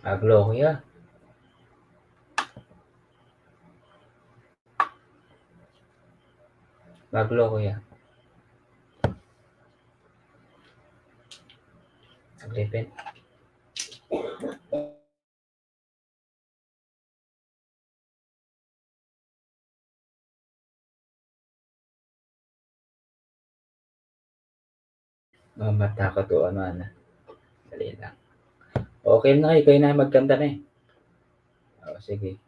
Aglo kuya. Maglo kuya. Naglipin. Matakot o ano. Dali lang. Okay na kayo na magkanta na eh. O, sige.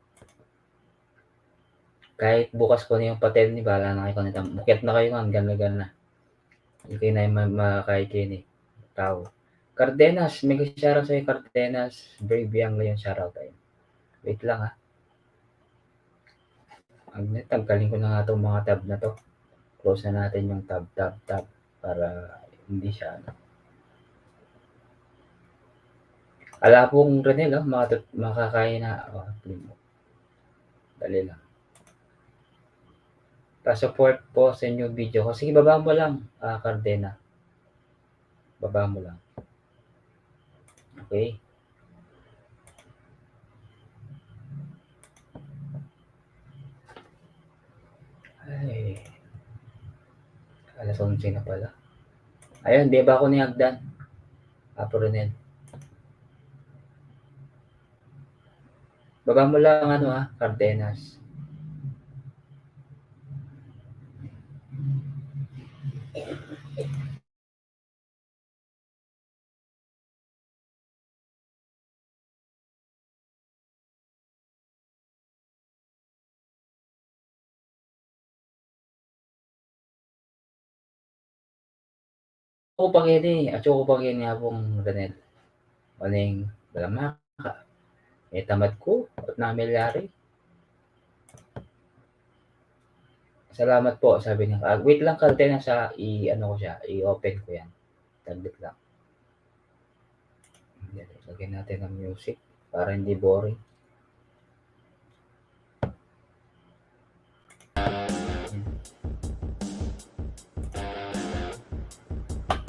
Kahit bukas ko na yung patel ni bahala na kayo kanita. Mukyat na kayo nga, gan na. Hindi kayo na yung makaikin eh. Tao. Cardenas, may shoutout sa'yo Cardenas. Brave Young Leon shoutout tayo. Wait lang ha. Tanggalin ko na nga itong mga tab na to. Close na natin yung tab para hindi siya ano. Ala pong Renel, oh, makakain na. Oh, dali lang. Pa-support po sa inyong video ko. Sige, baba mo lang, Cardena. Baba mo lang. Okay. Ay. Alas 11 na pala. Ayun, di ba ako ni Hagdan? Apo Renel. Baba mo lang ano ha, Cardenas. Ako pa kini, at ko pa kini apong Renel. Maling balamaka. Eh tamad ko at namilyari. Salamat po, sabi niya. Wait lang Cardenas sa i-ano ko siya, i-open ko yan. Taglit lang. Lagyan natin ng music para hindi boring.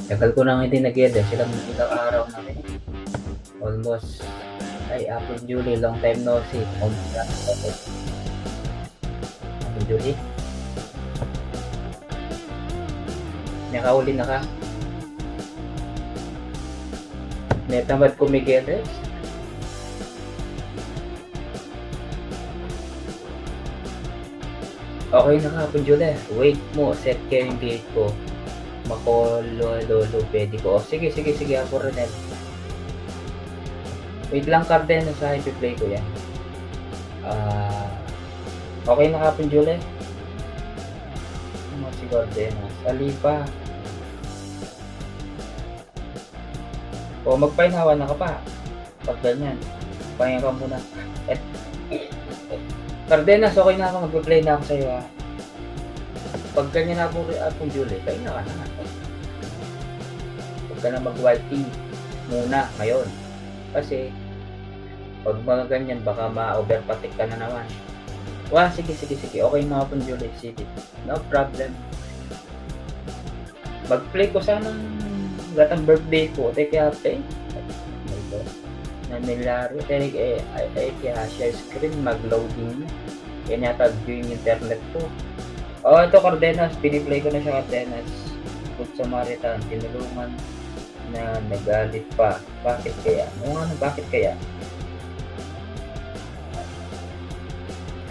Tagal ko nang hindi nag-edit. Silang ilang araw na rin. Almost, April, July, long time no see. April, July. Nakauli na ka? May tamad ko Migueles? Okay na ka, April, July. Wait mo, set kayo yung gate ko. Lolo, pwede ko. Oh, sige, ako Renel. Wait lang, Carden, sa i-play ko yan. Okay na kapon, Julie? Ano si Carden? Salipa. O, magpainawa na ka pa. Pag ganyan, pahinga ka muna. Cardenas, okay na ako. Mag-play na ako sa'yo ha. Pag ganyan na po Julie, pahinga ka na. Huwag ka na mag-YT muna ngayon. Kasi, pag mga ganyan, baka ma-overpatik ka na naman. Sige. Okay na po Julie. Sige. No problem. Mag-play ko sanang gatang birthday ko. Kaya play. Nanilari. Kaya share screen. Mag-loading. Kaya natag yung internet ko. Ito Cardenas, piniplay ko na siya Cardenas. Good Samaritan, tinulungan na nagalit pa. Bakit kaya? Bakit kaya?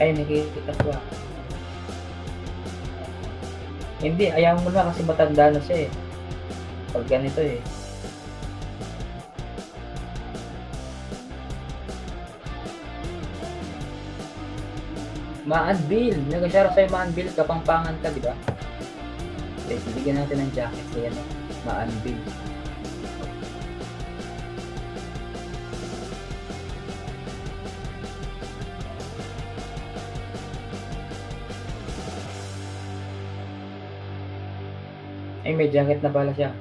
Ay, nakikita ko Hindi, ayaw mo na kasi matanda na siya eh. Pag ganito eh. Maanbil, nag-share sa'yo Maanbil, Kapampangan ka, di ba? Bigyan natin ng jacket kaya Maanbil. Ay, may jacket na pala siya.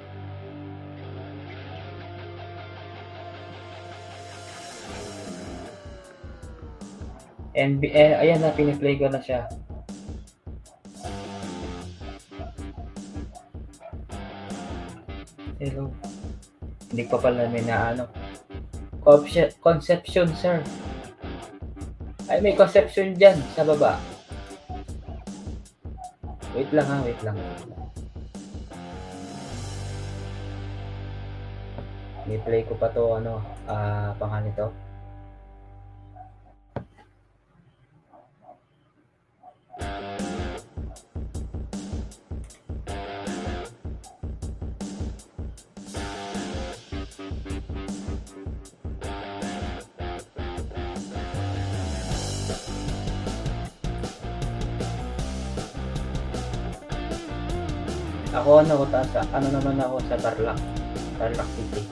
Ayan na, piniplay ko na siya. Hello. Hindi pa pala may Conception, sir. Ay, may Conception dyan sa baba. Wait lang ha, wait lang. I-play ko pa to, pangalan nito. Ako naman ako sa Tarlac City.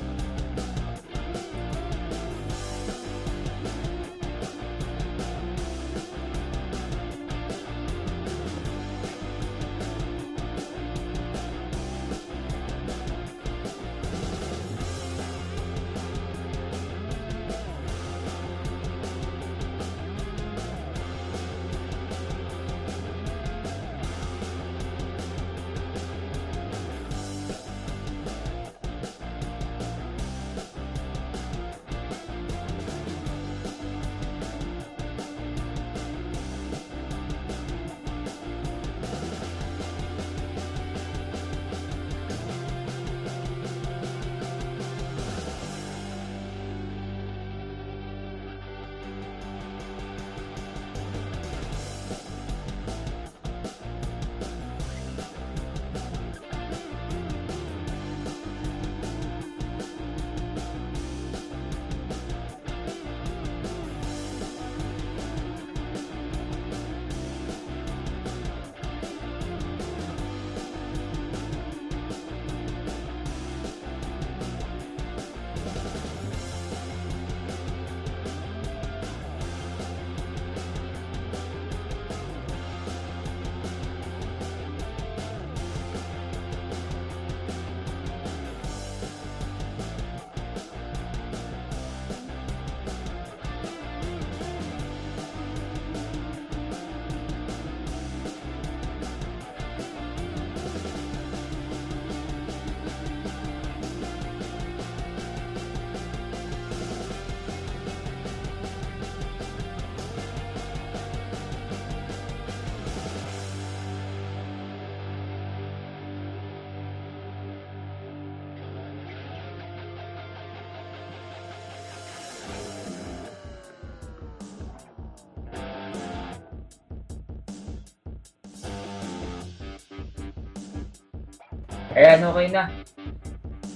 Ayan, okay na.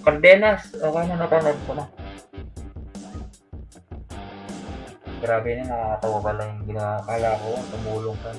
Cardenas, okay na, napanood ko na. Grabe na, nakakatawa pala yung ginakala ko, tumulong ka.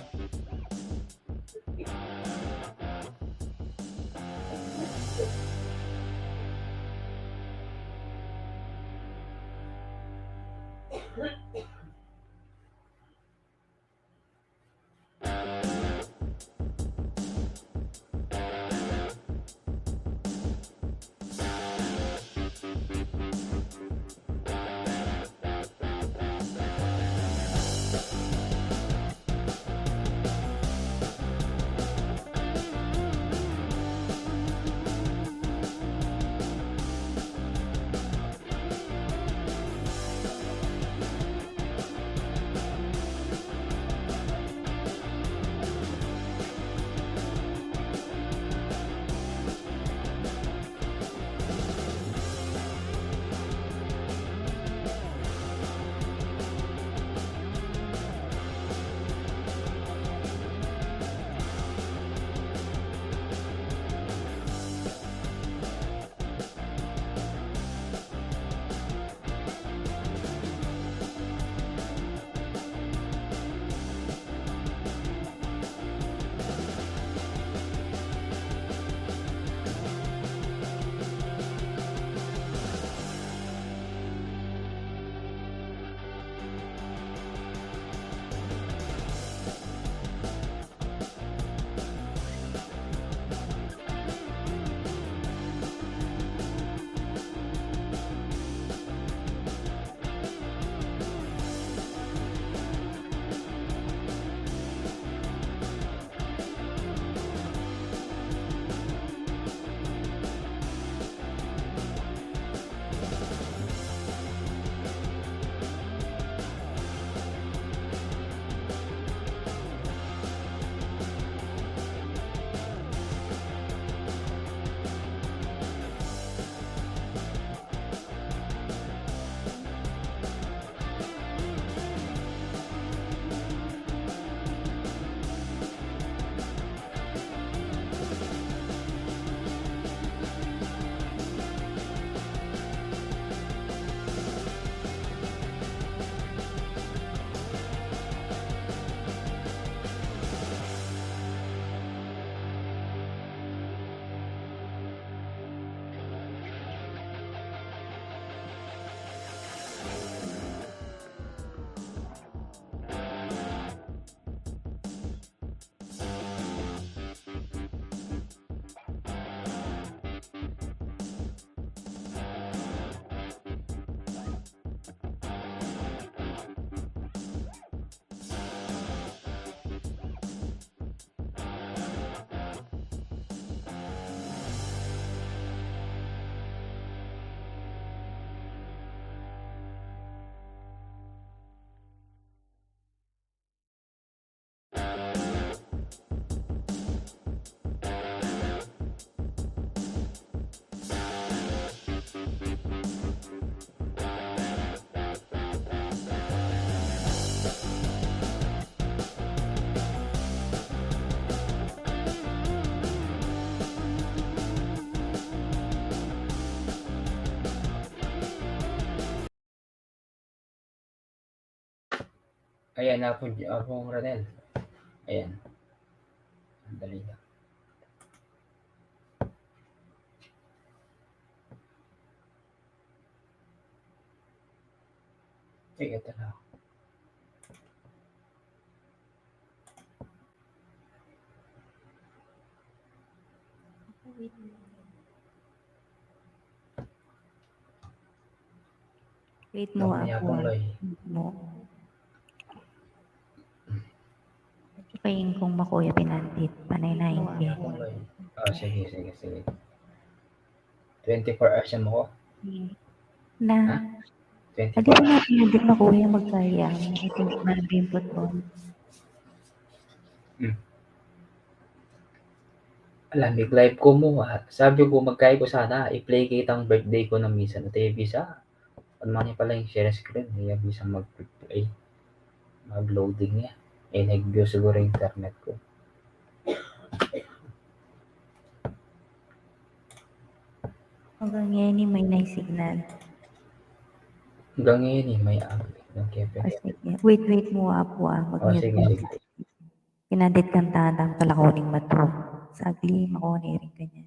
Ayan, ako Ranel. Ayan. Dali lang. Sige, ito na. Wait mo Mamaya ako. Kuloy. Mo. Paing kong makuya pinantit. Panay na Mamaya Kuloy. Sige. 24 hours mo ko. Na. Ha? 24 Adi ko na hours. pinantit makuya magkaya. Ito malabimpot ko. Alam, live ko mo ha. Sabi ko magkaya ko sana i-play kitang birthday ko ng minsan at visa. Ano man pala yung share screen, kaya bisa mag-play. Mag-loading niya. Nag-view siguro yung internet ko. Hanggang ngayon may signal. Hanggang ngayon may ugly ng kepe. Sige. Wait mo ako mag-mute Sige. Pinantit kang tadang pala kuning mato. Sagli, makuni rin kanya.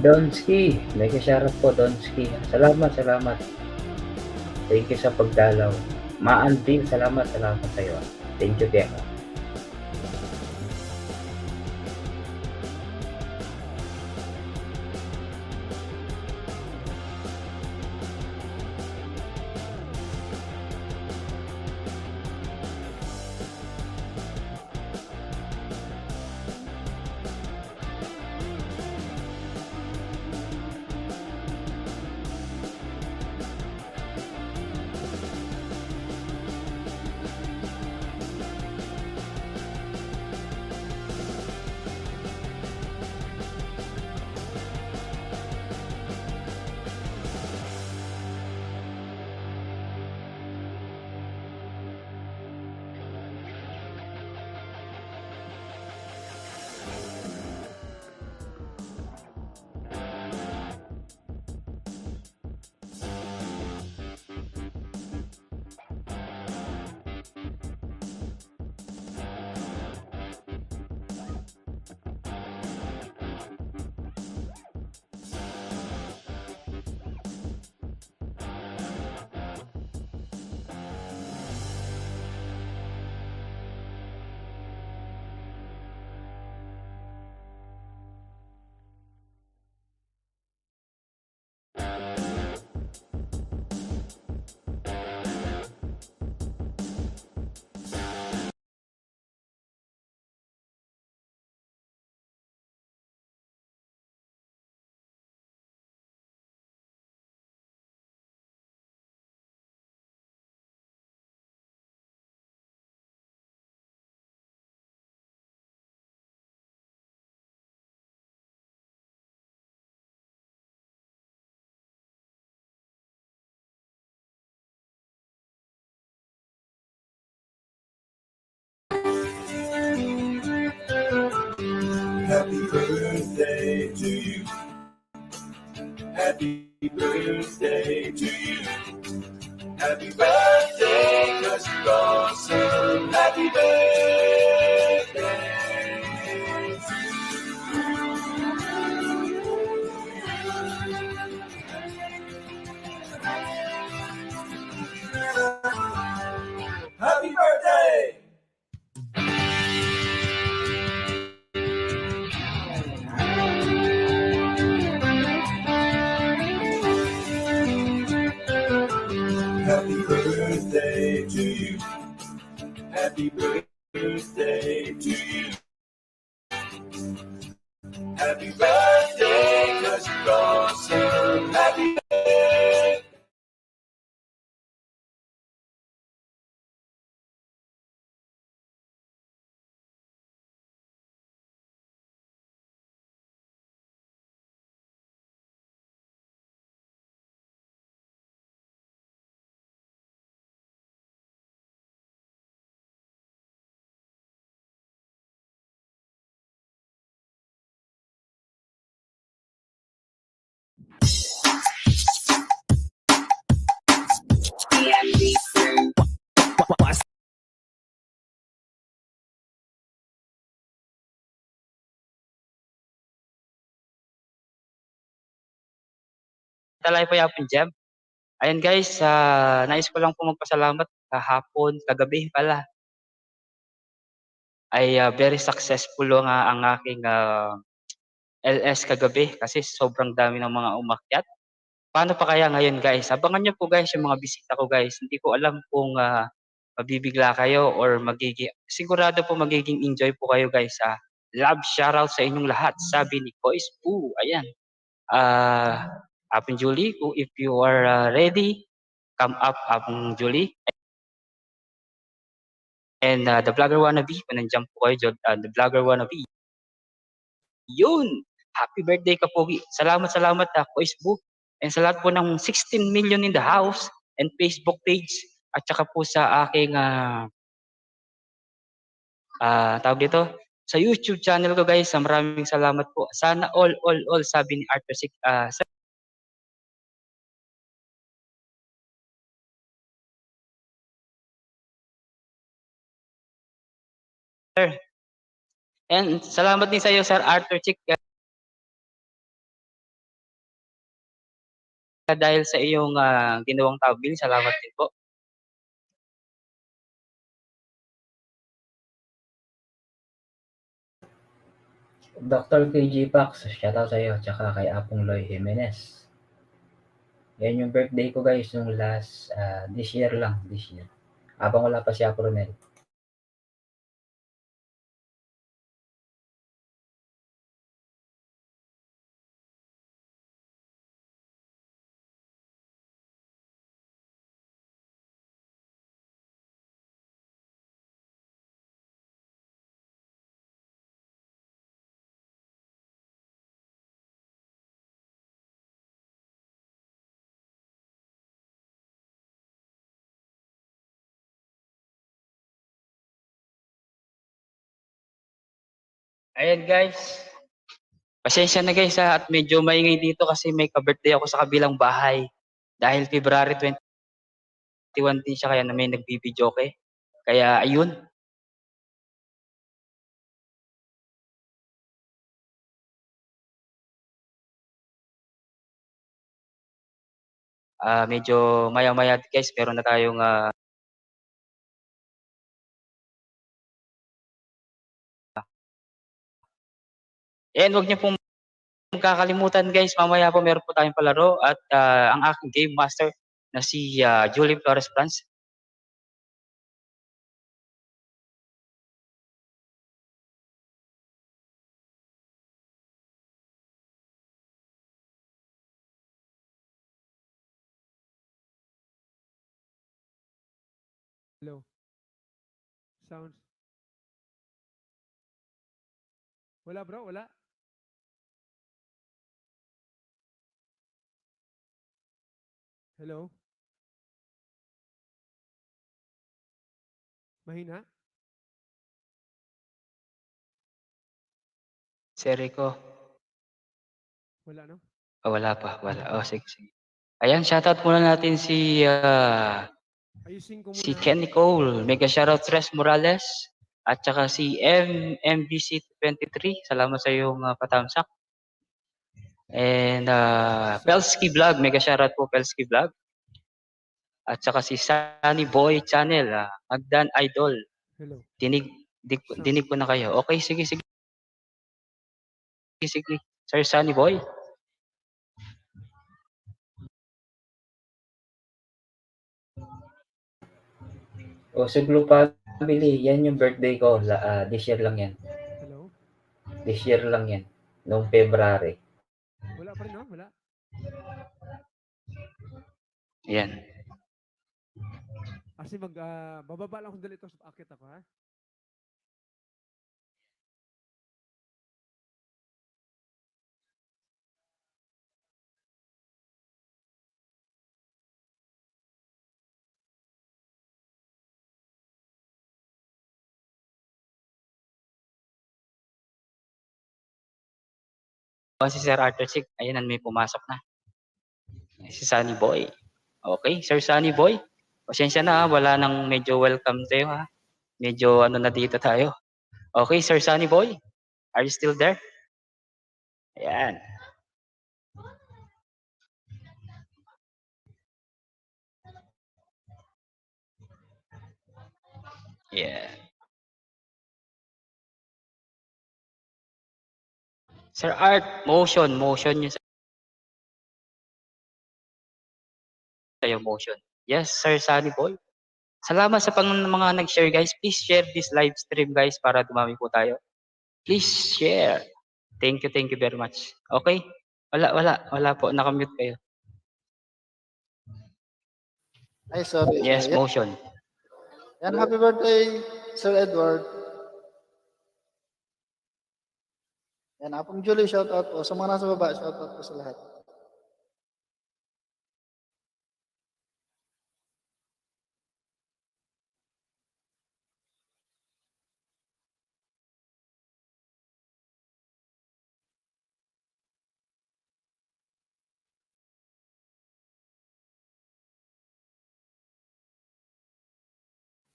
Donski, may shoutout po Donski. Salamat. Thank you sa pagdalaw. Maandin, salamat sa iyo. Thank you, Kema. Happy birthday to you. Happy birthday to you. Happy birthday, 'cause you're awesome. Happy birthday to you. Happy birthday! Happy birthday to you. Happy birthday to you. Happy birthday, 'cause you're awesome. Happy birthday. Talay po yapon jam. Ayan guys, nais ko lang po magpasalamat kahapon, kagabi pala ay very successful ang aking LS kagabi kasi sobrang dami ng mga umakyat. Paano pa kaya ngayon guys? Abangan niyo po guys yung mga bisita ko guys. Hindi ko alam kung mabibigla kayo or sigurado po magiging enjoy po kayo guys. Love shoutout sa inyong lahat, sabi ni Kois Poo. Ayan. Apong Julie, if you are ready, come up Apong Julie. And the vlogger wannabe, kung nandiyan po kayo, the vlogger wannabe. Yun! Happy birthday Kapogi. Salamat Facebook. And sa lahat po ng 16 million in the house and Facebook page. At saka po sa aking tawag dito, sa YouTube channel ko guys. Maraming salamat po. Sana all sabi ni Arthur Sir. And salamat din sa iyo Sir Arthur Chick dahil sa iyong ginawang tawag. Salamat din po. Dr. KG Pax, shoutout sa iyo, tsaka kay Apong Loy Jimenez. Yan yung birthday ko guys, nung last, this year. Habang wala pa si Apo Ronel. Ayan guys, pasensya na guys at medyo maingay dito kasi may ka-birthday ako sa kabilang bahay. Dahil February 21 din siya kaya na may nagbibidyoke. Kaya ayun. Medyo maya-maya guys, meron na tayong and wag niyo pong kakalimutan guys, mamaya po meron po tayong palaro at ang aking game master na si Julie Flores France. Hello. Sounds. Wala bro, wala. Hello. Mahina? Serico. Wala no? Wala pa, wala. Sige. Ayan, shoutout muna natin si Ayusin ko Si muna. Ken Nicole, mega shoutout Tres Morales, at saka si MBC23, salamat sa iyong patamsak. And Pelsky Vlog, mega shoutout po Pelsky Vlog. At saka si Sunny Boy Channel, Magdan Idol. Hello. Dinig ko na kayo. Okay, sige. Sir Sunny Boy. O, Suglo Family, yan yung birthday ko. This year lang yan. Hello. This year lang yan. Noong February. Wala pa rin, no? Wala. Yan. Kasi bababa lang akong dali ito sa akit ako, ha? Si Sir Arthur Sig, ayan, may pumasok na. Si Sunny Boy. Okay, Sir Sunny Boy. Pasensya na, wala nang medyo welcome tayo, ha. Medyo na dito tayo. Okay, Sir Sunny Boy. Are you still there? Ayan. Yeah. Sir Art, motion yun sa'yo, motion. Yes, Sir Sunny Boy. Salamat sa mga nag-share, guys. Please share this live stream, guys, para dumami po tayo. Please share. Thank you very much. Okay? Wala po. Nakamute kayo. Ay, sorry. Yes, motion. Yan, happy birthday, Sir Edward. Yan, Apong Julie, shout out po. Sa mga nasa baba, shout out po sa lahat.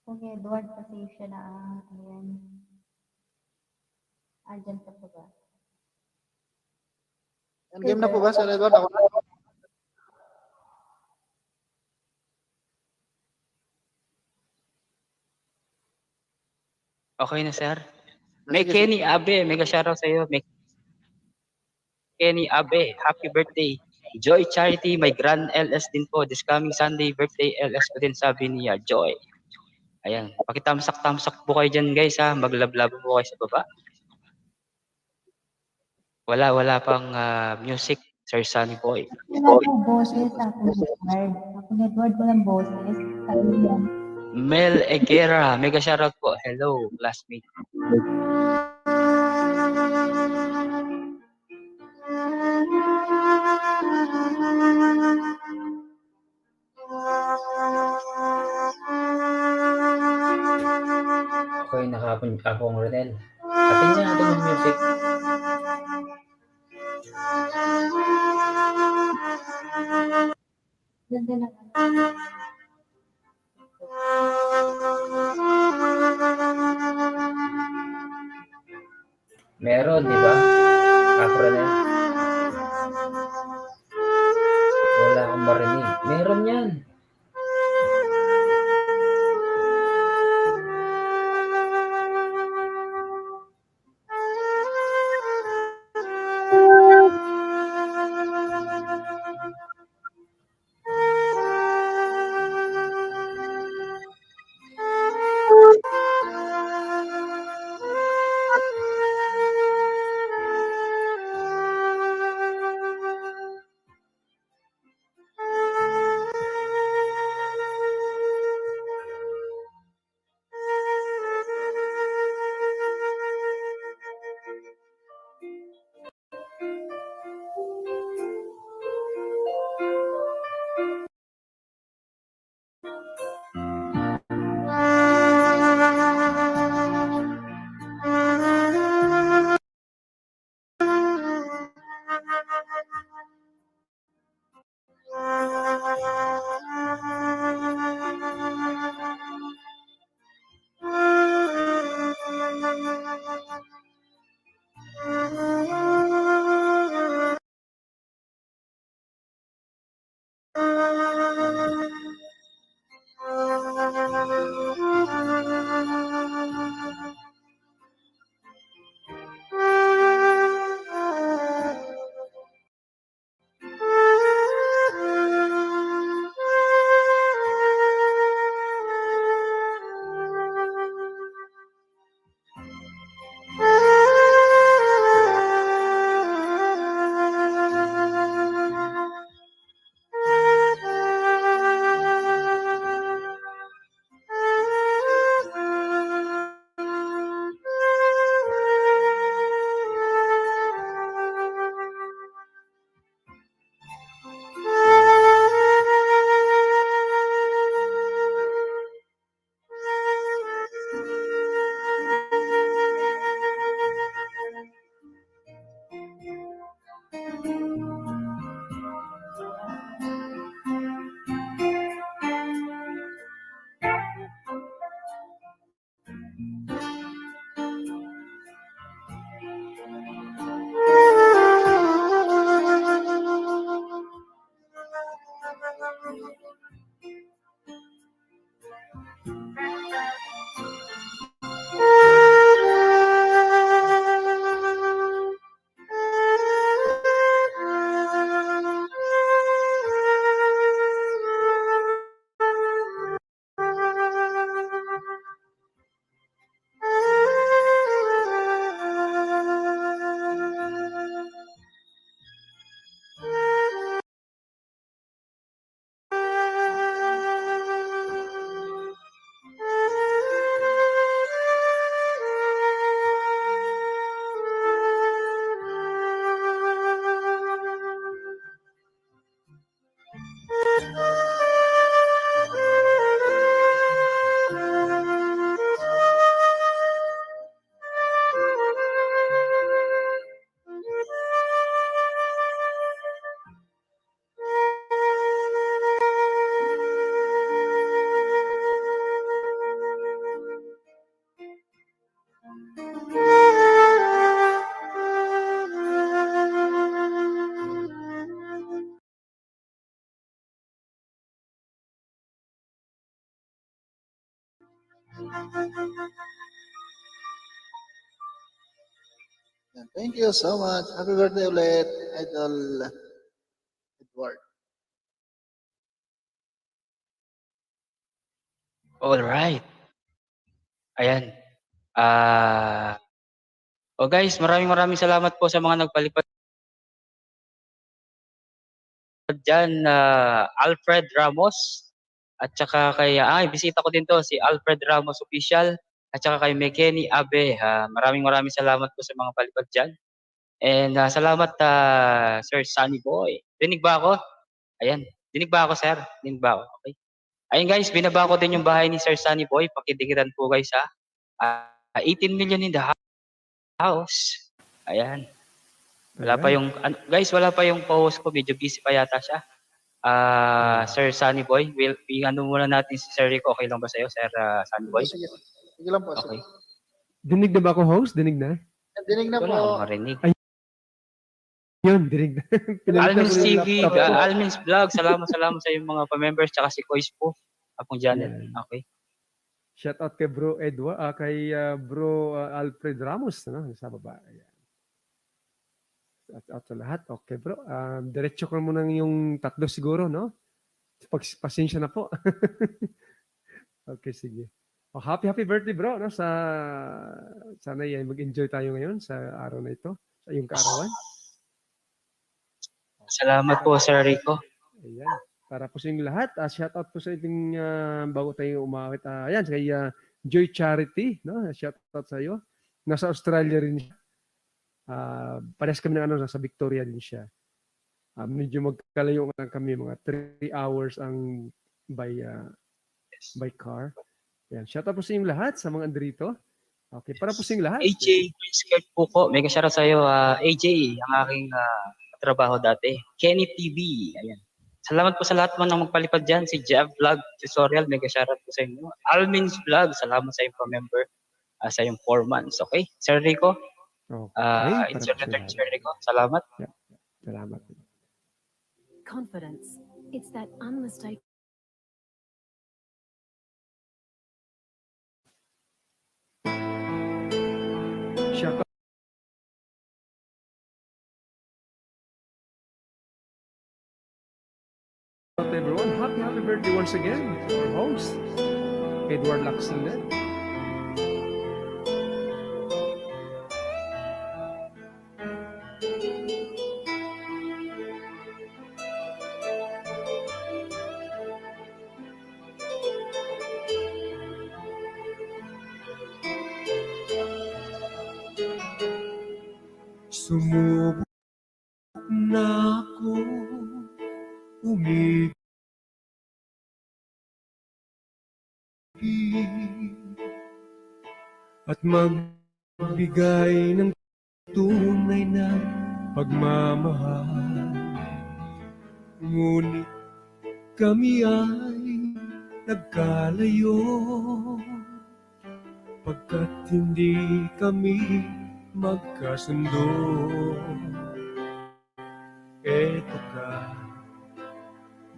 Kung Edward, pasave siya na, ayan. Andyan ka pa ba? Yan, game na po ba, Sir Edward? Ako na. Okay na, sir. May Sige, Kenny Abe, mega shoutout sa iyo. May Kenny Abe, happy birthday. Joy Charity, may grand LS din po. This coming Sunday, birthday LS ko din, sabi niya, Joy. Ayan, pakitamsak-tamsak po kayo dyan, guys, ha. Maglablab po kayo sa baba. Wala pang music, Sir Sunny Boy. Wala po boses, Apong Edward. Apong Edward, walang boses. Sabi niya. Mel Eguera, mega shoutout po. Hello, classmate. Okay, nakapon akong Renel. Atin yung music. Ganda na. Meron, di ba? Ako Renel. Wala akong marinig. Meron yan. Yan, thank you so much. Happy birthday ulit, Idol Edward. Alright. Ayan. Guys, maraming salamat po sa mga nagpalipad dyan. Alfred Ramos. At saka kay, bisita ko din to, si Alfred Ramos Official. At saka kay Mekeni Abe. Maraming salamat po sa mga palipad dyan. And salamat Sir Sunny Boy. Dinig ba ako? Ayan. Dinig ba ako, sir? Dinig ba ako? Okay. Ayun guys, binaba ko din yung bahay ni Sir Sunny Boy. Pakidikitan po guys ha. 18 million in the house. Ayan. Wala pa yung, guys, wala pa yung post ko. Medyo busy pa yata siya. Sir Sunny Boy, ano muna natin si Sir Rico. Okay lang ba sa'yo, Sir Sunny Boy? Sige, sige lang po. Okay. Sige. Dinig na ba ako, host? Dinig na? Dinig na Wala akong po. marinig. Yun, dinig na. Almin's TV, Almin's Vlog, salamat sa yung mga pa-members, tsaka si Kois po. Akong Janet. Yan. Okay. Shout out kay Bro Edward, kay Bro Alfred Ramos, no? Sa baba. Ayan. Shout out sa lahat. Okay, bro. Diretso ko muna yung tatlo siguro, no? Pasensya na po. Okay, sige. Happy birthday, bro, no? Sana yan, mag-enjoy tayo ngayon sa araw na ito, sa iyong kaarawan. Salamat po, Sir Rico. Ayan. Para po sa inyong lahat, shout out po sa iting bago tayo umawit. Ayan, kay Joy Charity, no? Shout out sa iyo. Nasa Australia rin siya. Parehas kami ng nasa Victoria din siya. Medyo magkalayo lang kami, mga 3 hours ang by car. Ayan, shout out po sa inyong lahat, sa mga andrito. Okay, para po sa inyong lahat. AJ, Skirt po ko. May ka-shout out sa iyo, AJ, ang aking trabaho dati. Kenny TV, ayan. Salamat po sa lahat mo nang magpalipad dyan. Si Jeff Vlog Tutorial, mega shoutout po sa inyo. Almin's Vlog, salamat sa iyong pa-member, sa iyong 4 months. Okay? Sir Rico, it's your turn, Sir Rico. Salamat. Yeah. Salamat. Confidence. It's that unmistakable. Shout out. Everyone, happy birthday once again to our host, Edward Lacsina. Sumubok na ako umibig at magbigay ng tunay na pagmamahal. Ngunit kami ay nagkalayo pagkat hindi kami magkasundo. Eto ka,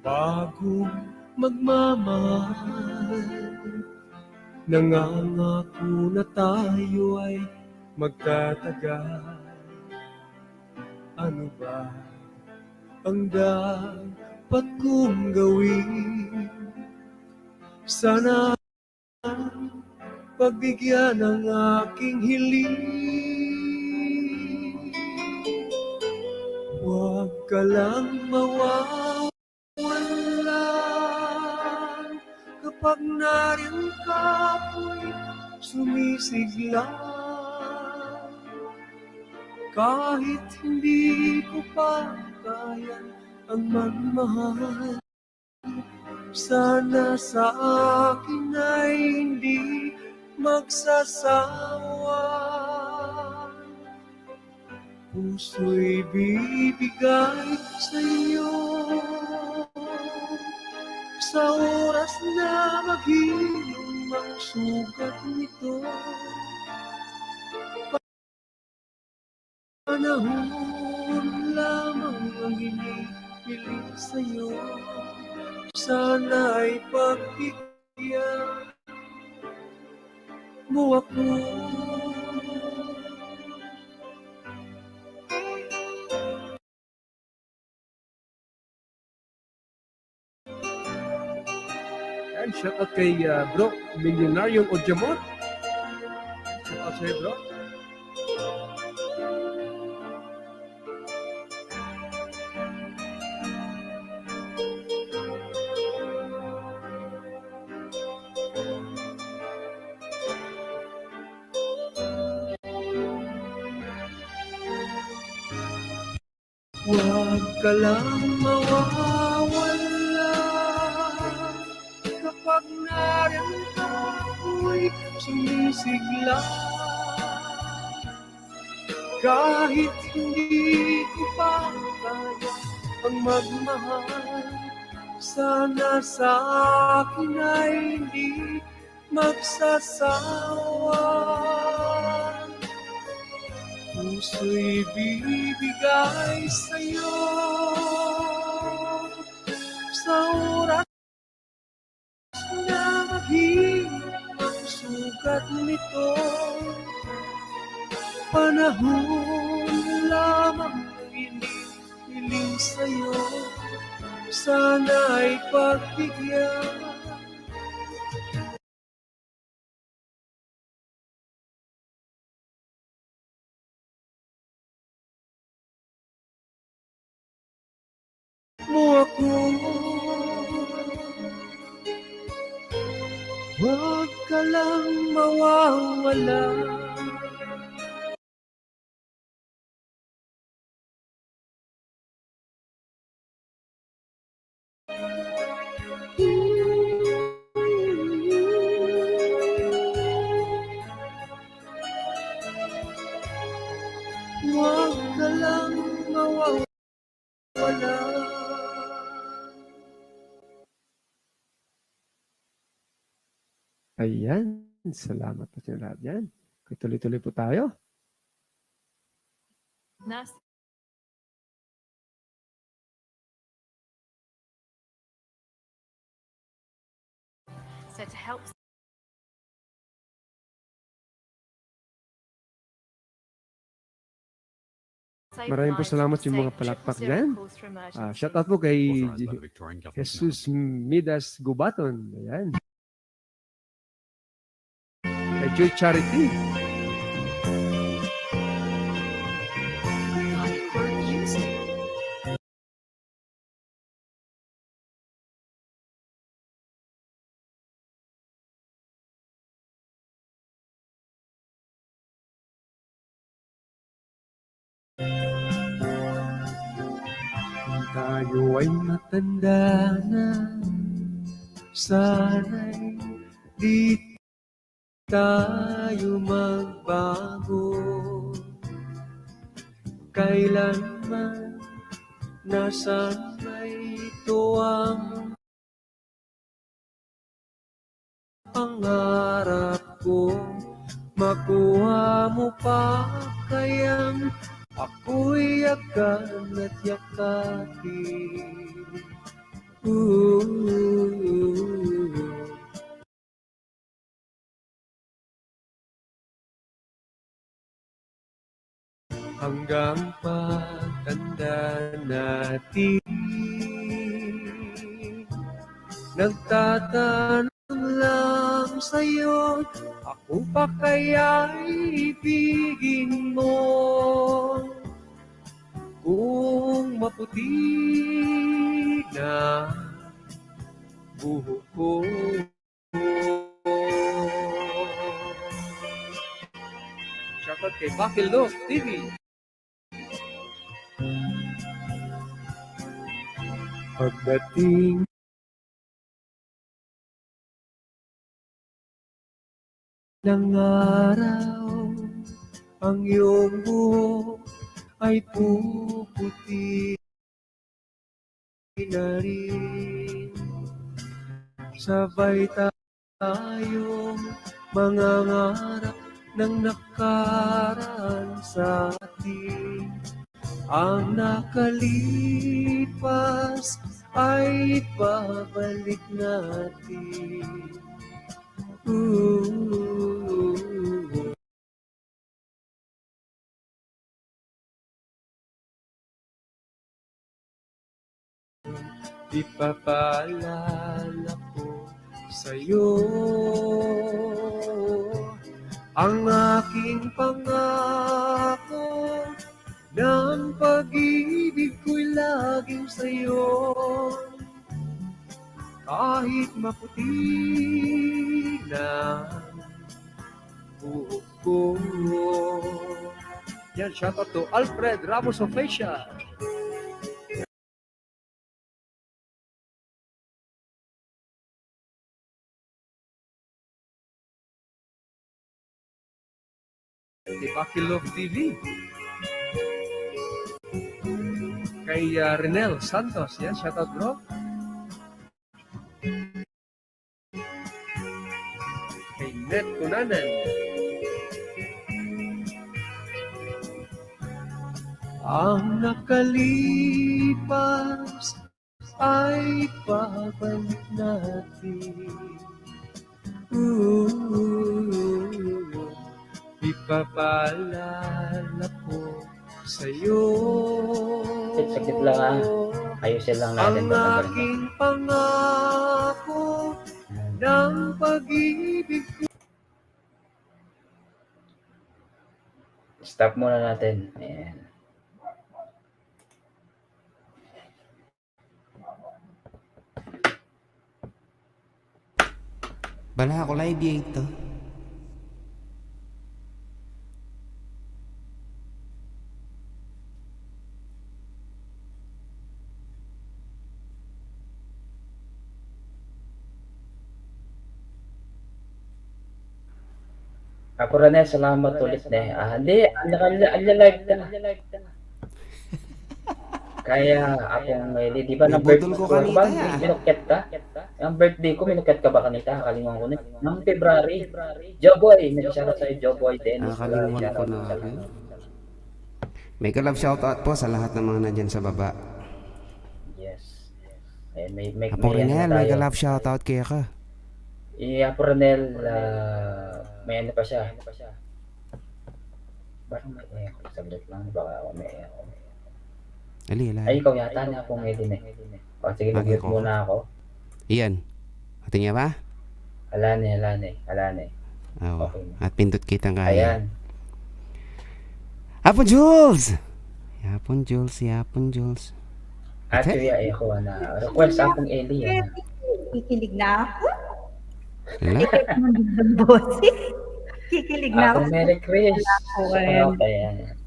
bagong magmamahal, nangangako na tayo ay magtatagal. Ano ba ang dapat kong gawin? Sana pagbigyan ng aking hiling. Huwag ka lang mawawala kapag nariyan ka ako'y sumisigla. Kahit hindi ko pa kaya ang magmahal, sana sa akin ay hindi magsasawa. Puso'y bibigay sa iyo sa oras na maghilom ang sugat nito. Panahon lamang ang hinihiling sa'yo, sana'y pagbigyan mo ako. Yan, shout out kay bro, Milyonaryong Ojamot. Shout out sa'yo, bro. Huwag ka lang mawawala kapag nariyan ka ako'y sumisigla. Kahit hindi ko pa kaya ang magmahal, sana sa akin ay hindi magsasawa. Puso'y bibigay sa'yo sa oras na maghilom ang sugat nito. Panahon lamang ang hinihiling sa'yo, sana'y pagbigyan mo ako. Huwag ka lang mawawala. Huwag ka lang mawawala. Ayan, salamat po sa lahat yan. Tuloy-tuloy po tayo. So to help save Maraming po lives, salamat yung mga save palakpak 000 dyan. calls for emergency. Shout out po kay Authorized by the Victorian Government. Jesus Midas Gubaton. Ayan. Kay Joy Charity. Kung tayo ay matanda na, sana'y di tayo magbago. kailanman nasaan may tuwang pangarap ko. Makuha mo pa kayang ako'y yakan at yakapin. Hanggang pagtanda natin, nagtatanong lang sa'yo, ako pa kaya'y ibigin mo? Kung maputi na buhok ko. Shoutout kay Bakilog TV. Pagdating ng araw, ang iyong buhok ay puputi na rin. Sabay tayong mangangarap ng nakaraan sa atin. Ang nakalipas ay babalik natin. Ipapaalala ko sa'yo ang aking pangako ng pag-ibig ko'y laging sa'yo. Kahit maputi na buhok ko. Yan, shoutout to Alfred Ramos Official. Di Bakilog TV. Kay Renel Santos, yan, shoutout bro. Kay Net Kunanan. Ang nakalipas ay babalik natin. Ipapaalala ko sa'yo Sakit lang ayusin lang natin. ang aking pangako ng pag-ibig ko. Stop muna natin. Ayan. Bala ako live dito. Ako rin salamat ulit na. Hindi, live na. Kaya akong di ba na Nabudol birthday ko ko kanita, ba? Minuket ka? Ang birthday ko, minuket ka ba kanita? Kalimutan ko na. Ng February. Joboy, nag-shoutout sa'yo, Joboy din. Nakalimutan ko na rin. May love shoutout po sa lahat ng mga nandyan sa baba. Yes. May Apo Renel, may tayo. love shoutout kaya ka. Apo Renel, may ano pa siya. Parang may echo. Saglit lang, baka ako may echo. Ali. Ay, ikaw yata na akong edin eh. O, sige, Lagi mag-mute ko. muna ako. Iyan. Ating niya ba? Alane. Oo. Okay na. At pindot kitang kaya. Ayan. Yapon Jules! Yapon Jules. At kuya, echo na. Request akong Eli. Kikilig na ako. Wala. Ang boses. Kikilig na ako. Ako, Merry Chris. Ayan. Okay.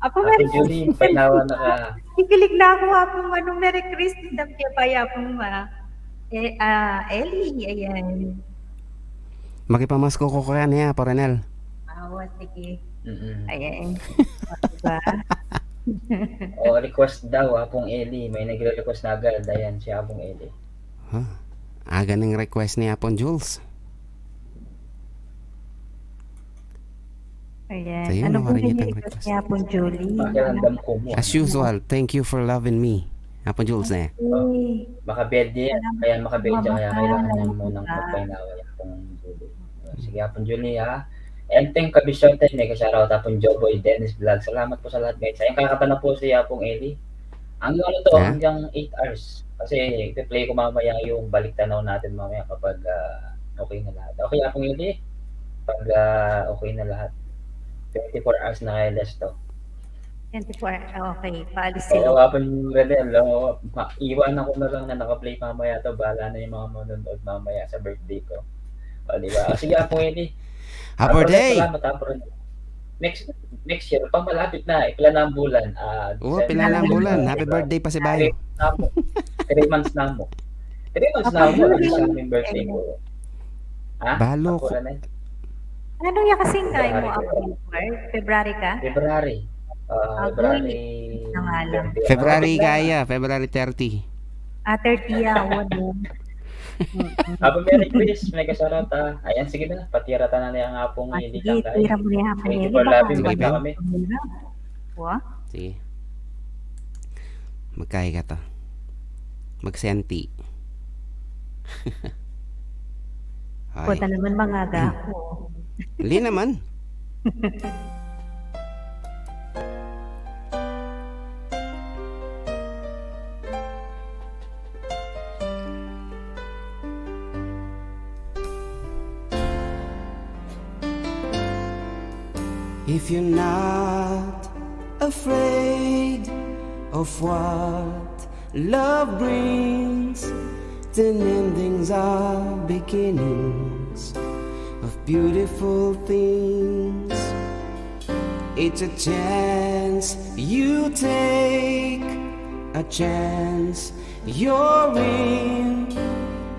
Apo, Ate Julie, panawa na ka. kikilig na ako hapong Merry Christmas. Dampiya pa yapong Ellie. Ayan. Makipamasko ko kaya niya, Apo Renel. Awa, sige. Mm-mm. Ayan. Diba? O, request daw, Apong Eli. May nagre-request na agad. Ayan, si Apong Eli. Huh? Aga ng request ni Apon Jules. Ayan. Sa'yo, Ano po maringit yung ang request request. niya po, Julie? Pakiramdam ko mo. As usual, thank you for loving me. Apon Jules eh. Uy, Makabedya. salamat Kaya po, makabedya. Kaya mamahal. kailangan niya Alam mo munang ba? magpainawa yung Apong Julie. Sige, Apong Julie, ha? Enteng Kabisyote, may kasyaraw Apong Joboy, Dennis Vlog. Salamat po sa lahat, guys. Ayun, kakata na po si Apong Eli. Hanggang ano to, Ha? hanggang 8 hours. Kasi i-play ko mamaya yung balik tanaw natin mamaya kapag okay na lahat. Okay, Apong Eli? Pag okay na lahat. 24 hours na kaya less to. 24. Okay, paalis Oo, sila. Apong Redel, iwanan ko na lang na naka-play mamaya to. Bahala na yung mga manonood mamaya sa birthday ko. O, di ba? O, sige, Apong Eli. Happy birthday! Salamat, Apong. Next year, pang malapit na, ipila na ang bulan. Oo, December, pila ng bulan. diba? Happy birthday pa si Bayo. 3 months na mo. 3 months na Apong mo. Ano Julie. sa aming birthday ko? Ha? Balo Ako ko. na eh. Ano yung kasing kayo mo, April? February ka? February. February. Na nga lang. 20. February Malapit na. kaya, February 30. 30 wala. Happy Merry Christmas, may kasarot ha. Ayan, sige na. Patirata na niya ang apong hindi Sige, kang tira mo na yung Thank you April. for loving. Sige, Basta Ben. kami. Wah? Sige. Magkaya ka to. Magsenti. Punta Ay, naman mga ako. hindi naman. If you're not afraid of what love brings, then endings are beginnings of beautiful things. It's a chance you take, a chance you're in.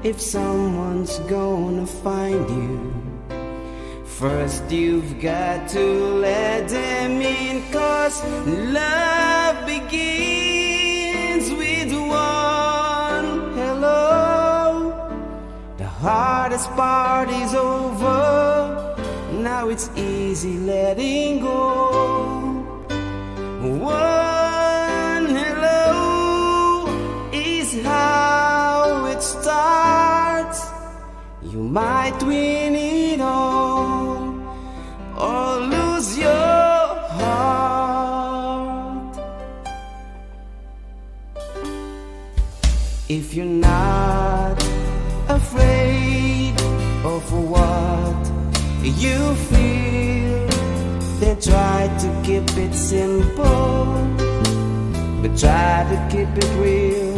If someone's gonna find you, first you've got to let them in, 'cause love begins with one hello. The hardest part is over, now it's easy letting go. One hello is how it starts. You might win it all or lose your heart. If you're not afraid of what you feel, then try to keep it simple, but try to keep it real.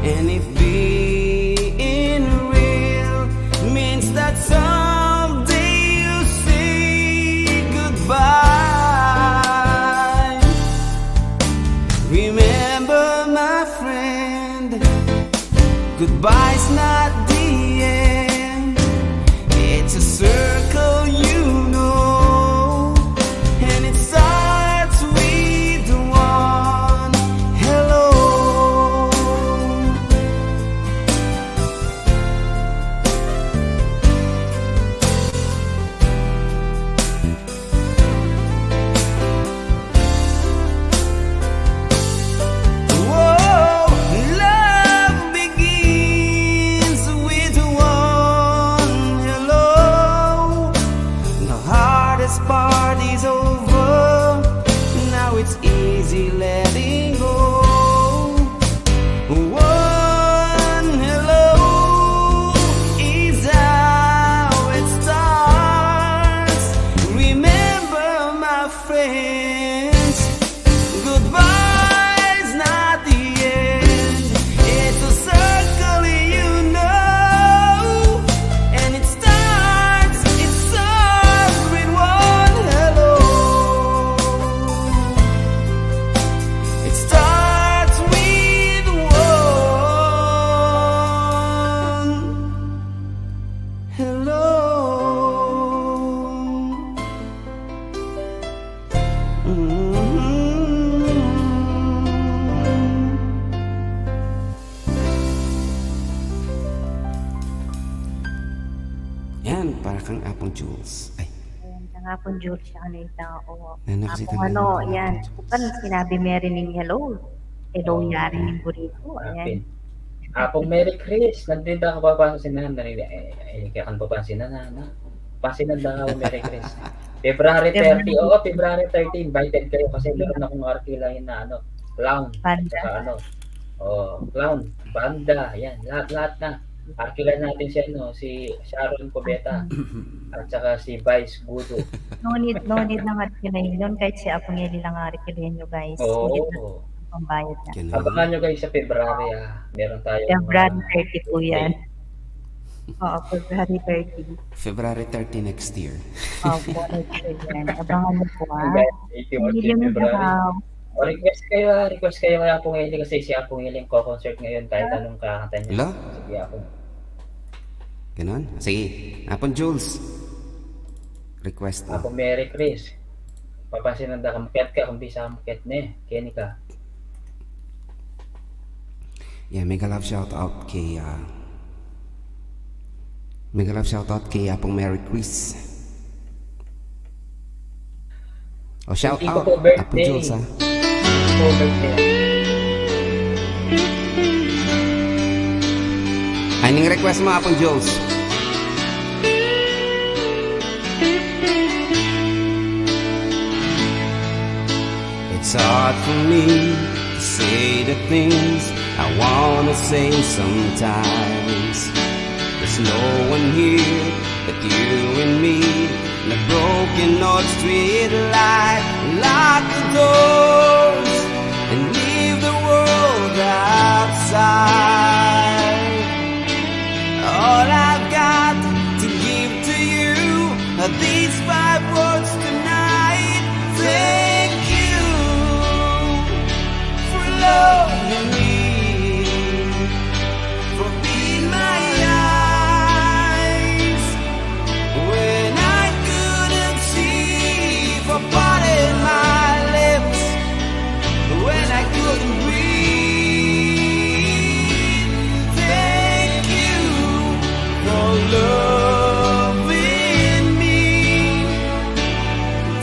And if being real means that someday you say goodbye, remember, my friend, goodbye's not the end. It's a circle, you know, and it starts with one hello. Whoa, love begins with one hello. para kang Apong Jules. Ay, Ayan, hapon Jules siya kanina tao. nanakasitan Apong yan. Kupan sinabi Merining hello. Hello Oh, yari ng burrito. Apin. Ayan. Apong Merry Chris, nandito ka papasok si Nana. Kaya kan papansin na na. Pansinan daw ako Merry Chris. February 30, oo, February 30, invited kayo kasi meron akong arkilahin na clown. Panda. Saka clown, banda, yan, lahat na. Arkilan natin si Sharon Cubeta at saka si Vice Gudo. No need na matkilayin yun. Kahit si Apong Eli lang arikilayin nyo guys. Oo. Hindi na pambayad na. Ganun. Abangan nyo guys sa February Meron tayong February 30 po yan. Oo, February 30. February 30 next year. Opo, next year yan. Abangan mo po Guys, 81 Hindi mo February. daw. Request kayo kay Apong Eli kasi si Apong Eli ko-concert ngayon kahit anong kakanta niya. Hello? Sige Apong. Ganon? Sige. Apong Jules. Request mo. Apong Merry Chris. Papansin na kamukyat ka kung di sa kamukyat ne. Kenny ka. Yeah, mega love shout out kay Apong Merry Chris. Oh, shout Hindi ko out po birthday. Apong Jules ha. Po birthday. Ay, ning request mo Apong Jules. It's hard for me to say the things I wanna say sometimes. There's no one here but you and me. In a broken North Street light, lock the doors and leave the world outside. All I've got to give to you are these 5 words tonight. Thank you for loving me, for being my eyes when I couldn't see, for parting my lips when I couldn't breathe. Thank you for loving me.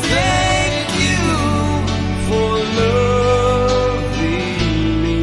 Thank you for loving me.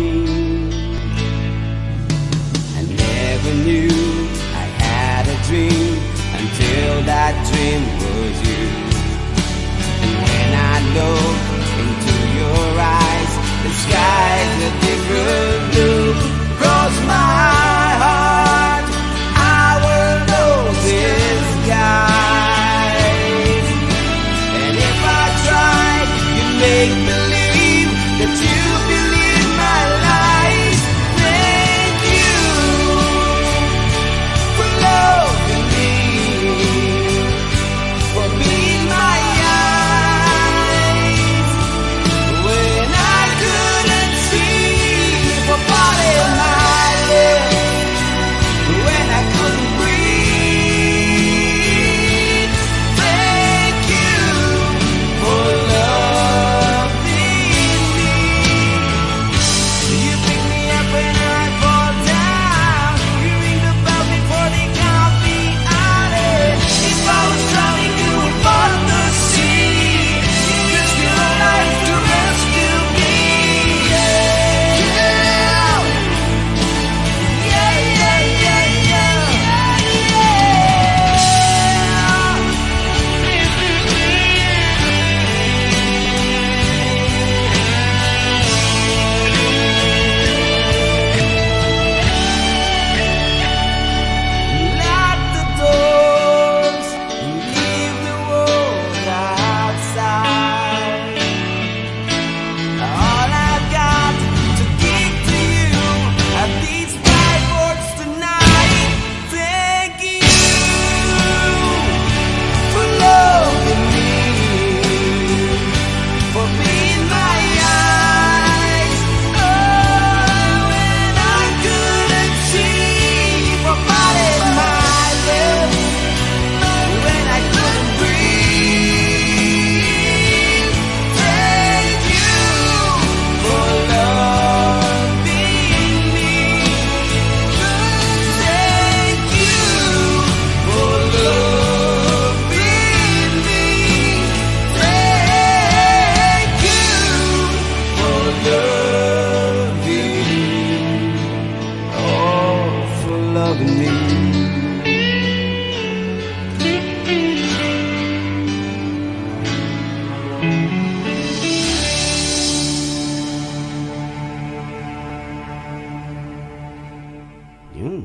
Yun.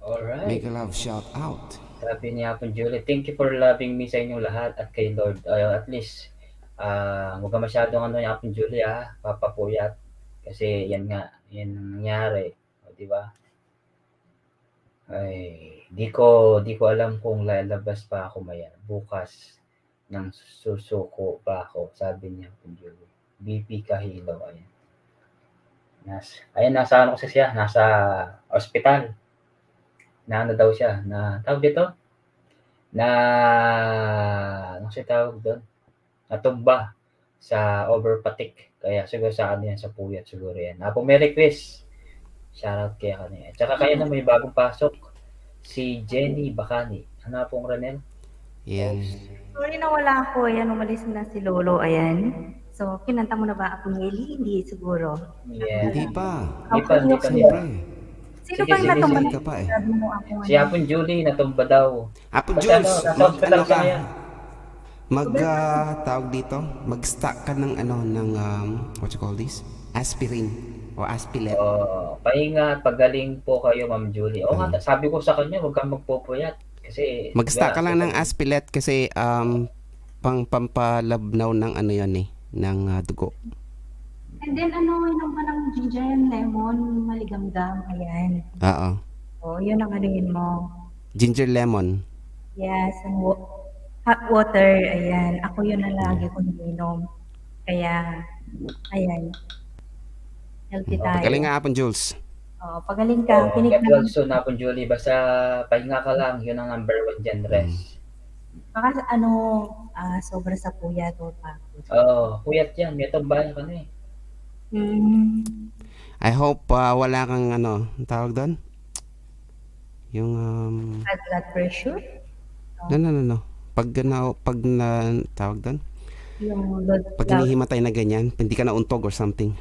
Alright. Make a love shout out. Sabi ni Hapon Julie, thank you for loving me sa inyong lahat at kay Lord. At least, huwag ka masyadong ano yung Hapon Julie papapuyat. Kasi yan nga, yan ang nangyari. O, di ba? Ay, di ko alam kung lalabas pa ako maya. Bukas ng susuko pa ako, sabi niya Hapon Julie. BP Kahilo, ayan. Nasa ano kasi siya, nasa ospital. Na ano daw siya, na tawag dito? Ano siya tawag doon? Natumba sa overpatik. Kaya siguro sa ano yan, sa puyat siguro yan. Apo Merry Chris. Shoutout kaya kanina. Tsaka kaya na may bagong pasok. Si Jenny Bacani. Ano pong Ranel? Yan. Sorry na wala ako. Ayan, umalis na si Lolo. Ayan. So, kinanta mo na ba ako, Nelly? Hindi siguro. Yeah. Hindi pa. Hindi pa. Siyempre. Sino Sige, bang sige, natumba? sige ka pa eh. Sabi mo ako. Si Hapon Julie natumba daw. Apo Basta Jules, nasa mag hospital ano siya ka? ngayon. Tawag dito, mag-stock ka ng what you call this? Aspirin o aspilet. Pahinga at pagaling po kayo, Ma'am Julie. Nga, sabi ko sa kanya, huwag kang magpupuyat. Kasi, Mag-stock ka lang ng aspilet kasi pampalabnaw ng ano yan eh, ng dugo. And then, inom ka ng ginger and lemon, maligamgam. Ayan. Oo. O, yun ang anuhin mo. Ginger lemon. Yes, and hot water. Ayan. Ako yun ang lagi kong ininom. Kaya, ayan. Healthy tayo. Pagaling nga Apon Jules. O, pagaling ka. Kinig get na. well soon, Hapon Julie. Basta pahinga ka lang. Yun ang number 1 dyan, rest. Baka sobra sa kuya to pa. Kuyat yan. May tumbayan ka na eh. I hope wala kang ang tawag doon? Yung High blood pressure? no. Pag tawag doon? Yung blood Pag hinihimatay na ganyan, hindi ka na untog or something.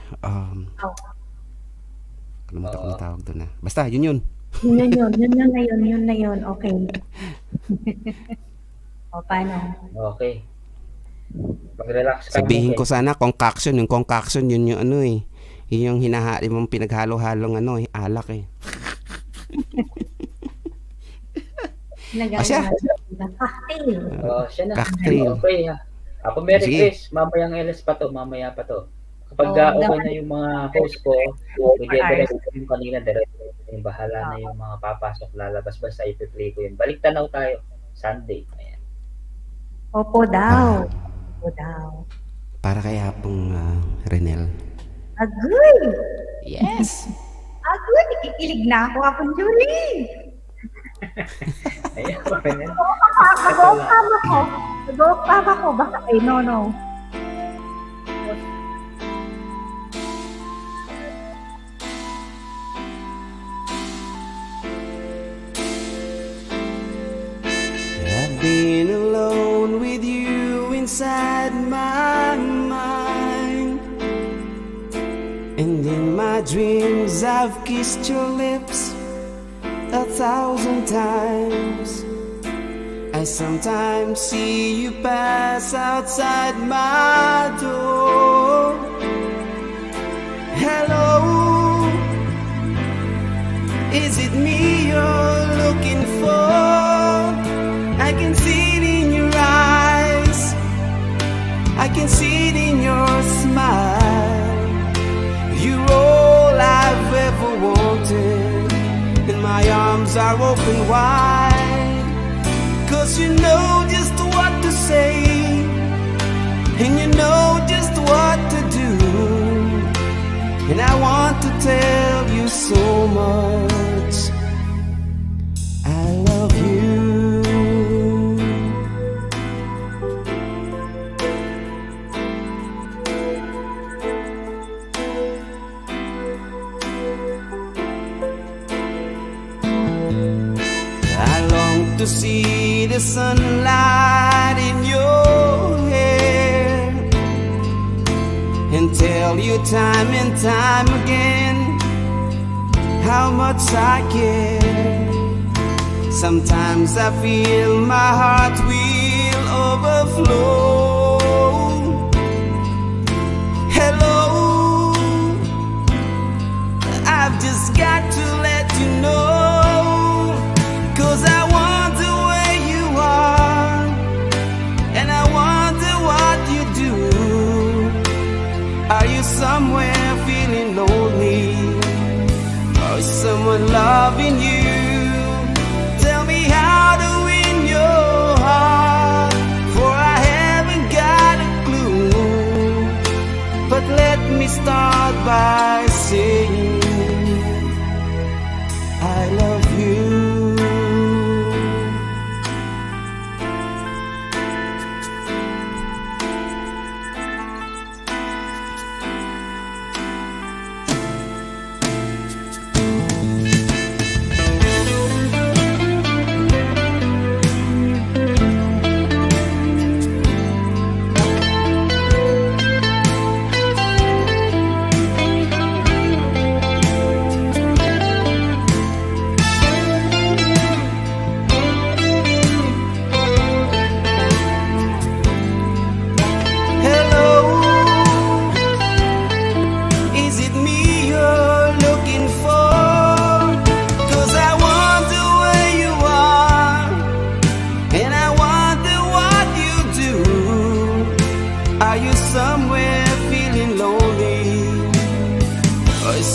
Kalimutan ko na tawag doon Basta, yun. Yun na yun. Okay. O, paano? Okay. Mag-relax ka. Sabihin ko sana concoction, yung concoction yun yung yun yung hinahali mong pinaghalo-halong alak eh. Asya. Cocktail. Siya na. Cocktail. Okay. Ako Merry Sige. Chris. Mamaya pa to. Kapag okay na yung mga host ko, i-direct yung kanina, direct yung bahala na yung mga papasok, lalabas. Basta i-play ko yun. Balik Tanaw tayo. Sunday. Ayan. Opo daw. Para kaya pong Renel. Agoy! Yes! Agoy! Nakikilig na ako, Hapon Julie! Ayan. Ayan. Nag-off-cam ako. Baka, no. I've been alone with you inside my mind, and in my dreams I've kissed your lips 1,000 times. I sometimes see you pass outside my door. Hello, is it me you're looking for? I can see it in your eyes, I can see it in your smile. You're all I've ever wanted, and my arms are open wide. 'Cause you know just what to say, and you know just what to do, and I want to tell you so much I love you. I long to see the sunlight in your hair, and tell you time and time again how much I care. Sometimes I feel my heart will overflow. Hello, somewhere feeling lonely? Or is someone loving you? Tell me how to win your heart, for I haven't got a clue. But let me start by saying I love you.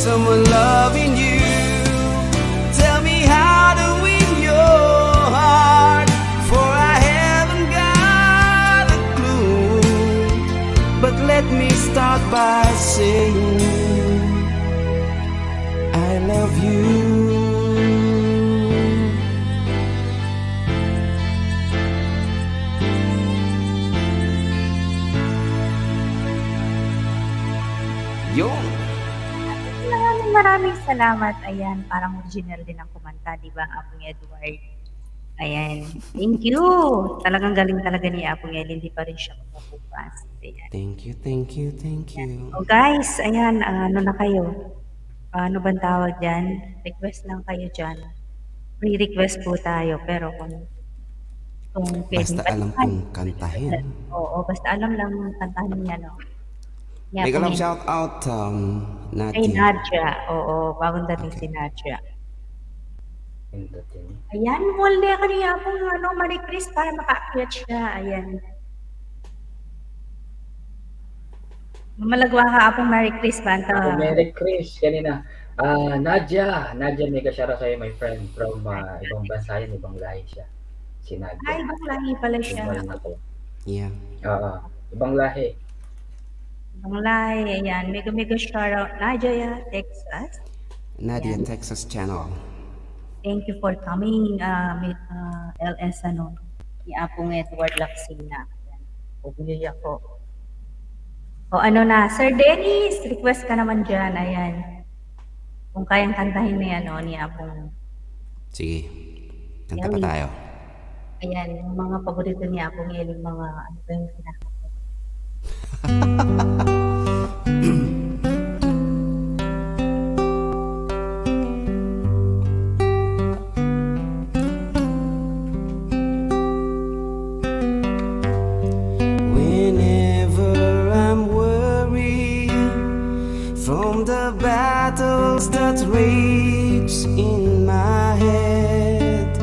Someone loving you. Tell me how to win your heart, for I haven't got a clue. But let me start by saying I love you. Yun. Maraming salamat. Ayan, parang original din ang kumanta, di ba, ang Apong Edward? Ayan. Thank you. Talagang galing talaga ni Apong Ed. Hindi pa rin siya kumukupas. Ayan. Thank you, thank you, thank you. Oh, guys, ayan, ano na kayo? Ano bang tawag dyan? Request lang kayo dyan. Free request po tayo, pero kung pwedeng Basta alam balikan. kong kantahin. Oo, basta alam lang kantahin niya, no? Niya Make a po love yun. shout out Ay, Nadia. Nadia. Oo, bagong dating si Nadia. Pindutin. Ayan, molde ako niya po Marie Chris para maka-akyat siya. Ayan. Malagwa ka apong Marie Chris ba? Ako, Merry Chris, kanina. Nadia, mega shara sa'yo, my friend. From ibang bansa yan, ibang lahi siya. Si Ay, Nadia. ibang lahi pala siya. Tumal na ko. Yeah. Oo, ibang lahi. Ibang lahi. Ayan, mega shoutout. Nadia, Texas. Nadia, Ayan. Texas channel. Thank you for coming, LS, ni Apong Edward Lacsina. Ayan. Bumili ako. O ano na, Sir Dennis, request ka naman dyan. Ayan. Kung kayang kantahin na yan, ni Apong. Sige, kanta pa Yummy. tayo. Ayan, yung mga paborito ni Apong yung mga, ano ba yung kinakanta? Whenever I'm worried from the battles that rage in my head,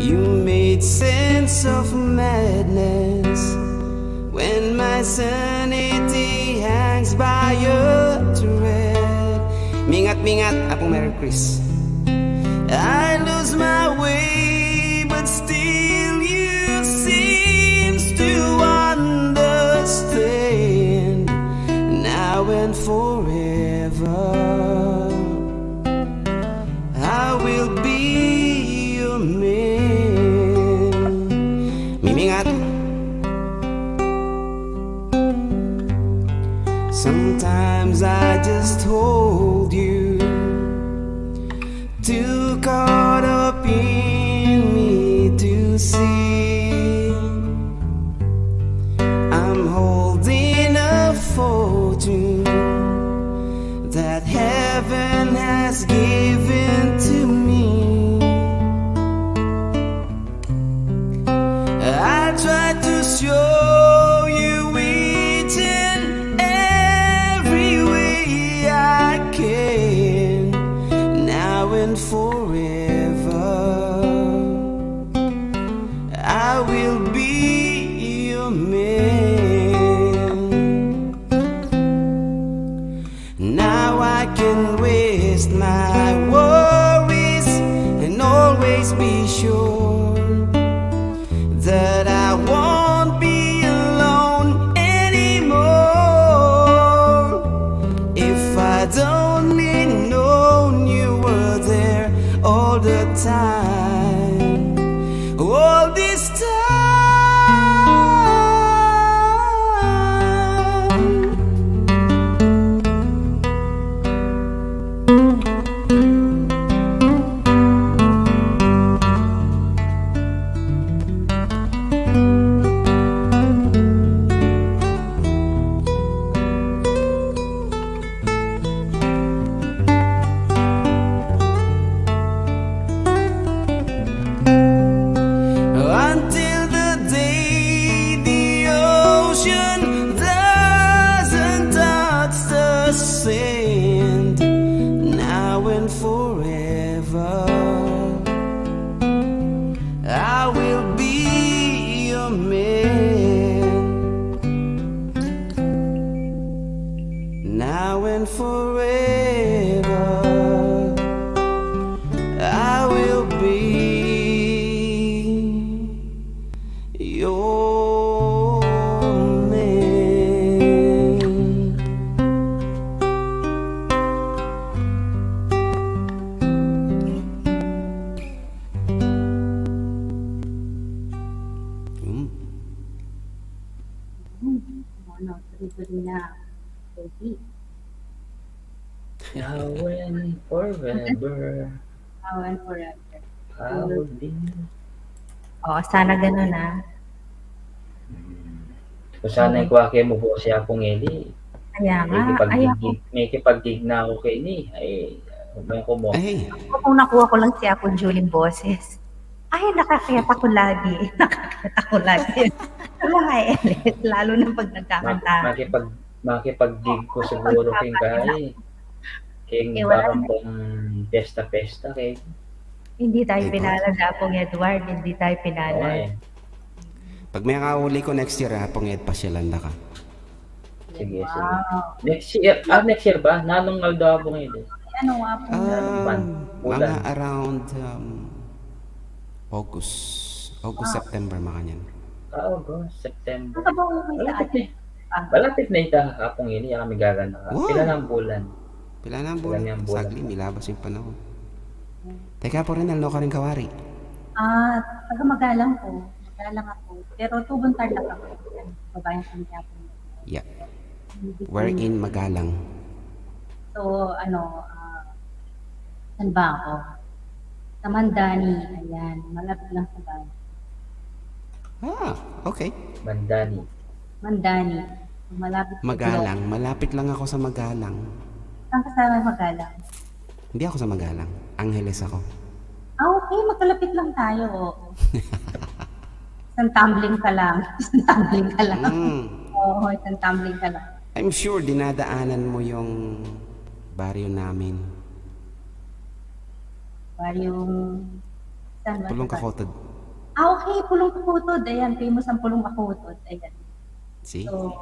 you made sense of madness when my sanity hangs by a thread. Mingat, Apong Merry Chris. I lose my way, but still you seems to understand. Now and forever, I will be your man. Mimingat. Sometimes I just hold you, too caught up in me to see I'm holding a fortune that heaven has given to me. I try to show you each and every way I can, now and forever. I will be your man. now and forever. I will be your man. Ano, tuloy na. Baby. Now and forever, Now and forever. I will be. Oo, sana ganun ah. Kung sana yung kwake mo po si Apong Eli, Kaya nga, may kipag-gig na ako kay ni. Ay, may kumo. Ay, kung nakuha ko lang si Apo Julie boses. Ay, nakakayat ako lagi. Nakakayat ako lagi. Wala Elit, lalo na pag nagkakanta. Makipag-gig ko siguro king kay. King wala parang pong pesta-pesta kay. Hindi tayo Ay, pinalad, Apong Edward. Hindi tayo pinalad. Okay. pag may kauli ko next year, pangit pasyalan na ka. Sige, sige. Wow. Next year ba? Nanong Aldo Apong Eli? Ano nga po? Bulan. Mga around August, September, mga kanyan. August, September. Ano ba okay sa atin? Malapit na ita Apong Eli, kami gagana ka. Wow. Pila ng bulan. Pila na ang Pila buwan. niyang buwan. Sagli, milabas yung panahon. Teka po rin, no ka rin kawari. Taga Magalang po. Magalang ako. Pero tubong Tarlac ako. Babayan kami niya po. Yeah. Wherein Magalang. So, saan ba ako? Sa Mandani. Ayan. Malapit lang sa bahay. Okay. Mandani. Mandani. Malapit sa Magalang. Malapit lang ako sa Magalang. Saan ka sa Magalang? Hindi ako sa Magalang. Angeles ako. Okay. Magkalapit lang tayo. Isang tumbling ka lang. Isang tumbling ka lang. Oo, isang tumbling ka lang. I'm sure dinadaanan mo yung baryo namin. Yung... Saan ba? Pulong Kakotod. Okay. Pulong Kakotod. Ayan. Famous ang Pulong Kakotod. Ayan. See? So,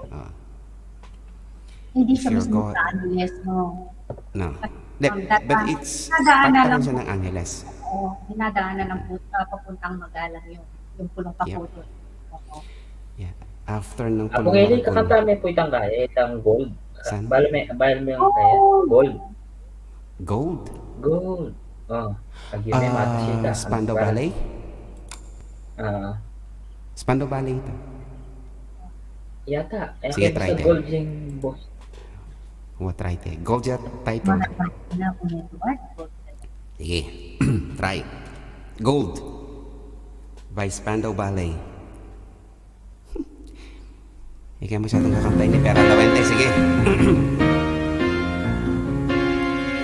hindi siya If you're mismo God. sa Angeles, no? No. But it's part Nadaanan pa lang rin siya po. ng Angeles. Oo, dinadaanan ng papuntang Magalang yung Pulong Kakotod. Oo. Yeah. After ng Apong Eli, Kakotod. kakanta may po itang kaya, itang gold. Saan? Bala mo yung kaya. Gold. Gold? Gold. Oh. Agime mata siya. Spandau Ballet? Spandau Ballet ito. Yata. Sige, Kaya try sa din. gold yung boss. What right eh? Gold jet title. Na kung ito ba? Sige. Try. Gold. By Spandau Ballet. Ikaw masyadong kakantay ni Pera Lawente. Sige.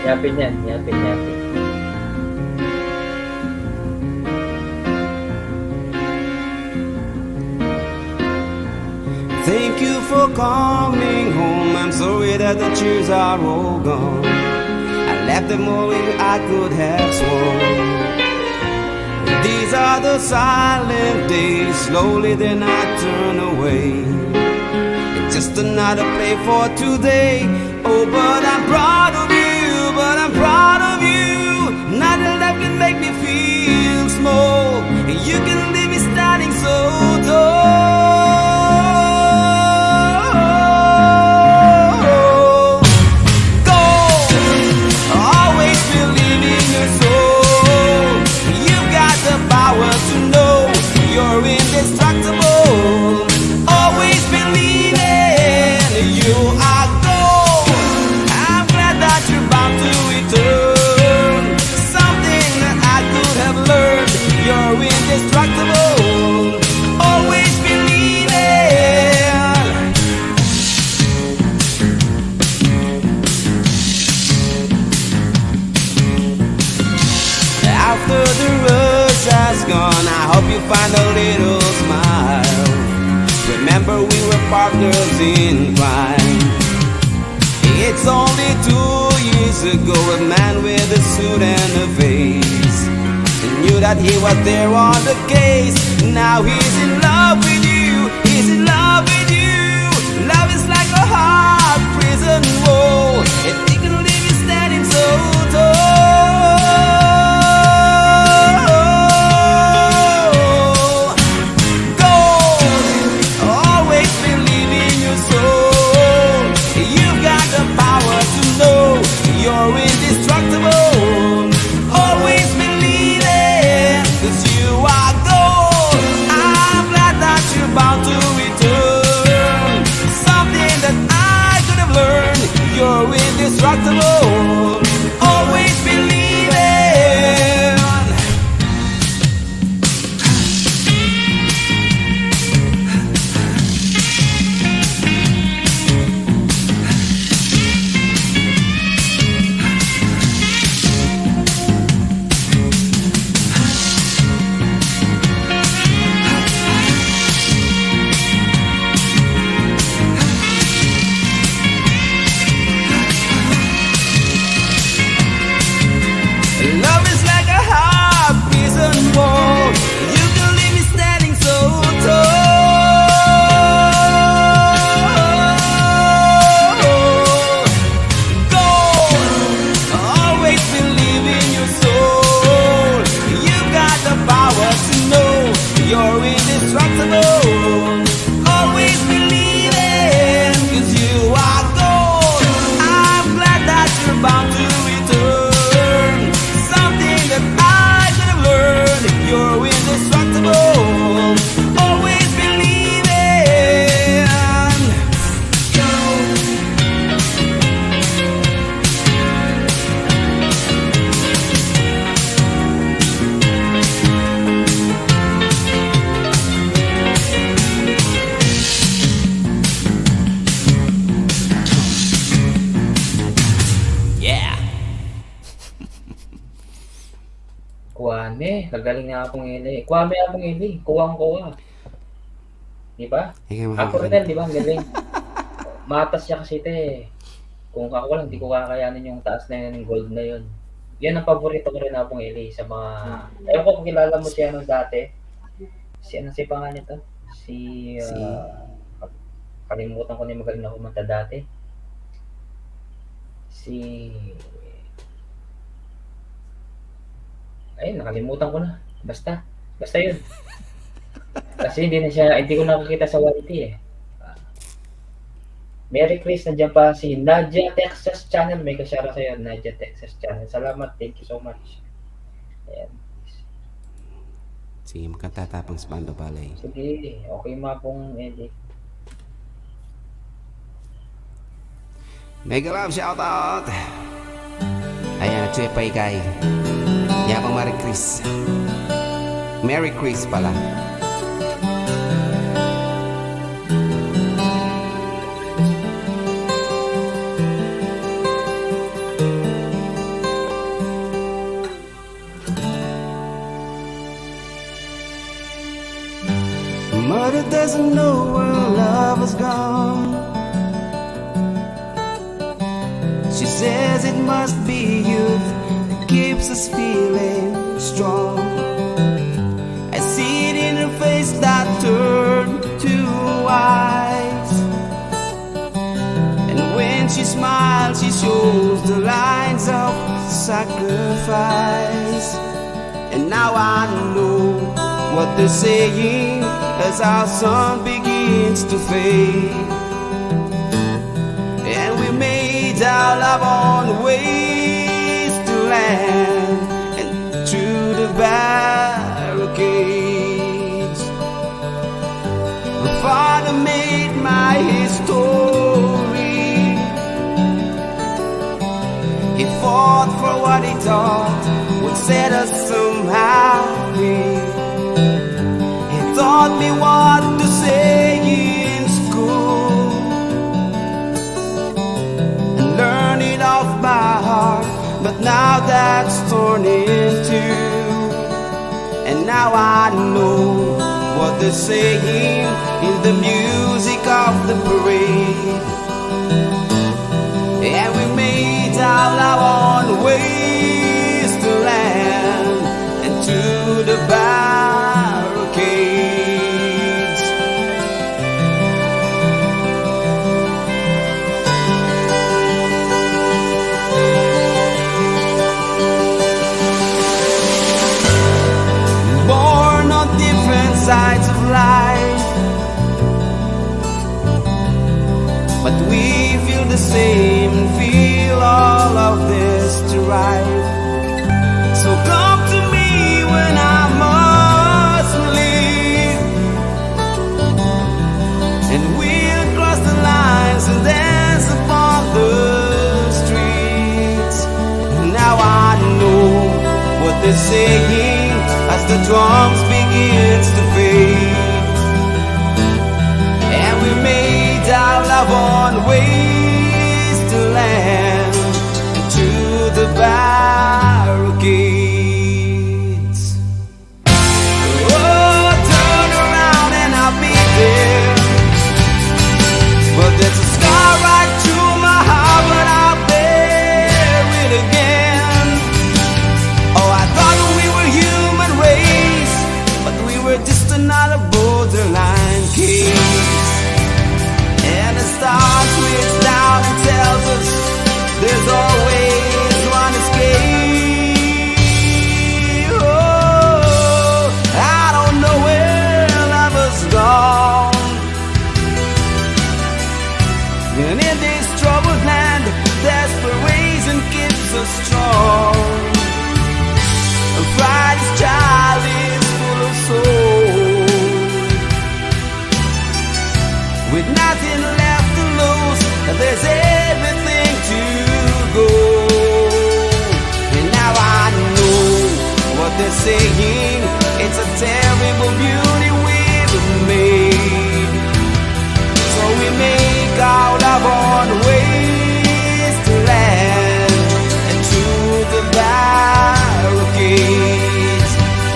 Yapin yan. Yapin. Thank you for coming home. I'm sorry that the cheers are all gone. I left them all where I could have sworn. These are the silent days. Slowly then I turn away. It's just another play for today. Oh, but I'm proud of you. Nothing that can make me feel small. You can leave me standing so tall. You're indestructible. Always believing you are gold. I'm glad that you're bound to return. Something that I could have learned. You're indestructible. Always believing. After the rush has gone, I hope you find a little smile. Remember we were partners in crime. It's only 2 years ago, a man with a suit and a face knew that he was there on the case. Now he's in love with you. He's in love with you. Love is like a hard prison wall. indestructible. Always believing. Love is like a hard prison wall. You can leave me standing so tall. Gold, always believe in your soul. You've got the power to know you're indestructible. Always believing, 'cause you are gold. I'm glad that you're bound to return. Something that I should have learned. You're indestructible. Always believing. Yeah. Kuwane, nagaling na akong ili. Kuwame akong ili, kuwang-kuwa. Di ba? Ako rin, di ba? Ang galing. Matas siya kasi ito eh. Kung ako lang, di ko kakayanin yung taas na yun, yung gold na yun. Yan ang paborito ko rin na akong ili sa mga... Ewan ko kung kilala mo siya nung dati. Si ano si pangalan nito? Kalimutan ko na yung magaling na kumanta dati. Ay, nakalimutan ko na. Basta yun. Kasi hindi ko nakakita sa YT eh. Merry Chris, nandiyan pa si Nadia Texas Channel. May kasyara sa'yo, Nadia Texas Channel. Salamat, thank you so much. Ayan. Sige, magkatatapang sa bando balay. Sige, okay mga pong edit. Mega love shoutout. Ayan, Chuy Paykay. Yapang Merry Chris. Merry Chris pala. Mother doesn't know where love has gone. She says it must be youth that keeps us feeling strong. I see it in her face that turned to eyes, and when she smiles she shows the lines of sacrifice. And now I know what they're saying as our sun begins to fade, and we made our love on wasteland and through the barricades. My father made my history. He fought for what he thought would set us somehow free. Taught me what to say in school and learn it off by heart, but now that's torn in two. And now I know what they're saying in the music of the parade, and we made our love on wasteland and to the barricades. Born on different sides of life, but we feel the same and feel all of this to right. So come to me when I must leave, and we'll cross the lines and dance upon the street. they're saying as the drums begins to fade. And we made our love on wasteland to the barricades. Oh, turn around and I'll be there. But there's a scar right through my heart, but I'll bear it again. Oh, I thought we were human race, but we were just another borderline case. And the star switch down and tells us there's always one escape. Oh, I don't know where love has gone. And in this troubled land, desperation keeps us strong. A Friday's child is full of soul, with nothing left to lose, there's everything to go. And now I know what they're saying, it's a terrible beauty we've made. So we make our love on wasteland and to the barricades.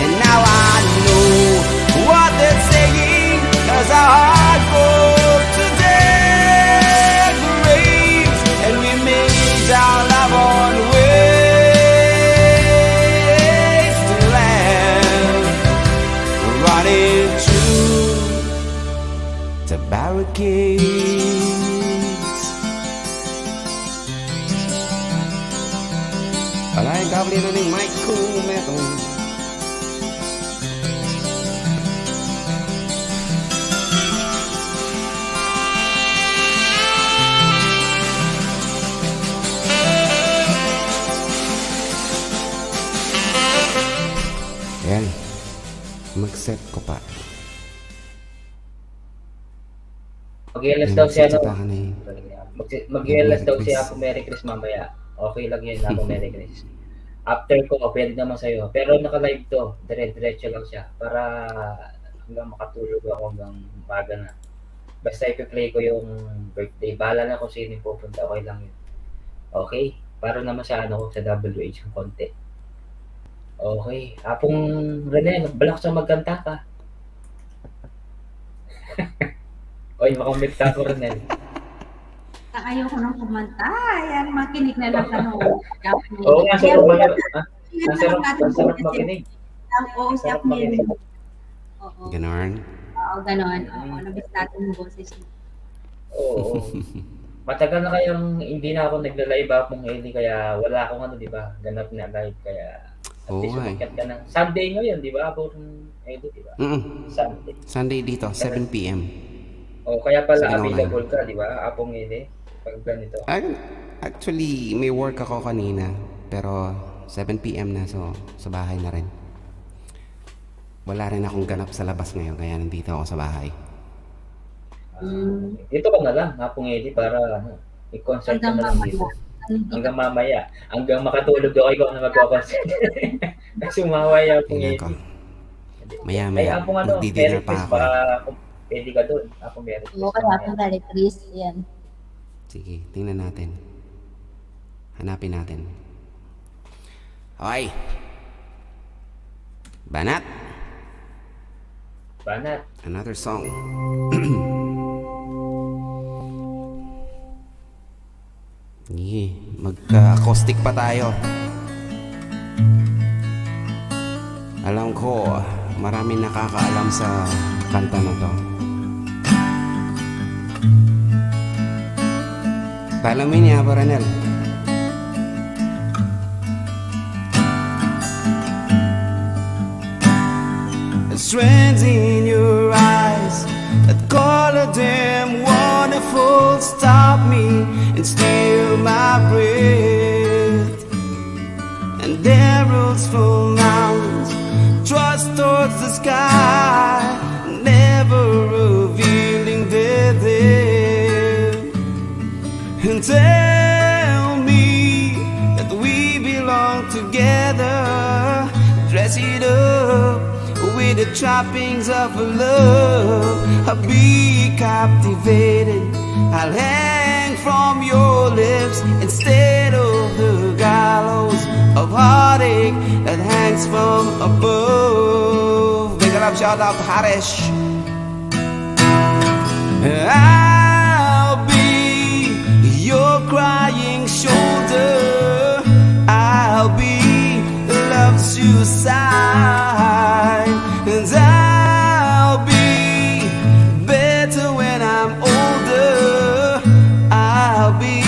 And now I know what they're saying as our heart goes to their graves. And we made our love on wasteland, running through the barricades. Wala yung kable na ng mic ko, meto. Ayan, mag-set ko pa. Mag-ILS daw siya, no? Magsasapakan na eh. Mag-ILS daw siya ako Merry Christmas mamaya. Okay lang yun ako Merry Christmas. After ko, pwede naman sa'yo. Pero naka-live to, dire-diretso lang siya. Para hanggang makatulog ako hanggang umaga na. Basta ipi-play ko yung birthday. Bahala na kung sino yung pupunta. Okay lang yun. Okay? Para naman sa ano ko, sa WH yung konti. Okay. Apong Rene, balak sa magkanta ka. Oy, makamit ka ko Rene. Ayoko nang kumanta. Ayan, makinig na lang ano. Oo nga, sarap makinig. Oo, si Sarap Apnil. makinig. Oo. Ganon. Oo, ganon. Oo, nabis natin yung boses niya. Oo. Matagal na kayang hindi na ako nagla-live apong Eli, kaya wala akong ano, di ba? Ganap na live, kaya at Oo least nga eh. umakyat ka ng Sunday ngayon, di ba? Apong Eli, di ba? Sunday. Sunday dito, 7 p.m. O, kaya pala Sige na, available ka, di ba? Apong Eli, pag ganito. Actually, may work ako kanina, pero 7 p.m. na, so sa bahay na rin. Wala rin akong ganap sa labas ngayon, kaya nandito ako sa bahay. Dito ka na lang, Apong Eli, para ano, i-concert ka na lang dito. Hanggang mamaya. Hanggang makatulog ako, ikaw na magkakonsert. Kasi umaway Apong Tingnan Eli. ko. Ay, Maya, Apong ano, magdi-dinner Merry pa Christmas ako. pa, kung pwede ka doon. Apong Merry Christmas. Oo, kaya akong Merry Chris. Yan. Sige, tingnan natin. Hanapin natin. Okay. Banat. Banat. Another song. Magka-acoustic pa tayo. Alam ko, marami nakakaalam sa kanta na to. Palamin niya, Baranel. The strands in your eyes, that color damn wonderful, stop me and steal my breath. And arrows from mountains, trust towards the sky, never revealing their depth. And tell me that we belong together, dress it up with the trappings of love. I'll be captivated. I'll hang from your lips instead of the gallows of heartache that hangs from above. Big love, shout out to Harish. I'll be your crying shoulder. I'll be love's suicide. And I'll be better when I'm older. I'll be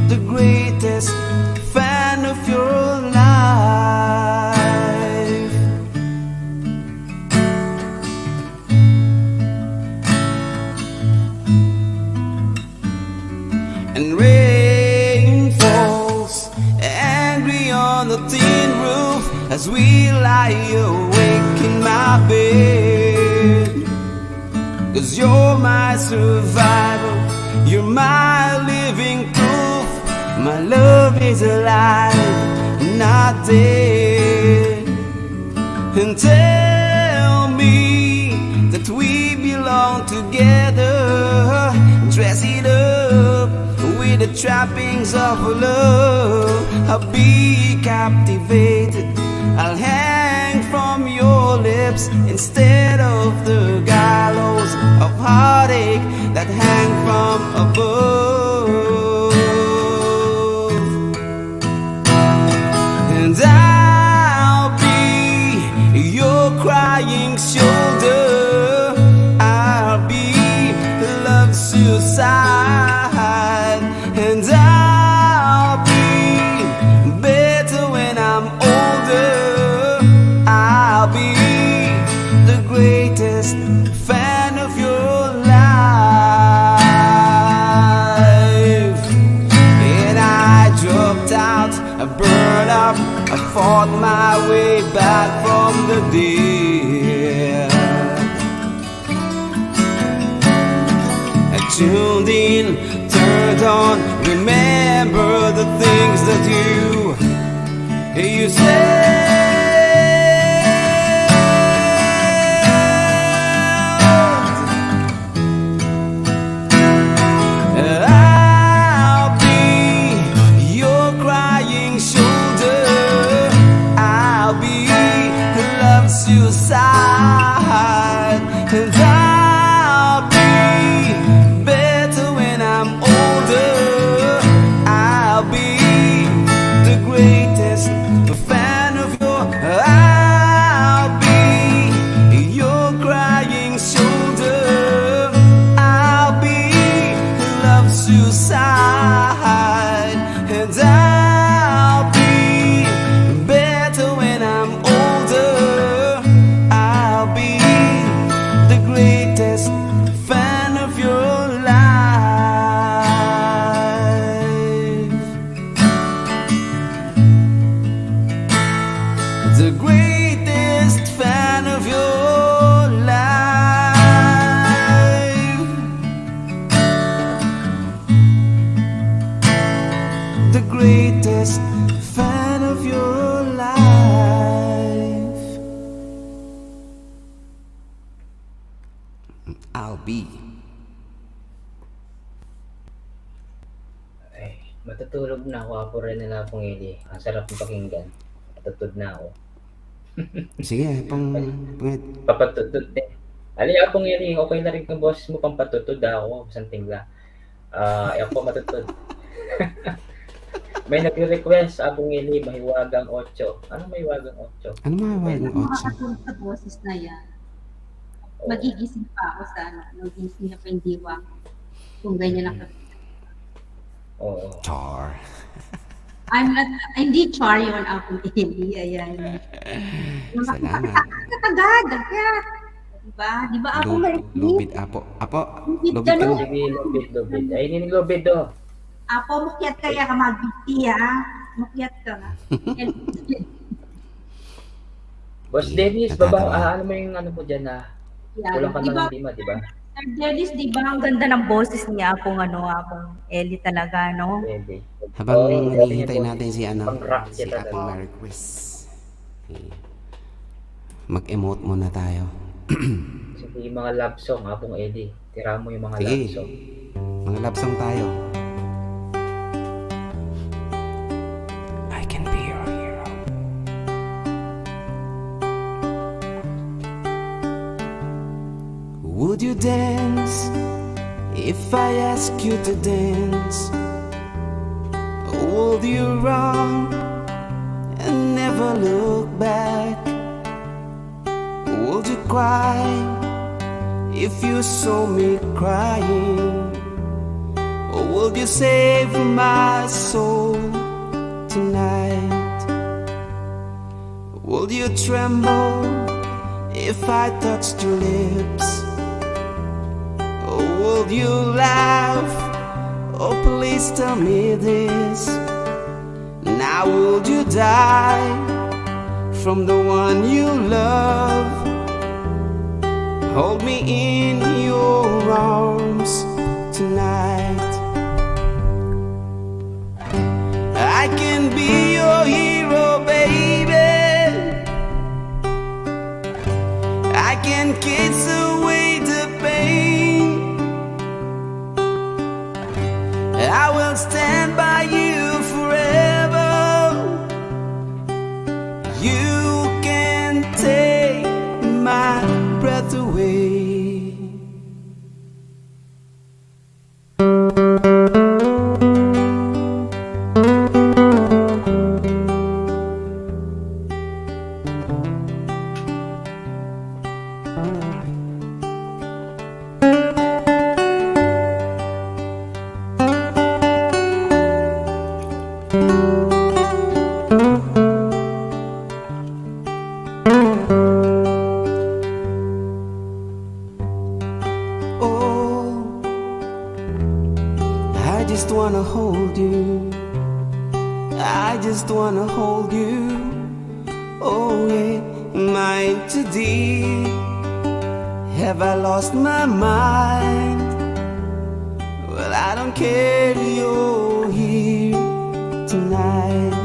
the greatest fan of your life. And rain falls angry on the tin roof as we lie awake in my bed. 'Cause you're my survival, you're my living proof. My love is alive, not dead. And tell me that we belong together. Dress it up with the trappings of love. I'll be captivated. I'll hang from your lips instead of the gallows of heartache that hang from above. And I'll be your crying shoulder. I'll be love's suicide. And I'll be better when I'm older. I'll be the greatest fan of your life. And I dropped out, I burned up, I fought my way back from the dead. I tuned in, turned on, remember the things that you said. I'll be your crying shoulder. I'll be love's suicide. And I'll be better when I'm older. I'll be the greatest fan of your. I'll be your crying shoulder. I'll be love's suicide. And I'll be better when I'm older. I'll be the greatest fan of your life. The greatest fan of your life. The greatest fan of your life. I'll be. Ay, matutulog na ako. Ako rin nila pong Eli. Ang sarap ng pakinggan. Matutod na ako. Sige, Papatutod din. Ali, apong Eli, okay na rin kung boses mo pang patutod ako. Something la. Ako matutod. May nagre-request, apong Eli, mahiwagang 8. Ano mahiwagang 8? ano mga Kung otso? makakatulog sa boses na yan, Oo. magigising pa ako sa magigising na pa yung diwa ko. Kung ganyan lang. Oo. Char. I'm not, hindi char yun ako, hindi, ayan. Salamat. Nakakagad, agad. Diba? Diba ako Lubid apo. Apo, Lubid lubid ka ka, no? na. Sige, lubid. Ay, hindi lubid do. Apo, mukyat kaya ka mag-biti, ha? Mukyat ka. Boss Sige, Dennis, natatawa. ano mo yung ano mo dyan na Yan. kulang ka Diba, ng lima, di ba? Sir Dennis, diba ang ganda ng boses niya, akong Ellie talaga, no? Pwede. Habang Oo, hinihintay yung natin si pang-rock si siya talaga. Apong Mary Chris. Okay. Mag-emote muna tayo. Sige, yung mga love song, Apong Eddie. Tira mo yung mga love Sige, song. mga love song tayo. I can be your hero. Would you dance if I ask you to dance? Would you run and never look back? Would you cry if you saw me crying? Or would you save my soul tonight? Would you tremble if I touched your lips? Or would you laugh? Oh, please tell me this. Now would you die from the one you love? Hold me in your arms tonight. I can be your hero, baby. I can kiss away the pain. I will stand by you forever. You can take my breath away. Oh, I just wanna hold you. I just wanna hold you. Oh yeah, mine today. Have I lost my mind? Well, I don't care, you're here tonight.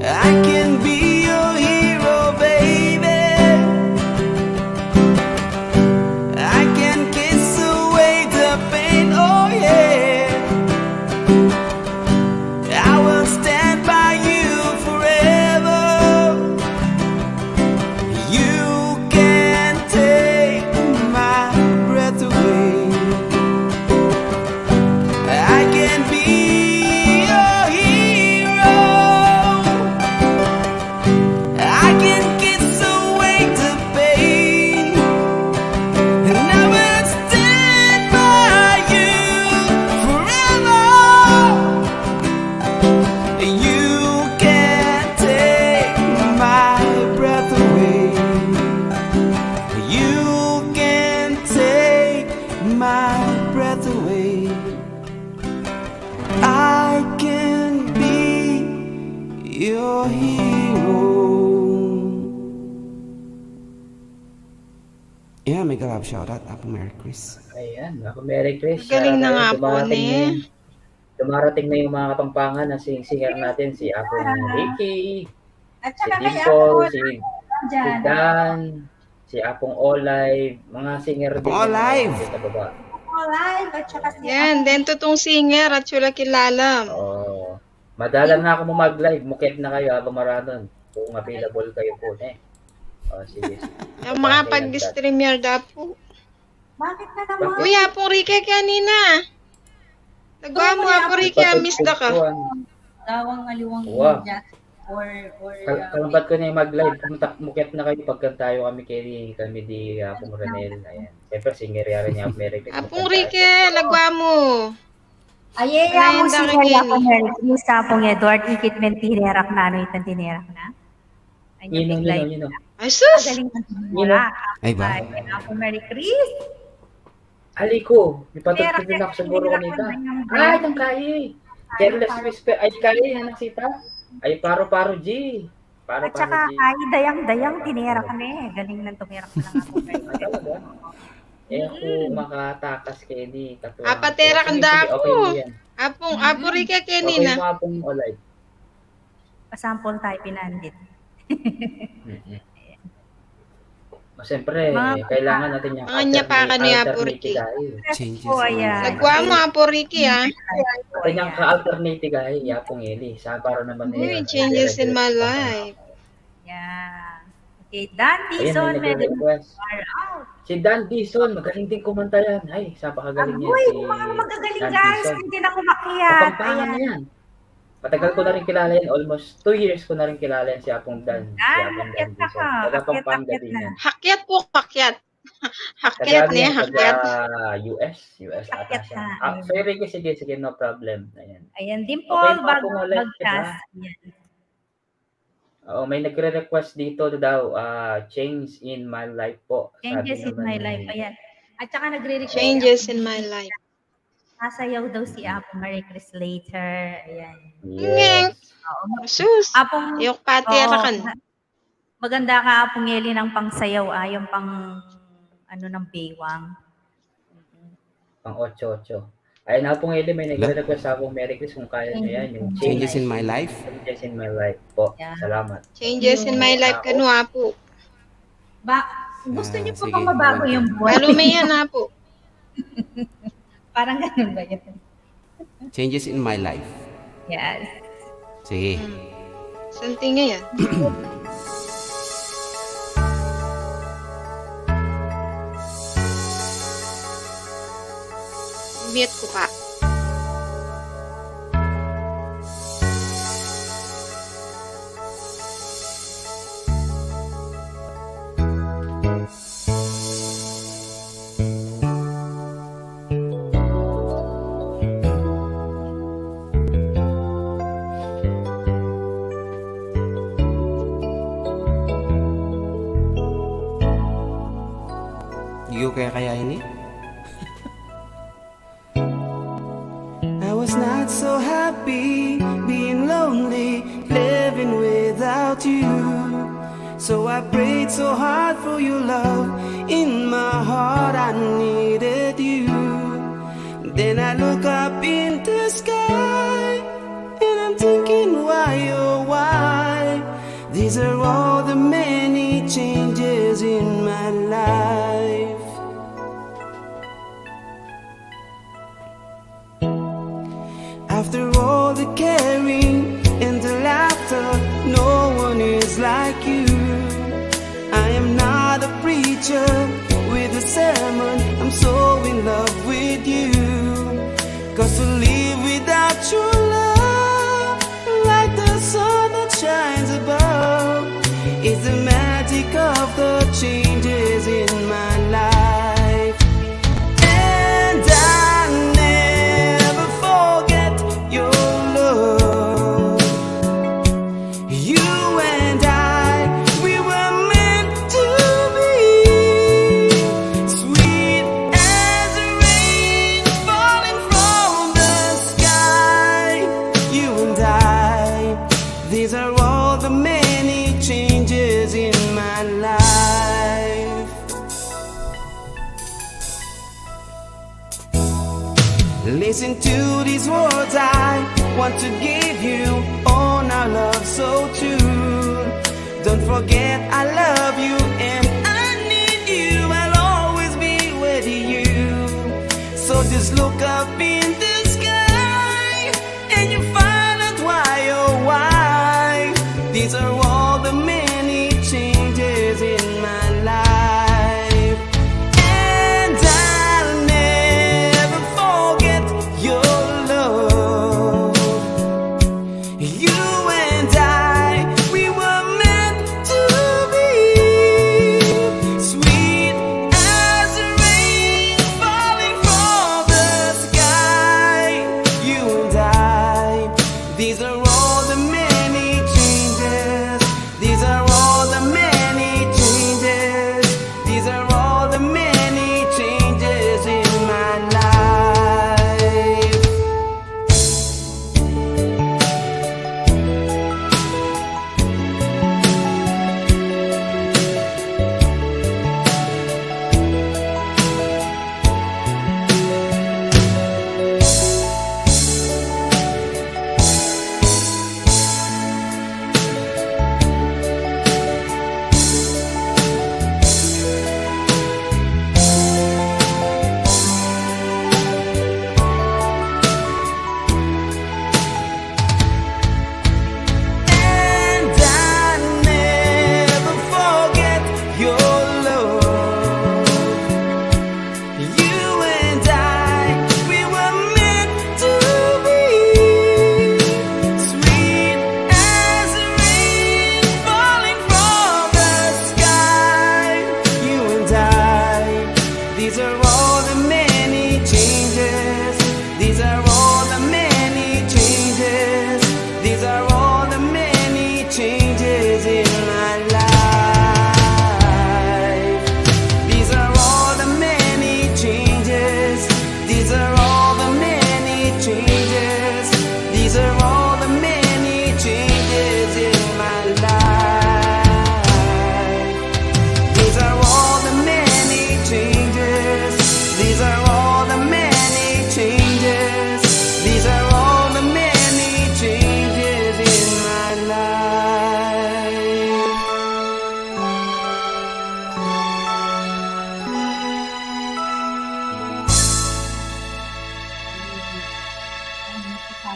I can be your hero, baby. I can kiss away the pain, oh yeah. I will stand by you forever. You can take my breath away. I can be your hero. I can kiss away the pain. And I will stand by you forever. You can take my breath away. You can take my breath away. I can be your hero. Yeah, may galap shoutout. Happy Merry Christmas. Ayan, ako Merry Chris. Galing na nga po, Dumarating na ne? yung- Dumarating na yung mga Kapampangan na singer natin. Si Apong Ricky, At si saka kay Dimple, Apo si dyan. Dan, si Apong Olive, mga singer Apong Olive! Sa baba. Live at saka si Yan, then totoong singer at sila kilala. Oo. Madalang na ako mo mag-live. Mukit na kayo habang maraton. Kung available kayo po. Sige. Yung mga pag-streamer daw po. Bakit na naman? Uy, Apong Ricky kanina. Nagwa mo, Apong Ricky, miss na ka. Gawang aliwang Wow. India or Kalambat ko na yung mag-live. Mukit na kayo pagka tayo kami di Apong Ranel. Ayan. Siyempre, singer rin niya. Merry Christmas. Apong Ricky, nagwa mo. Ayaya mo Wala si yung Kaya dakitin. ko Mary sa pong Edward ikit men tinerak na ano itan tinerak na. Ay, Yun. Ay, sus! Galing ng tinira. Ay ba? Ay, ako Mary Chris. Aliko. Ipatagpag na ako siguro kanita. Ay, nang kaya. Careless Whisper. Ay, kaya. Anak sita. Ay, paro-paro G. At saka ay dayang-dayang tinira kami. Galing ng tumirak na lang ako. Mary Chris. Talaga? Ako makatakas kay ni. Apatera kanda ako. Okay mo yan. Apong Ricky Okay kanina. mo Apong Olive. Pasample tayo pinandit. Mm. Siyempre, Mga kailangan natin yung Mga niya pa ka niya po, alternative Ricky. guy. Changes po, in my ayan. life. Nagwa mo po, Ricky, ah. Natin yung ka-alternative guy, yapong Eli. Sa para naman Uy, changes in my life. Yeah. Okay, Dan Ayan, may Dizon, nagre-request. far out. Si Dan Dison, magaling din kumanta yan. Ay, napakagaling yan. Agoy, Si mga magagaling Dan guys, Dison. hindi na kumakyat. Kapampangan na Ayan. yan. Matagal ko na rin kilala yan. Almost 2 years ko na rin kilala yan si Apong Dan. Si Apong Dan Akyat na Dison. ka. Taga Akyat, Pampanga akyat din na. yan. Hakyat po, hakyat. Taga Hakyat ano niya, yan? Taga hakyat. US ata Akyat siya. na. Sorry, Ricky, sige, no problem. Ayan. Ayan, Okay Dimple, pa po ulit, bagkas. diba? Oo, may nagre-request dito daw, change in my life po. Changes in naman my ni- life. Ayan. At saka nagre-request Changes in my life. sasayaw daw si Apo Marie Chris later. Ayan. Yes. Oo. Sus, Apong, yok patira kan. maganda ka Apong Eli ng pangsayaw. Yung pang, ano ng baywang. Pang 8-8. Ayun na pong Eli, may nagre-request sa akong Merry Chris kung kaya niya yan. Yung Changes in my life. Changes in my life po. Yeah. Salamat. Changes in my life kanu po. Gusto niyo po sige, bang mabago okay. yung buhay? Malume yan po. Parang ganun ba yun? Changes in my life. Yes. Sige. Something nga yan. Mute ko pa. Hindi ko kaya ini. I was not so happy being lonely, living without you. So I prayed so hard for your love. In my heart I needed you. Then I look up in the sky and I'm thinking why, oh why? These are all the many changes in my life. After all the caring and the laughter, no one is like you. I am not a preacher with a sermon, I'm so in love with you. Cause to live without your love, like the sun that shines above, is the magic of the changes in my life. And I never forget your love. You and I, we were meant to be. Sweet as rain falling from the sky. You and I, these are all the many changes in my life. Listen to these words I want to give you. Oh, our love so true. Don't forget I love you and I need you. I'll always be with you. So just look up in the sky and you find out why, oh why. These are all the many changes in my life. And I'll never forget your love. You and I, we were meant to be. Sweet as rain falling from the sky.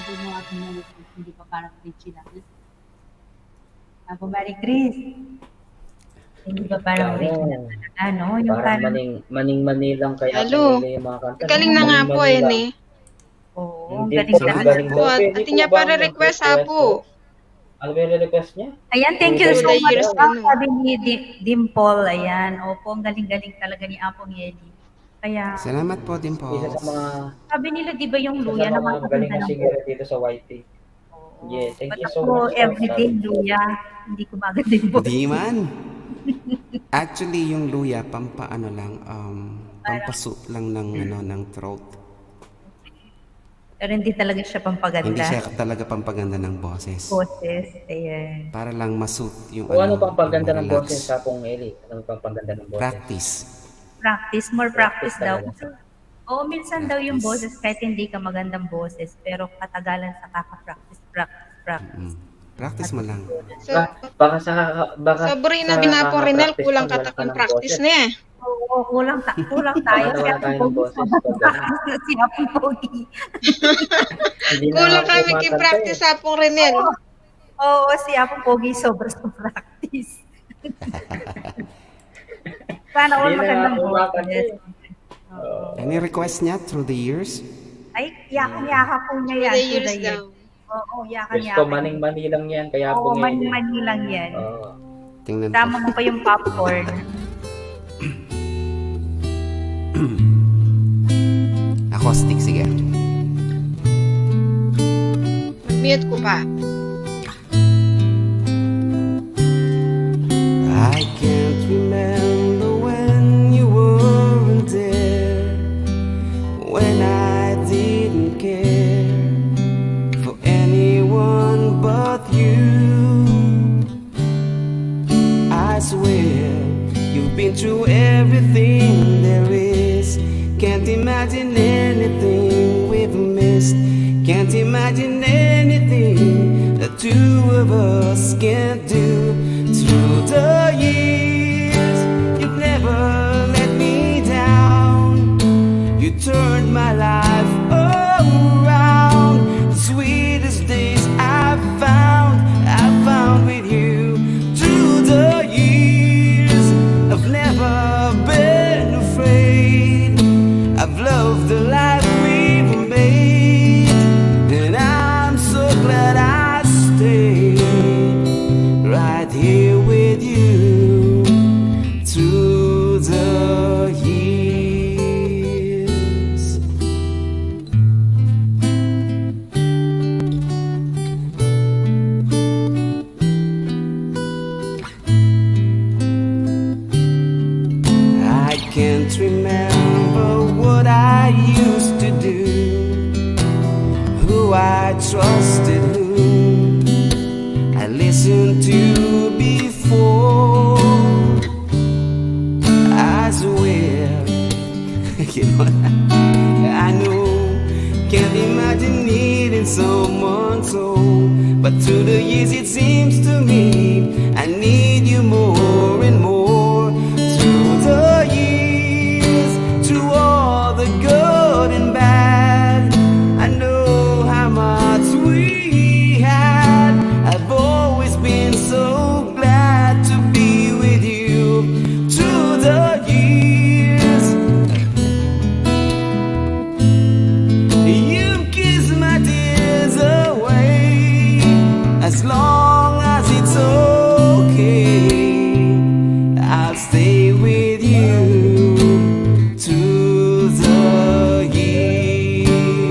Sabi mo ating Mary Chris, hindi pa parang original. Ako, Mary Chris. Hindi ba parang original Ano, talaga, no? Yung parang parang, maning-mani lang kaya Halo. pinili yung mga kanta. Galing na nga po Maning-mani eh, lang. ni. oo, ang Hindi galing po talaga. galing Po, daw. Pwede ati po niya ba para request ha po. Ano ba yung request niya? Ayan, thank you Through so the much. years, Ma'am. ano. Sabi ni Dimple, ayan. Opo, ang galing-galing talaga ni Apong Yeli. Kaya, Salamat po, Isa sa Dimples. mga sabi nila, di ba yung isa sa luya mga naman magaling maganda na ng singer dito sa YT. Oo. Yeah, thank But you so ako, much po. everyday Sabi ko. luya. Hindi ko maganda yung boses. Hindi man. Actually, yung luya, pampaano lang, pampasuit lang ng, ng throat. Pero hindi talaga siya pampaganda. Hindi siya talaga pampaganda ng boses. Boses, ayan. Para lang masuit yung O ano pang paganda ng relax. boses sa Pong Eli? Ano pang paganda ng boses? Practice. Practice, more practice daw. Talaga. Oo, minsan daw yung Practice. boses, kahit hindi ka magandang boses, pero katagalan sa kaka-practice, practice. Practice mo lang. So, Baka so Brina, sa Binapo Renel, kaka-practice kulang pa, wala katakang ng practice boses. na eh. Oo, kulang tayo. Baka Si wala Apong tayo ng Pogi, boses. sobrang practice na si Apong Pogi. Hindi na Kulang ako kami kumakanta ki-practice eh. sa pong Renel. Oo, si Apong Pogi, sobrang practice. Sana all Hindi na magandang ako kumakanta boses. eh. Oo. Any request niya through the years? Ay, yakan-yaka po niya yan. Through the through years the years. daw. Oo, Gusto yakan-yaka. maning-mani lang yan, kaya Oo, Pong Eli. mani-mani lang yan. Oo. Tingnan ko. Tama mo pa yung popcorn. Acoustic, sige. Mag-mute ko pa. I can't remember when you weren't there, when I didn't care for anyone but you. I swear you've been through everything there is. Can't imagine anything we've missed. Can't imagine anything the two of us can't do. Through the years, you've never let me down. You turned my life around. The sweetest days I've found with you. Through the years, I've never been afraid. I've loved the life we've made, and I'm so glad I stayed right here with you through the years. I can't remember what I used to do, who I trusted, who I listened to before. I swear, you know, I know, can't imagine needing someone so. But through the years, it seems to me I need you more and more. Through the years, through all the good and bad, I know how much we had. I've always been so glad to be with you. Through the years, you kiss my tears away. As long as it's okay, I'll stay with you through the years.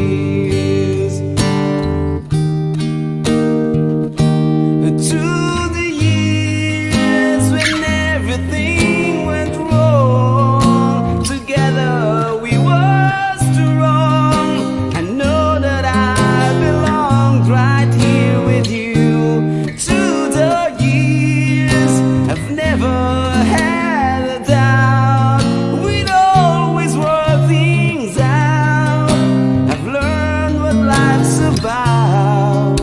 Through the years when everything went wrong, together we were strong. I know that I belonged right here with you. Through the years, I've never had a doubt. We'd always work things out. I've learned what life's about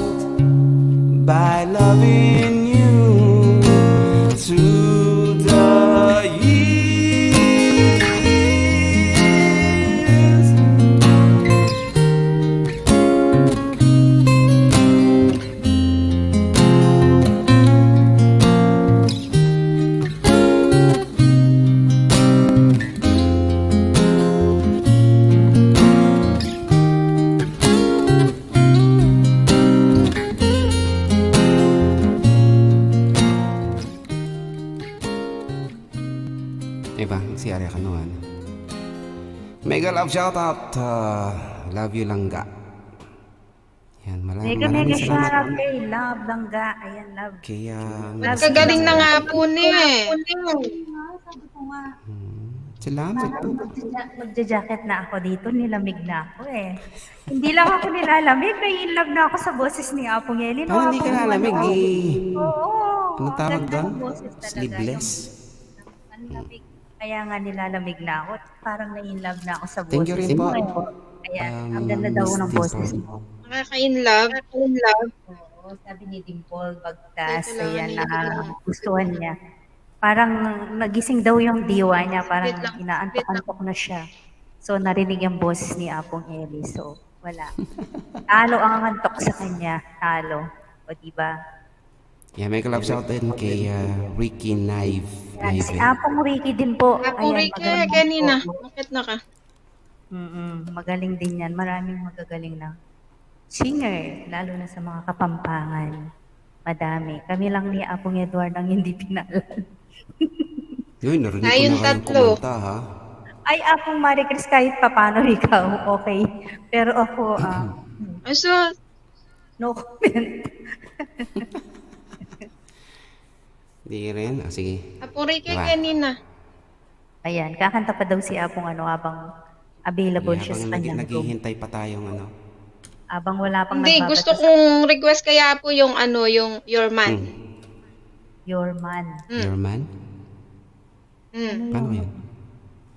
by loving you through the years. pare kanuan. Mega love shoutout. Love you langga. Yan, Mega maraming shout salamat. out kay Love Langga. Ayan, Love. Kaya, Love Kagaling na nga po ni eh. Sabi ko nga, salamat po. magja-jacket na ako dito, nilamig na ako eh. Hindi lang ako nilalamig, nai-inlove na ako sa boses ni Apong Eli. Paano hindi ka nalamig? Oo. Ano tawag ganda doon? ng boses talaga. Sleeveless? Ang lamig. Kaya nga nilalamig na ako. Parang nai-inlove na ako sa boses. Thank you rin po. Ayan, ang ganda daw ng Miss boses Dimple. mo. Nakaka-in-love. Oo, sabi ni Dimple Bagtas, Ay, kailangan ayan, niya gustuhan niya. Parang nagising daw yung diwa niya, parang Wait lang, inaantok-antok na siya. So, narinig yung boses ni Apong Eli. So, wala. Talo ang antok sa kanya. Talo. O, diba? Yeah, may love shout din kay Ricky Knife. Yan, si Apong Ricky din po. Apong Ayan, Ricky, magaling kanina. po. Bakit na ka? Magaling din yan. Maraming magagaling na singer, lalo na sa mga Kapampangan. Madami. Kami lang ni Apong Edward ang hindi pinalan. Yun, narinig ko Tayong na kayong tatlo. kumanta, ha? Ay, Apong Marie Chris, kahit papano ikaw, okay. Pero ako, So, no comment. Di rin? Sige. Apong Ricky, Diba? kanina. Ayan, kakanta pa daw si Apong habang available siya sa kanyang room. Naghihintay pa tayong Habang wala pang Hindi, nagbabato gusto sa kong request kaya po yung yung Your Man. Your Man. Your man? Mm. Paano yun?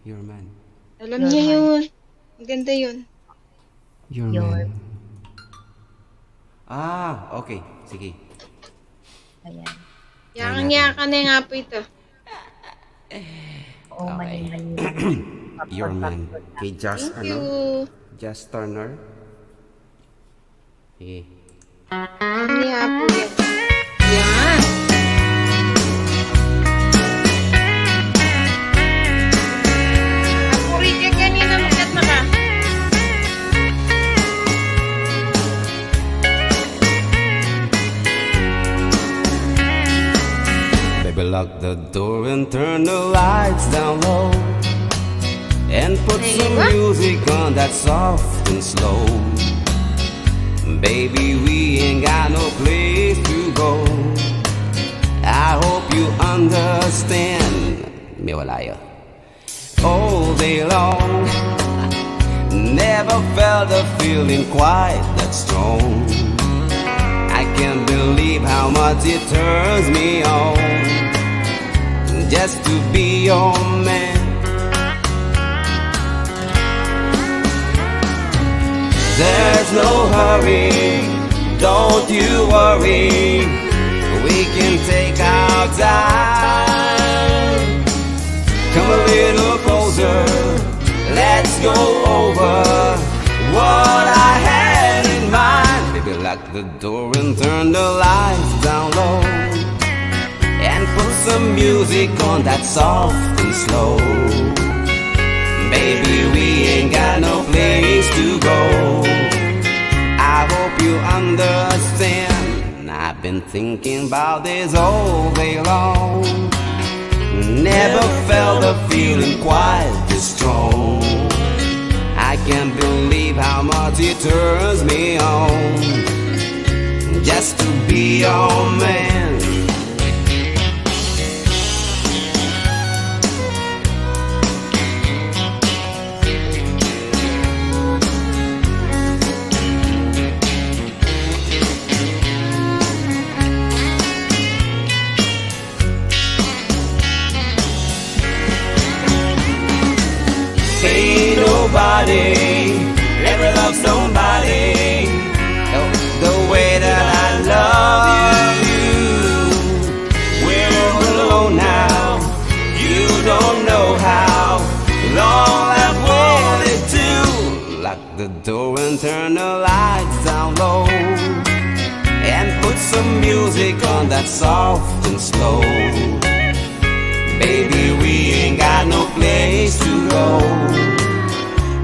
Your man. Alam niya yun. Ang ganda yun. Your Your- man. Okay. Sige. Ayan. Yakan-yakan na nga po ito. Oo, Okay. mali-mali. Your man. Kay Just, Thank you. Just Turner. Sige. Niya po yan. Yan. Apong Ricky, kanina makat na ka. Baby, lock the door and turn the lights down low. And put some music on that's soft and slow. Baby, we ain't got no place to go. I hope you understand. May wala yun. All day long, never felt a feeling quite that strong. I can't believe how much it turns me on just to be your man. There's no hurry, don't you worry. We can take our time. Come a little closer, let's go over what I had in mind. Baby, lock the door and turn the lights down low. And put some music on that's soft and slow. Baby, we ain't got no place to go. I hope you understand. I've been thinking about this all day long. Never felt a feeling quite this strong. I can't believe how much it turns me on just to be your man. Ain't nobody ever loved somebody the way that I love you. We're alone now. You don't know how long I've waited to lock the door and turn the lights down low and put some music on that's soft and slow. Baby, we ain't got no place to go.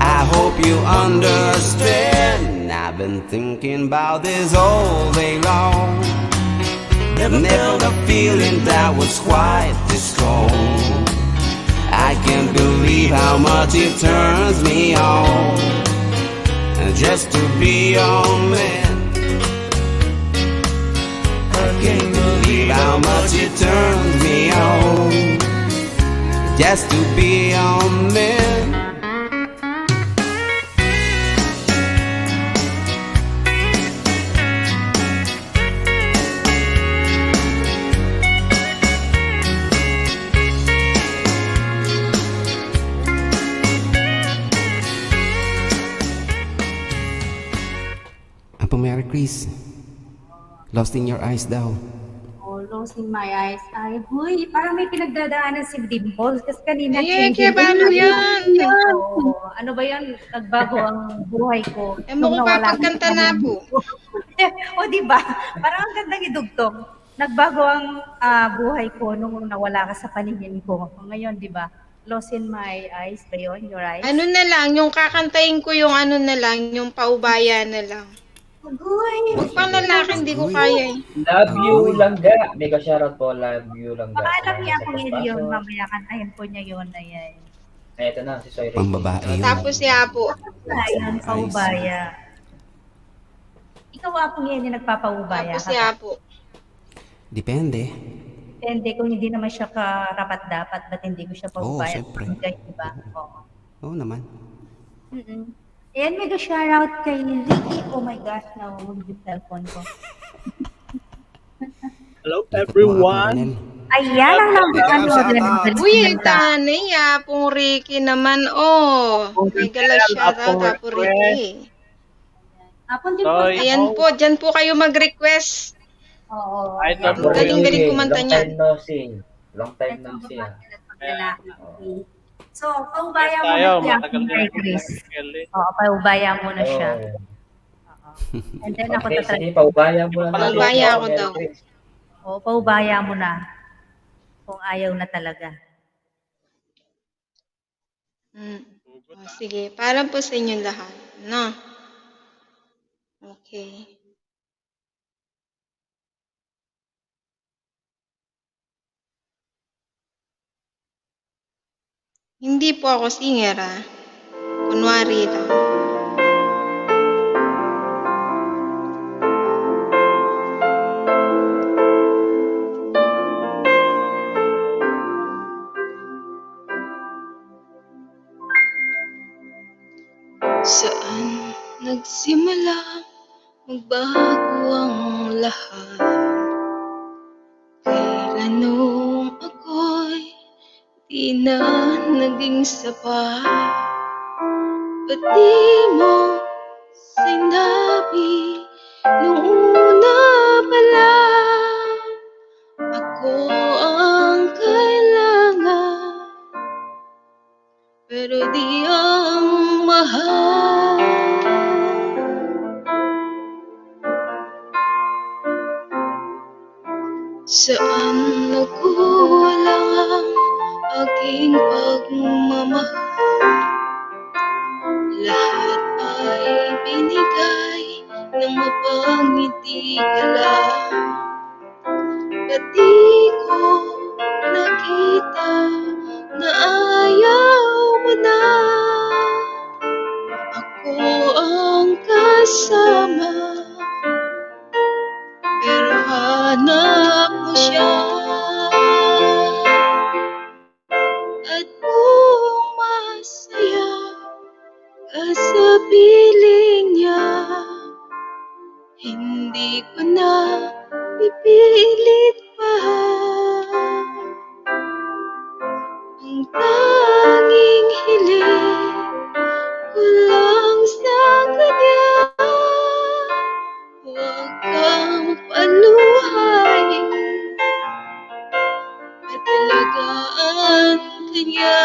I hope you understand. I've been thinking about this all day long. Never felt a feeling that was quite this strong. I I can't believe how much it turns me on just to be your man. I can't believe how much it turns me on just to be your man. Merry Chris, Lost in Your Eyes daw. Oh, Lost in My Eyes. Ay, huy, parang may pinagdadaanan si Dimples. Kasi kanina, Kaya paano yan? Oo, ano ba yan? Nagbago ang buhay ko. Mo ko nawala papagkanta na po. O, di ba? Parang ang gandang idugtong. Nagbago ang buhay ko nung nawala ka sa paningin ko. Ngayon, di ba? Lost in My Eyes ba yun? Your Eyes? Ano na lang, yung kakantayin ko yung ano na lang, yung paubaya na lang. Agoy! Huwag pang lalaki, hindi ko kaya eh. Love you langga. Mega shoutout po, love you langga. Baka alam niya Sa kung paspaso. yun, mamaya kantahin po niya yun. Ayan. Ay, ito na, si Soy Ray. Pambabae yun. Tapos si Apo. Ayan, paubaya. Ikaw, Apong yan, yung nagpapaubaya Tapos ka si ba? Apo. Depende. Depende kung hindi naman siya karapat-dapat, ba't hindi ko siya paubaya? syempre. Diba? Oo. Oo naman. Ayan, mega shoutout kay Ricky. Oh my gosh, nahulog yung cellphone ko. Hello everyone. Ayan ang number. Uy, tanay, Apong Ricky naman, oh. Mega lang shoutout, Apo Ricky. Apon din po. Ayan po, dyan po kayo mag-request. Oo. Apo Galing-galing Ricky, kumanta long niyan. time no see. Long time no see. So, paubaya mo Tayo, na siya. matagal na yung Chris. Kelly. Oo, paubaya mo na siya. Oh. And then ako Okay, tatry. sige, paubaya mo lang. Paubaya ako Mary daw. Chris. Oo, paubaya mo na. Kung ayaw na talaga. Oh, sige, para po sa inyong lahat. No? Okay. Hindi po ako singer, ah. Kunwari lang. Saan nagsimula magbago ang lahat? Kailan nung ako'y di na naging sapat? Ba't di mo sinabi nung una pa lang? Ako ang kailangan, pero di ang mahal. Saan nagkulang ang aking pagmamahal? Lahat ay binigay ng mapangiti ka lang. Ba't di ko nakita na ayaw mo na? Ako ang kasama, pero hanap mo siya. At kung masaya ka sa piling niya, hindi ko na pipilit pa. Ang tanging hiling ko lang sa kanya, huwag kang paluhain at alagaan kanya.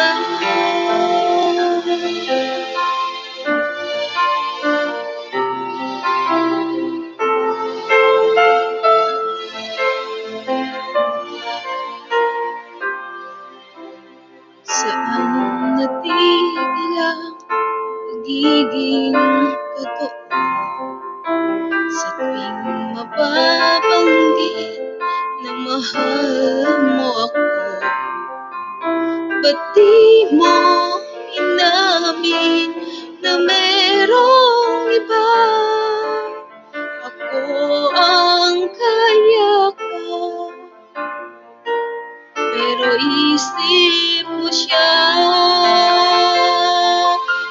Saan natigil ang pagiging totoo? Sa tuwing mapapanggit na mahal mo ako, ba't di mo inamin na merong iba. Ako ang kayakan, pero isip mo siya.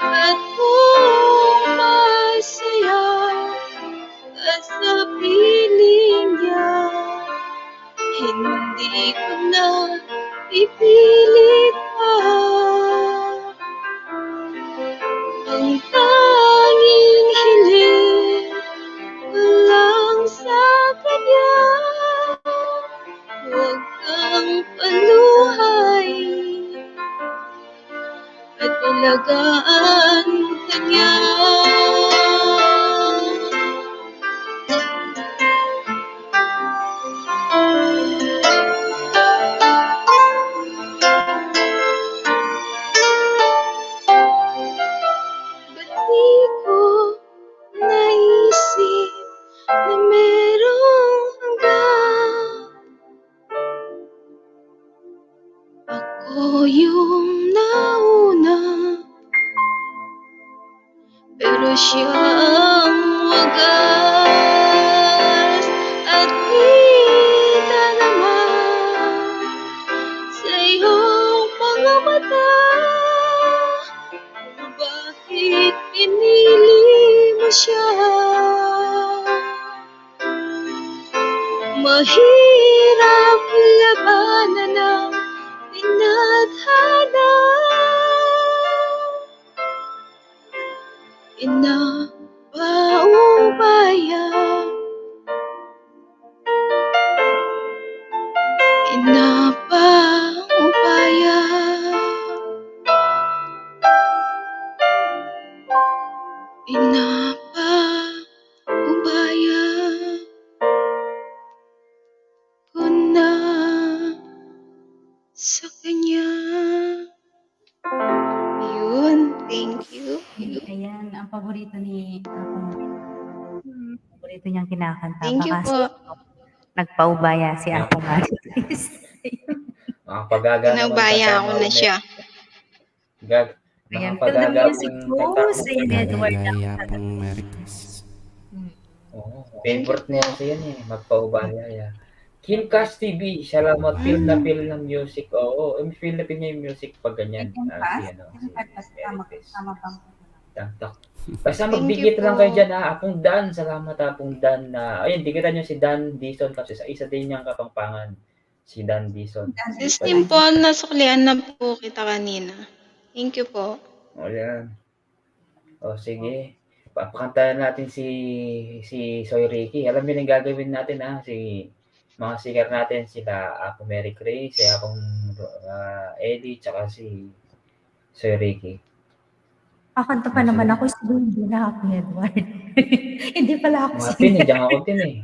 At kung masaya ka sa piling niya, hindi ko na ipilit pa. Ang tanging hiling ko lang sa kanya, huwag kang paluhay at alagaan ka niya. Ba't di ko naisip na merong hanggang? Ako yung nauna, pero siya ang wagas. At kita naman sa iyong mga mata kung bakit pinili mo siya. Mahirap labanan ng tinadhana. Inapaubaya, inapaubaya, inapaubaya ko na sa kanya. Yun, thank you. Ayan, ang paborito ni paborito niyang kinakanta. Thank you Baka po. nagpaubaya si Apong Marites. Pagaga naman Pinabaya ako na siya. Ayan, Mga feel the pagaga music kung goes. Ayan, Edward. Gaya pong Maricris. favorite niya kasi yan eh, magpaubaya. Yeah. GCASH TV, salamat, feel na feel ng music. Oo, feel na feel niya yung music pag ganyan. Si Marites. Tak. Basta Thank magbigit you lang po. kayo dyan ha. Apong Dan, salamat Apong Dan na, ayun, dikitan nyo si Dan Dison kasi isa din niyang Kapampangan. Si Dan Dison. Sis Dimple, nasuklian na po kita kanina. Thank you po. O yan. O sige. Papakantahan natin si Soy Ricky. Alam niyo yung gagawin natin ha. Si mga singer natin sila Apo Mary Grace, si Apong Eddie, tsaka si Soy Ricky. Kakanta pa naman ako, siguro hindi na ako, Edward. Hindi pala ako Mga tin, singer. nandiyan ako tin eh.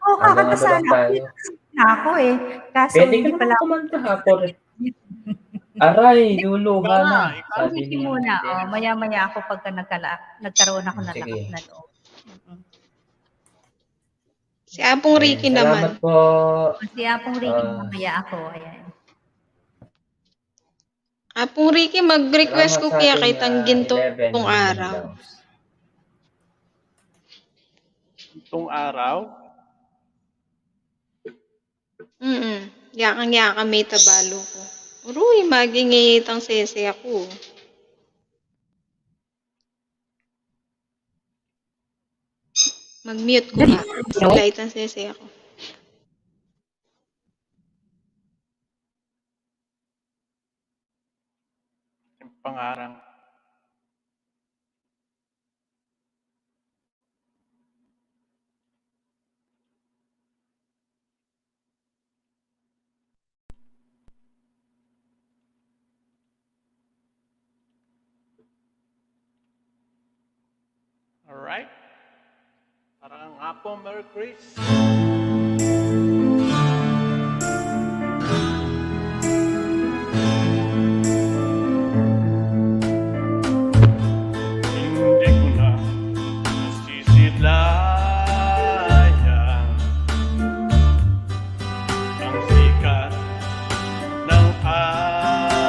Oo, Hanggang kakanta ano lang sana tayo. ako eh. Kaso Pwede ka hindi naman pala ako. kumanta ako rin. Aray, luluha na. Sabi Hindi niya. muna. Maya-maya ako pagka nagkaroon ako ng Sige. lakas na loob. Si Apong Ricky Salamat naman. po. Si Apong Ricky, mamaya ako. Ayan. Apong Ricky, mag-request ko Salamat sa kaya ating, kay Tanggin 11 tong araw. Downs. Itong araw, Yakang-yaka may tabalo ko. Uruy, magingitang sese ako. Mag-mute ko nga. Slight ang sese ako. yung pangarang. Alright. Parang Apo Mary Chris. Hindi ko na nasisilayan ang sikat ng araw.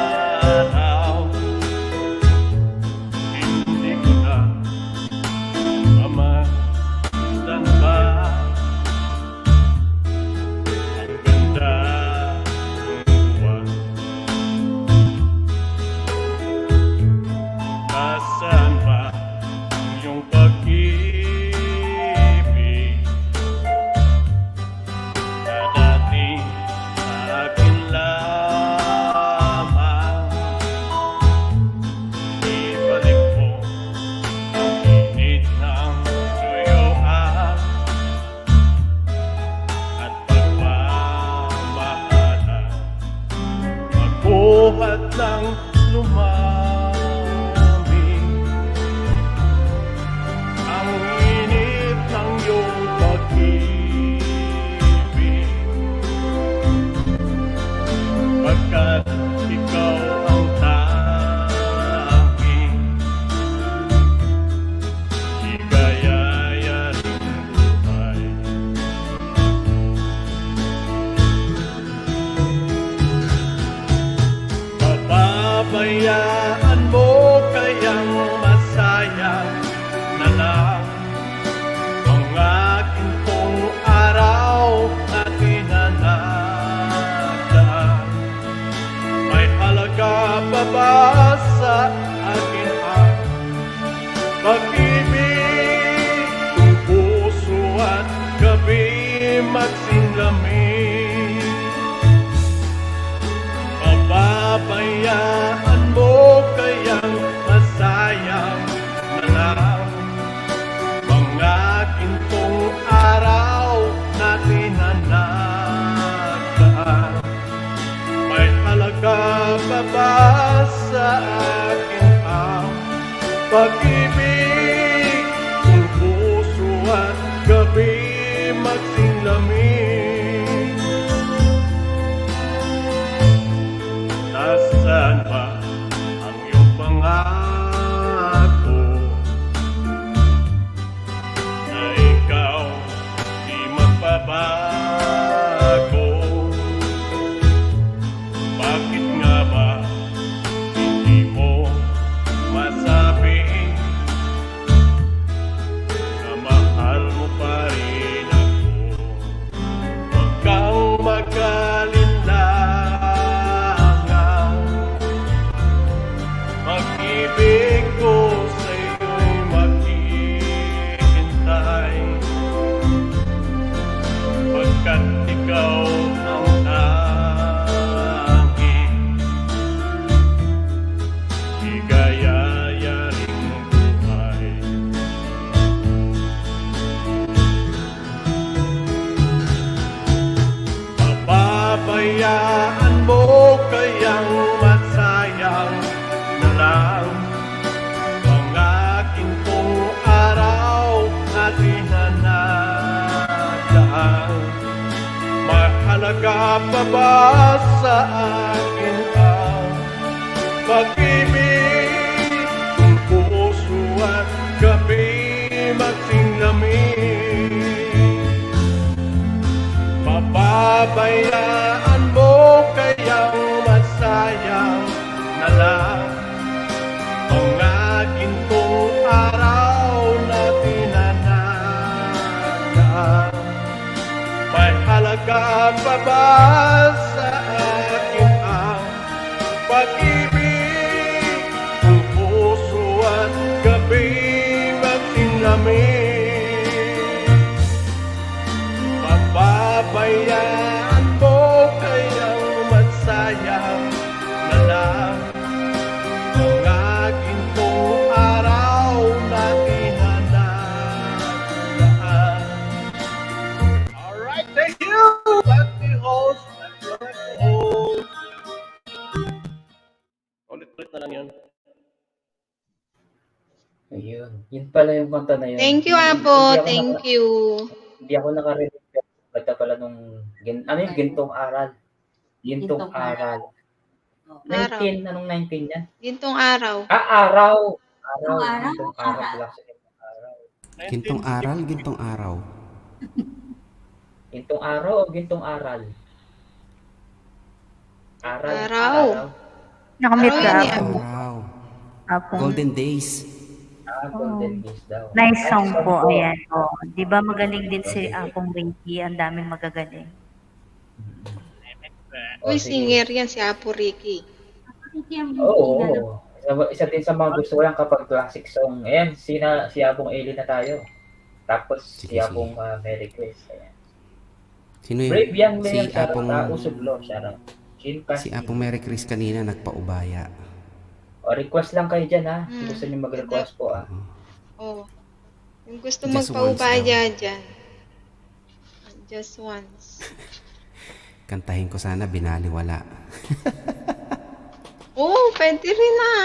gintong araw natin na nagdaan. May halaga pa ba sa akin ang pag-ibig? Kung puso at gabi magsinglamig, nasaan ba ang iyong pangako na ikaw di magbabago? Bakit nga ba hindi mo masabi na mahal mo pa rin ako? Huwag kang mag-alinlangan, pag-ibig ko sa'yo'y maghihintay, pagkat ikaw ang tanging higayayaring buhay. Pababayaan mo kayang masayang na lang ang aking pong araw natin na nadaan. Mahalaga pa ba sa akin ang pag-ibig? Kung puso at gabi magsinglamig, pababayaan mo kayang masayang na lang ang aking pong araw natin na nadaan. May halaga pa ba sa akin ang pag-ibig? Kung puso at gabi magsinglamig, pababayaan mo kayang magsayang na lang ang aking pong araw natin na nadaan. Alright, thank you! That's the host. That's the host. Ulit-ulit na lang yun. Ayun. Yun pala yung kanta na yun. Thank you, Apo. Thank you. Hindi ako nakarinig. Basta pala nung, ano yung gintong aral? Gintong Gintong aral. aral. 19, anong 19 yan? Gintong araw. Araw. Gintong araw? Gintong araw. Gintong araw. Gintong aral, gintong araw. Gintong araw o gintong aral? Aral. Araw. Nakamit Araw ka. yun eh. Araw. Apong. Golden days. Golden days daw. Nice song po. Ayan. Oh. Di ba magaling din si Apong Ricky? Ang daming magagaling. Uy, singer yan si Apo Ricky. Oo. Isa din sa mga gusto ko yan kapag classic song. Ayan, si Abong Eli na tayo. Tapos si Sige, Abong Merry Chris. Ayan. Sino yun? Brave Young Si Mayor, Apong, Usublo, shoutout. si Apong Mary Chris kanina nagpaubaya. O, request lang kayo dyan, ha? Hmm. Gusto niyo mag-request po, ha? Oh. Yung gusto Just magpaubaya dyan. Just once. Kantahin ko sana binaliwala. Oh, pwede rin ah.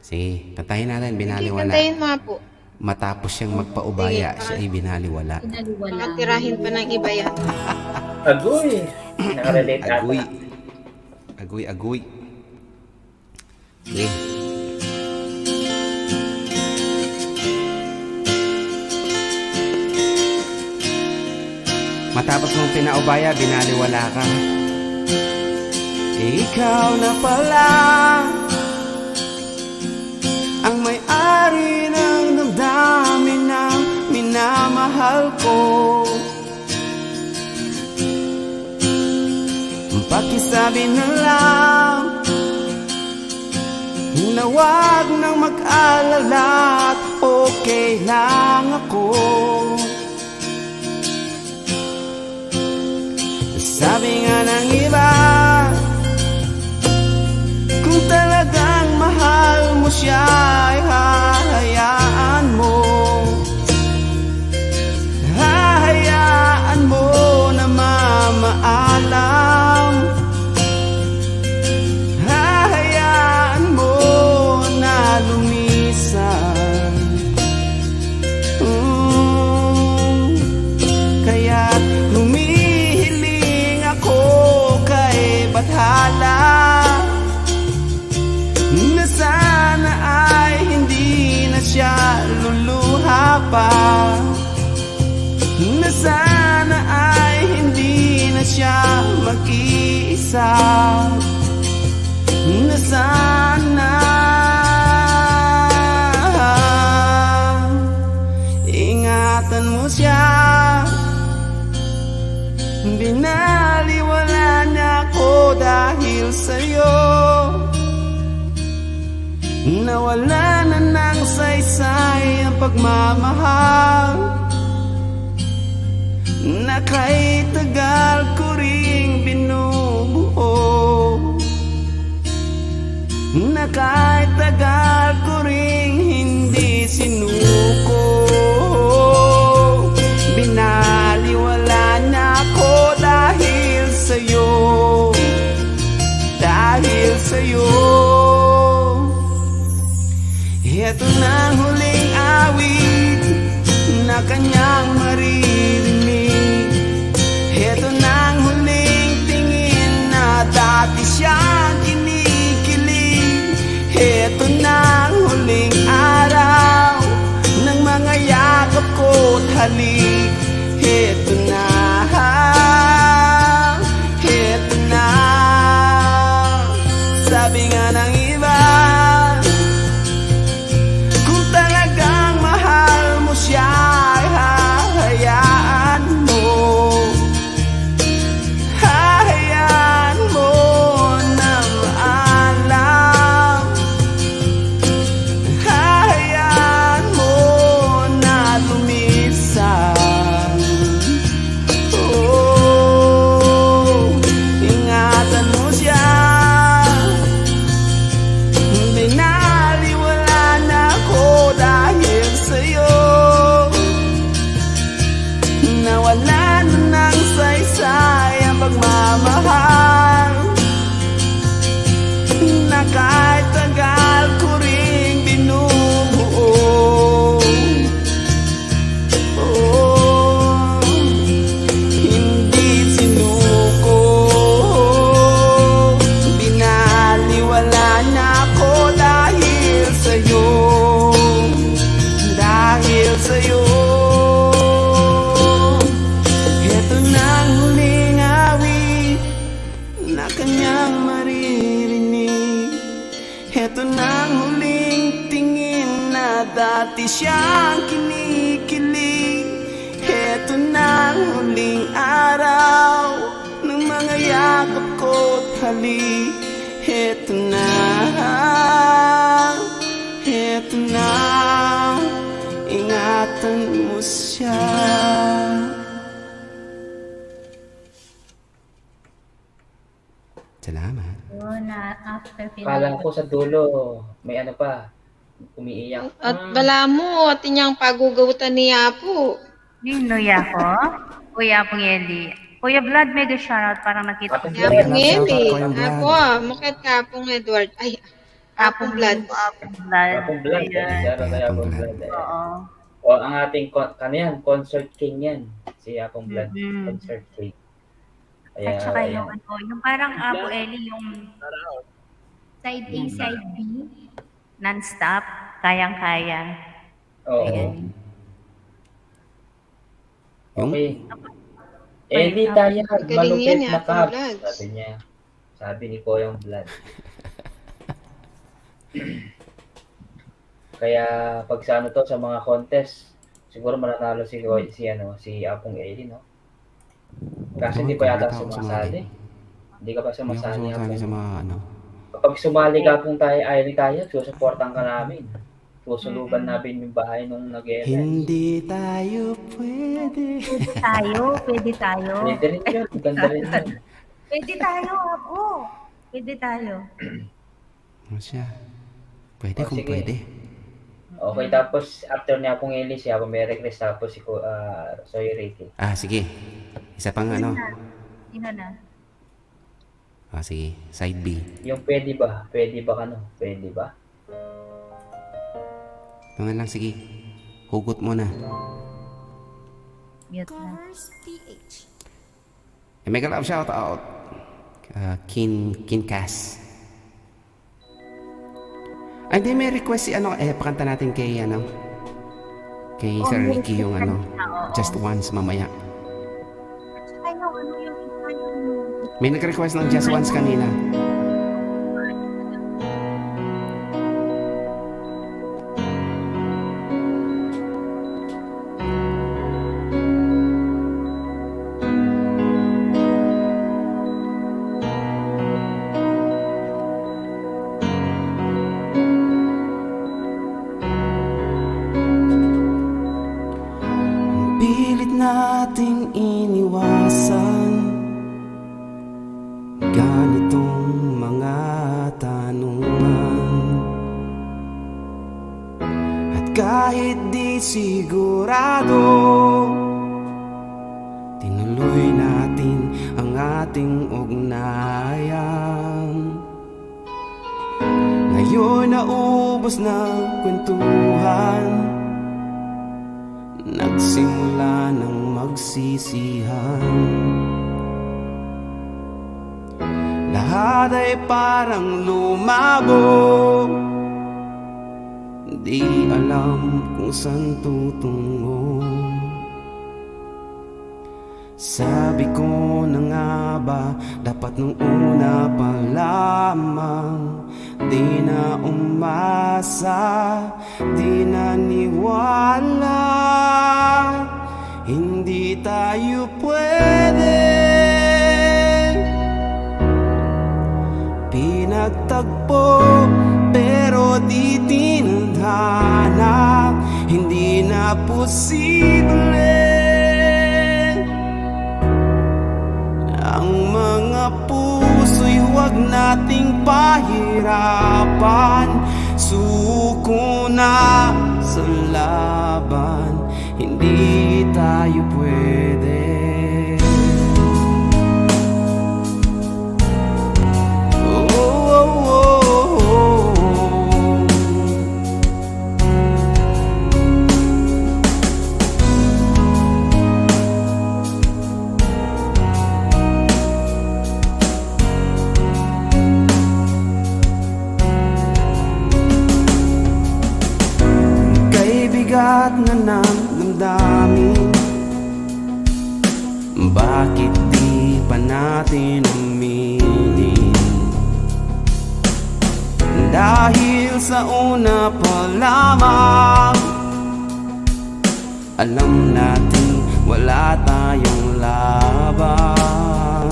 Sige, kantahin natin Sige, binaliwala. kantayin mo po. Matapos siyang magpaubaya, Sige, siya ay binaliwala. Baka tirahin pa ng iba yan. Agoy! Nakarelate ata. Agoy. Agoy, agoy. Sige. Matapos mong pinaubaya, binaliwala ka. Ikaw na pala ang may-ari ng damdamin na minamahal ko. Pakisabi na lang na wag nang mag-alala at okay lang ako. Sabi nga ng iba, kung talagang mahal mo siya ay hahayaan mo. isa na sana ingatan mo siya. Binaliwala niya ako dahil sa'yo. Nawala na ng saysay ang pagmamahal na kay tagal ko ring binubuo, na kay tagal ko ring hindi sinuko. Binaliwala na ako dahil sa'yo, dahil sa'yo. Ito na ang huling awit na kanyang maririnig. Ito na ang huling tingin na dati siyang kinikilig. Ito na ang huling araw ng mga yakap ko't halik. Ito na, ito na. Sabi nga ng iba, kung talagang mahal mo siya, ay hahayaan mo, hahayaan mo na maalam, hahayaan mo na lumisan. Oh, ingatan mo siya. Binaliwala na ako dahil sa'yo. Nawala na ng saysay ang pagmamahal na kahit tagal ko ring binubuo. Oh, hindi sinuko. Binaliwala na ako dahil sa'yo, dahil sa'yo. Ito na ang huling awit na kanyang maririnig. Ito na ang huling tingin na dati siyang kinikilig. Ito na ang huling araw ng mga yakap ko't halik. Ito na, ito na. Ingatan mo siya. Salamat. Yun, after Kala ko sa dulo, may ano pa, umiiyak. At bala mo, at inyang pagugawtan niya po. Nino ko? Kuya Apong Eli. Kuya Vlad, mega shoutout. Parang nakita ko. Apong Kaya Vlad. pong Eli. Apong Vlad. Ako, makit ka pong Edward. Ay, Apong Vlad. Apong Vlad. Apong Vlad, Ayan. Sarah kay Apong Apong Vlad. Vlad. Oo. O ang ating yan, concert king yan. Si Apong Vlad, Mhm. concert king. Kaya, At saka yung, ayan. yung parang Apo Eli, yung side A, side B, non-stop, kayang-kaya. Oo. Ayan. Okay. Eli tayo, Galing yan, malupit na Apong kap. Vlad. Sabi niya. Sabi ni Koyong Vlad. Kaya pag sa ano to, sa mga contest, siguro mananalo si Apong Eli, no? Kasi hindi pa yata sumasali. Hindi ka pa Hindi ako sumasali. sumasali sa Apong. mga ano. Kapag sumali ka Apong tayo, susuportan ka namin. Susuluban namin yung bahay nung nag-e-event. Hindi tayo pwede. Pwede tayo. Pwede rin yun, ganda rin yun. Pwede tayo, Apo. Pwede tayo. Ano siya? Pwede Oh, kung sige. pwede. Okay, tapos after niya Apong Eli, si Apong Mary Chris, tapos si Soy Ricky. Ah, sige. Isa pang ano. Sino na? Ah, sige. Side B. Yung pwede ba? Pwede ba ka, no? Pwede ba? Tungan lang, sige. Hugot mo na. Mute na. Mega love shout out. Kinkas. Ay, di may request si ano, pakanta natin kay ano. Kay Sir Ricky yung ano. Just once mamaya. At saka yung ano yung isa yung May nag-request ng Just Once kanina. Pilit nating iniwasan ganitong mga tanungan. At kahit di sigurado, tinuloy natin ang ating ugnayan. Ngayon naubos ng kwentuhan, nagsimula ng magsisihan. Lahat ay parang lumabo, di alam kung saan tutungo. Sabi ko na nga ba, dapat nung una pa lamang di na umasa, di na niwala. Hindi tayo pwede. Pinagtagpo pero di tinadhana, hindi na posible. Ang mga puso'y huwag nating pahirapan. Suko na sa laban, hindi tayo pwede. Bigat na ng damdamin, bakit di pa natin aminin? Dahil sa una pa lamang, alam natin wala tayong laban.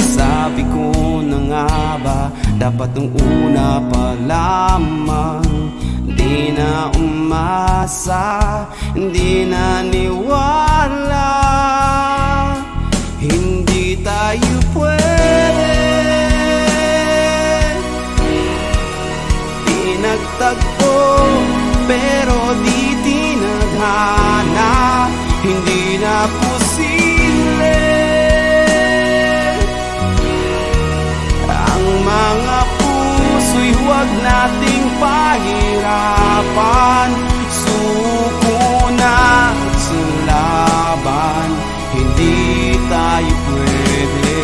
Sabi ko na nga ba, dapat nung una pa lamang di na umasa, di na niwala. Hindi tayo pwede. Pinagtagpo pero di tinadhana, hindi na posible. Ang mga puso'y huwag nating pahirapan. Suko na sa laban, hindi tayo pwede.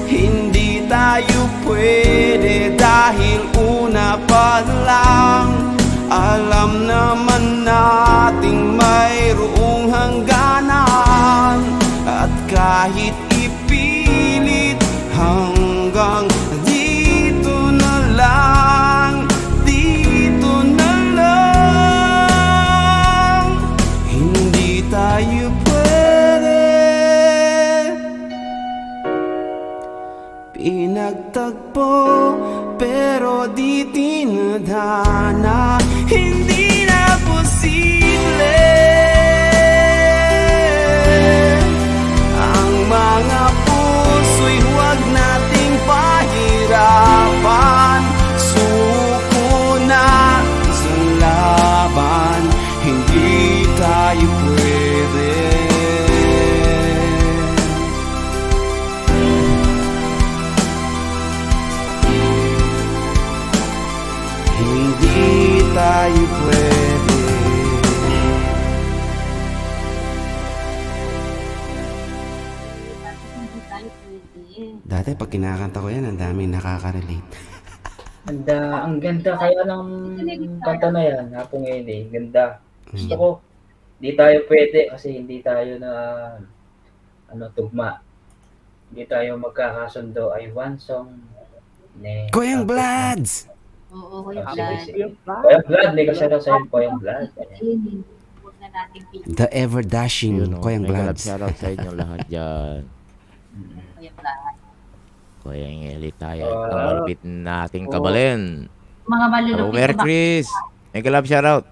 Hindi tayo pwede dahil una pa lang, alam naman nating mayroong hangganan. At kahit ipilit hanggang dito na lang, dito na lang, hindi tayo pwede. Pinagtagpo pero di tinadhana, hindi na posible. Ang mga puso'y huwag nating pahirapan. Suko na sa laban, hindi tayo pwede. Hindi tayo pwede. Hindi tayo pwede. Dati pag kinakanta ko yan, ang daming nakaka-relate. Ang ganda kaya ng kanta na yan, hapong ngayon eh. Ganda. Gusto ko, di tayo pwede kasi hindi tayo na tugma. hindi tayo magkakasundo ay one song. Koyang Bloods! Oo, Kuya Ah, Vlad. sige, sige. Koyang Vlad, may ka-shoutout sa'yo, Koyang Vlad. Ayan. Huwag na natin The ever-dashing Yun, Koyang may kalab Bloods. shoutout sa inyo lahat dyan. Kuya Vlad. Kuya Ngeli tayo. Ah. Ang malupit nating kabalin. Mga Hello, malulupit Merry na ba? Chris. May kalab shoutout.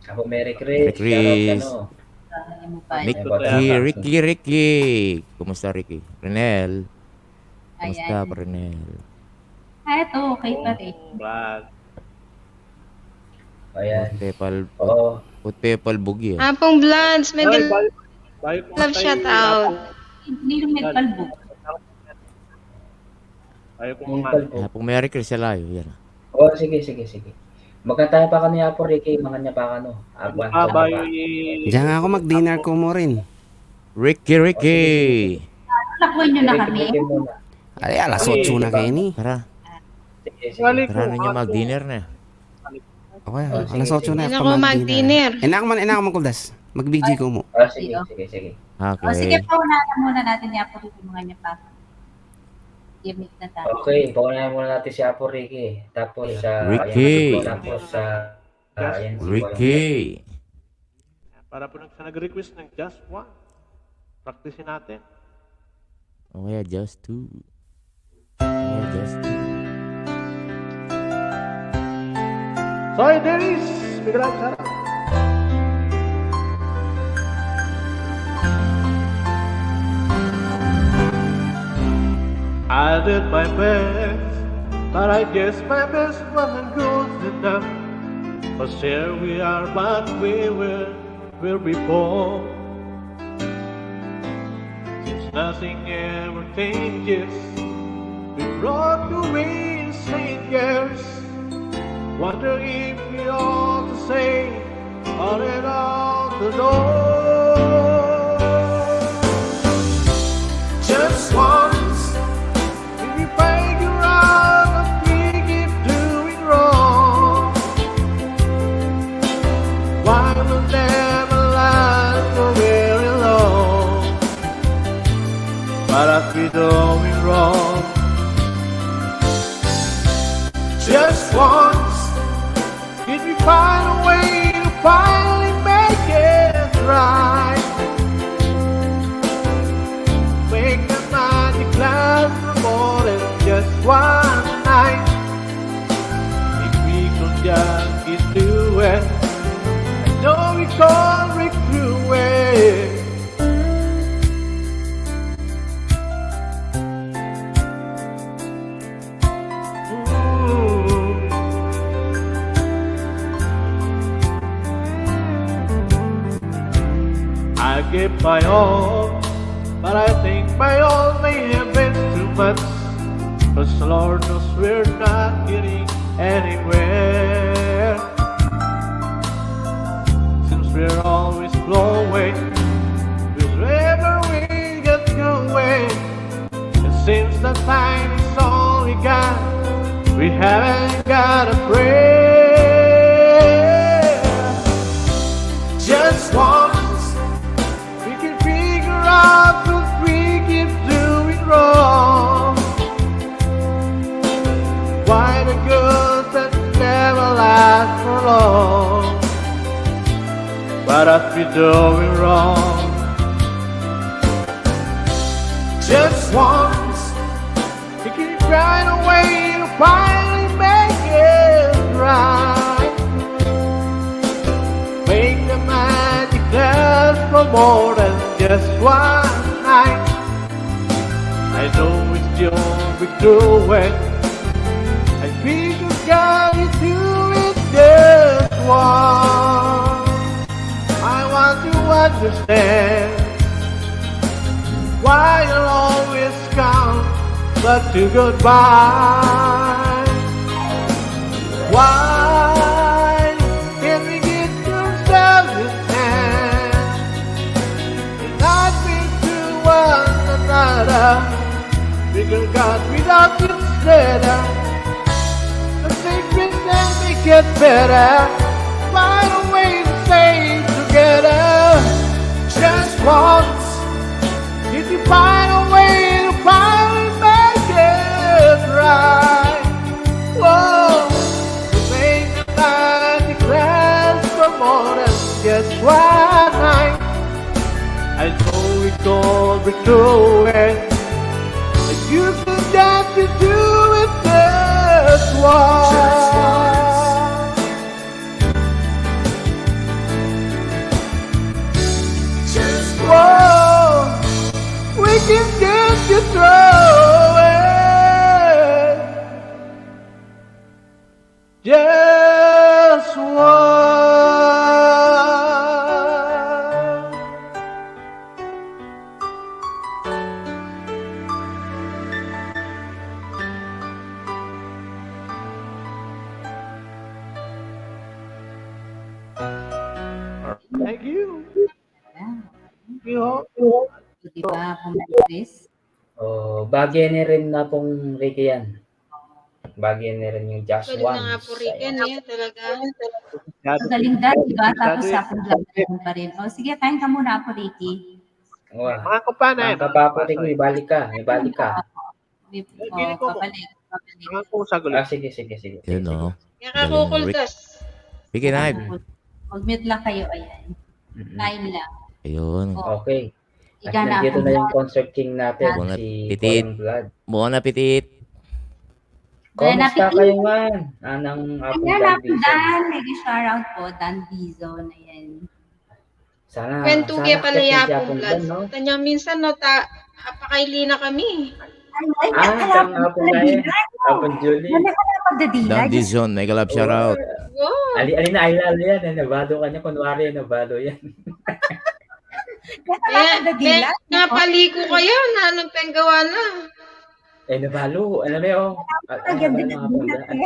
Ako, Merry Merry Chris. Chris. Shoutout Ano pa? Nick, Ayan. Ricky. Kumusta, Ricky? Renel. Kumusta, Ayan. Renel? Eto, okay pa rin. Vlad. Ayan. Oo. Putpepal bugi. Apong Bloods, may Ay, bayo ko love shoutout. Hindi rin may palbo. Bayo ko Yung mga. palbo. Hapong Merry Chris sa layo. Yan. Oo, sige. Magkantaya pa kami po, Ricky. Mga niya pa kano. One song Bayo pa. Diyan ako mag-dinner ko mo rin. Ricky. Lakuin nyo na kami. Ricky muna. Ay, alas 8 na kayo ni. Tara, Sige. tara ninyo mag-dinner na. Okay, Oh, alas sige, 8 na Hindi ako ako mag-dinner. mag-dinner. Inak man kuldas. Mag-video ko mo. Sige. O sige, Okay. paunahan muna natin ni Apo Ricky mga niya pa. Gimmick na tayo. Okay, paunahin muna natin si Apo Ricky. Tapos sa Ricky. Tapos sa ayan, si Ricky. Para po sa nag-request ng just one. Practicein natin. O kaya just two. Kaya just two. Sorry, Dennis. Bigla sarap. I did my best, but I guess my best wasn't good enough. But here we are, but we were before. Since nothing ever changes, we brought to we saying yes. Wonder if we ought to say, on and out the door. Just once, if we figure out what we keep doing wrong, why will never last for very long? But as we doing wrong, just once, did we find a way to finally make it right? Make the magic last for more than just one night. If we could just get to it, I know we could break through it. I gave my all, but I think my all may have been too much. Cause Lord knows we're not getting anywhere. Since we're always flowing, wherever we get going, it seems that time is all we got. We haven't got a prayer. Just once, we can figure out what we keep doing wrong. Why the good that never last for long? But as we doing wrong, just once, we can find a way to finally make it right. Make the magic last for more than just one night. I know it's your big doing. I think you gotta do it just once. I want to understand why you'll always come but to goodbye. Why can't we get ourselves in hand and not be to one another? Because God without instead, the secret then make it better. Find a way to stay together. Just once, more than just one night. I know it's all be true, and you think that you do it just once. Whoa, we can get you through it. Just one. Thank you. Thank you. Di ba, Chris? Oh, bagay na rin na pong Ricky yan. Bagay na rin yung Just Galing na nga Once. po Riken Ayan. talaga. Magaling dad, di ba? Tapos Masyado ako vlog pa rin. O sige, kain ka muna ako, Ricky. Wah, Mga kumpana, ang kapapati ko, ibalik ka. Ibalik ka. Bili ko. Babalik. Mga kung sagulit. Ah, sige. Yun, no? Kaya Galing ni Rick. kakukultas. Sige na. Mag-mute lang kayo, ayan. Kain lang. Ayun. Okay. At Ika na nandito ako. na yung concert king natin, Bon si appetit. Colin Blood. Bon appetit. Bon Kamusta appetit. kayo nga? Anang apong Ayan, Dan ako Dizon? Dan. Mega shoutout po, Dan Dizon. Ayan. Sana Kwentuya pala kasi yapong Japong Dan, vlogs. no? Tanya minsan no, apakailina kami. Tang apong kaya. Apong Julie. Wala ka na magdadila. Dan Dizon, mega love shoutout. Wow. Ali na Ayla yan. Nabado ka niya. Kunwari, nabado yan. Eh, napaligo kayo na anong penggawa na. Nabalo. Alam mo yun. Apong Dan.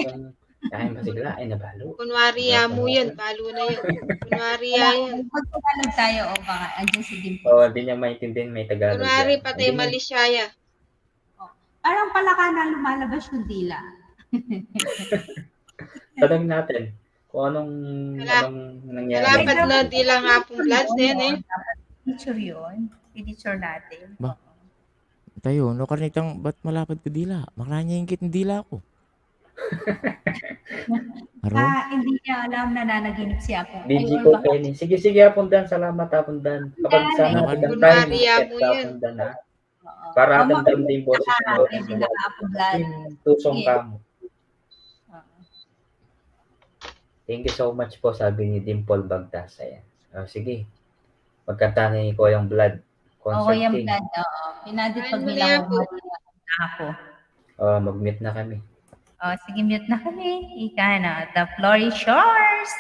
Ay, masigla. Nabalo. Kunwari mo yan, balo na yan. Kunwari yan. Magtagalog tayo o baka andyan si Dimple. Oo, hindi niya maintindihan. May Tagalog. Kunwari yan. patay Hindi Malisyaya. Parang palaka na lumalabas yung dila. Tanong natin kung anong nangyari. Dapat na di lang apong vlogs na yan eh. Picture yun. Picture natin. Ba? Tayo, no karnitang, ba't malapad ko dila? Makranya yung kit ng dila ko. Aro? Hindi niya alam na nanaginip siya ako. DJ ko Kenny. Sige, Apong Dan. Salamat, Apong Dan. Kapag sana Ano, natin kunwari time, mo get yan. Apong Dan, ha? Para damdam din boses mo. Hindi na Apong Dan. Tusong Sige. ka mo. Thank you so much po, sabi ni Dimple Bagtas. Ayan. Sige. Magkanta ni Koyang Blood. Oo, yung King. blood. Oo. Pinadit pag Ano bilang yan po? ako. Mag-meet na kami. Sige, mute na kami. Ika na. The floor is yours.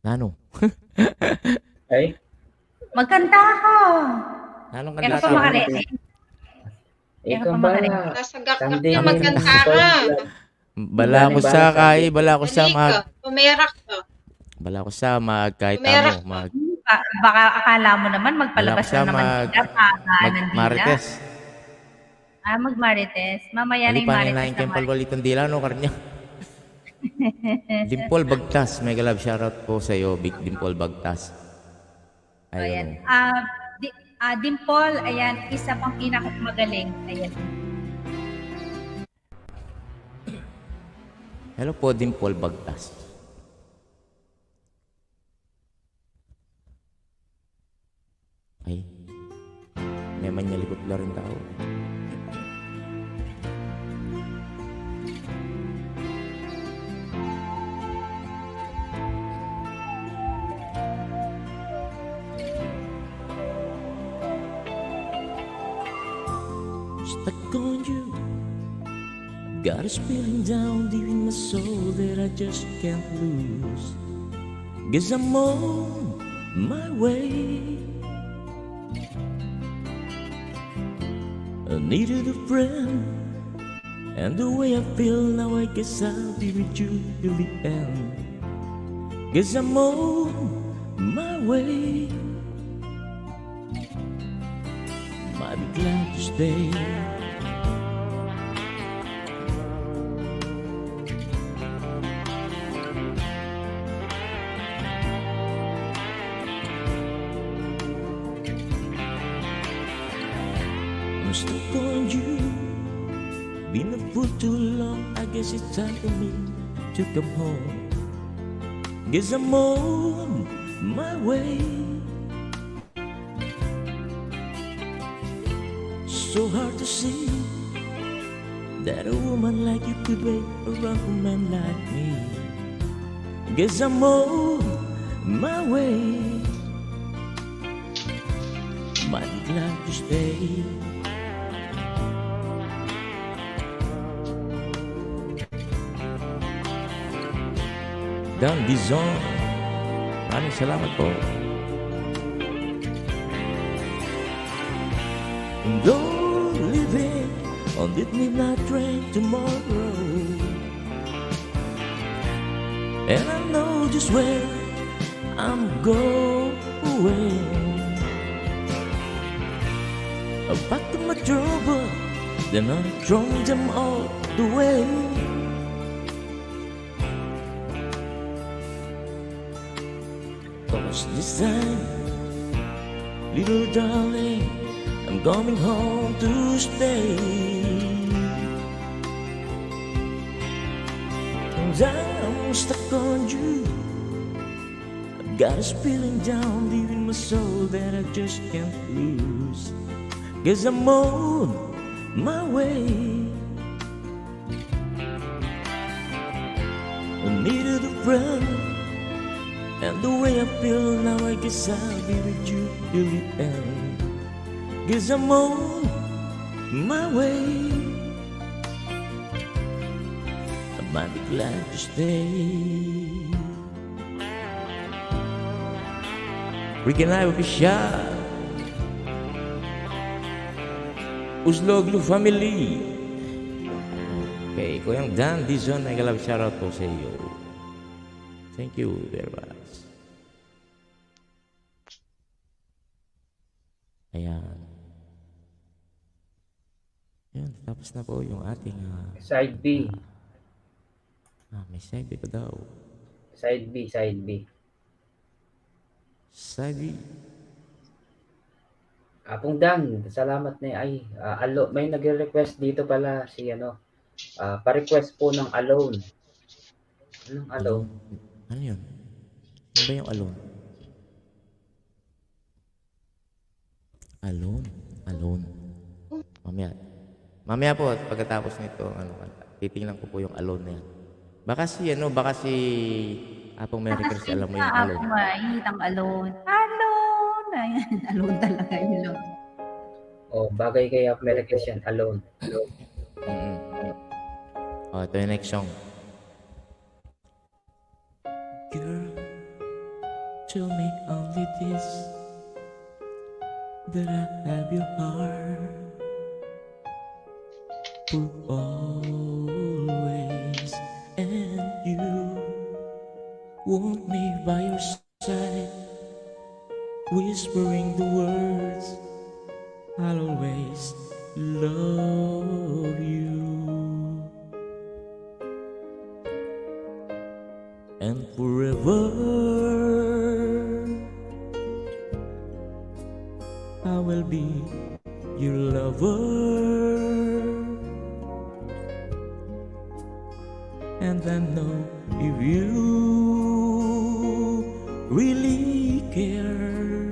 Nano? Ay? Magkanta ako. Nanong Kaya kanta ka pa makarete. Ikaw pa ba? Nasagak Sunday na mo magkanta yung ka. Bala ko sa kay, bala ko sa Dali mag... ka, pumerak ka. Bala ko sa mag kahit Merak amo, mag... Baka akala mo naman magpalabas Wala ko siya na naman mag- dila. mag marites. Mag-marites. Mamaya na Ali yung pa marites nila yung kempal walitong dila, no karnya. Dimple Bagtas, mega love shoutout po sa iyo, Big Dimple Bagtas. Ayan. Ayun. Dimple, ayan, isa pang pinakamagaling. Ayan. Hello po, Dimple Bagtas. Ay, may manyalikot na rin tao. Stuck on you. Got a feeling down deep in my soul that I just can't lose. Guess I'm on my way. I needed a friend, and the way I feel now, I guess I'll be with you till the end. Guess I'm on my way. Might be glad to stay. I'm stuck on you. Been a fool too long. I guess it's time for me to come home. Guess I'm on my way. So hard to see that a woman like you could wait around a man like me. Guess I'm on my way. Mighty glad to stay. Dan Dizon, maraming salamat po. Though living on this midnight train tomorrow, and I know just where I'm going. Back to my trouble, then I throw them all away. Cause this time, little darling, I'm coming home to stay. And I'm stuck on you. I've got this feeling down deep in my soul that I just can't lose. Guess I'm on my way. I needed a friend, and the way I feel now, I guess I'll be with you till the end. Guess I'm on my way. I might be glad to stay. Rick and I will be shy. Usloglu family. Okay, Kuyang Dan Dizon, ay galap shoutout po sa iyo. Thank you very much. Ayan. Ayan, tapos na po yung ating Side B. may side B pa daw. Side B, side B. Side B. Apong Dan, salamat na ay may nagre-request dito pala si pa-request po ng Alone. Anong Alone? Ano yun? Ano ba yung Alone? Alone. Mamaya po, pagkatapos nito, titingnan ko po yung Alone na yan. Baka si Apong Mary Chris, alam mo yung Alone. Ang Alone. Alone! Ayan, Alone talaga yun lang. Bagay kay Mary Chris yan, Alone. Ito yung next song. Girl, tell me only this, that I have your heart for always, and you want me by your side, whispering the words, I'll always love you. And forever I will be your lover, and I know if you really care,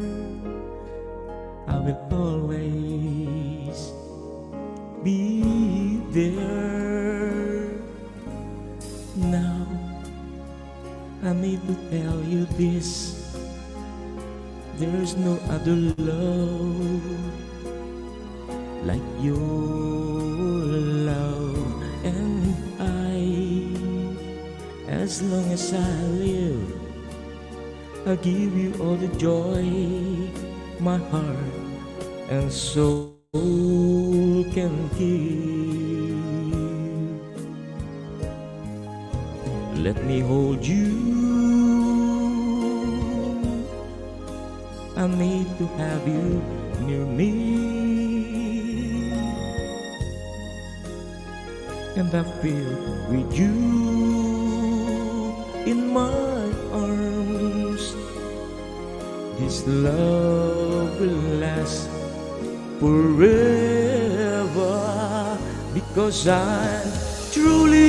I will always be there. Now I need to tell you this, there's no other love like your love. And as long as I live, I'll give you all the joy my heart and soul can give. Let me hold you, I need to have you near me, and I feel with you in my arms. This love will last forever, because I truly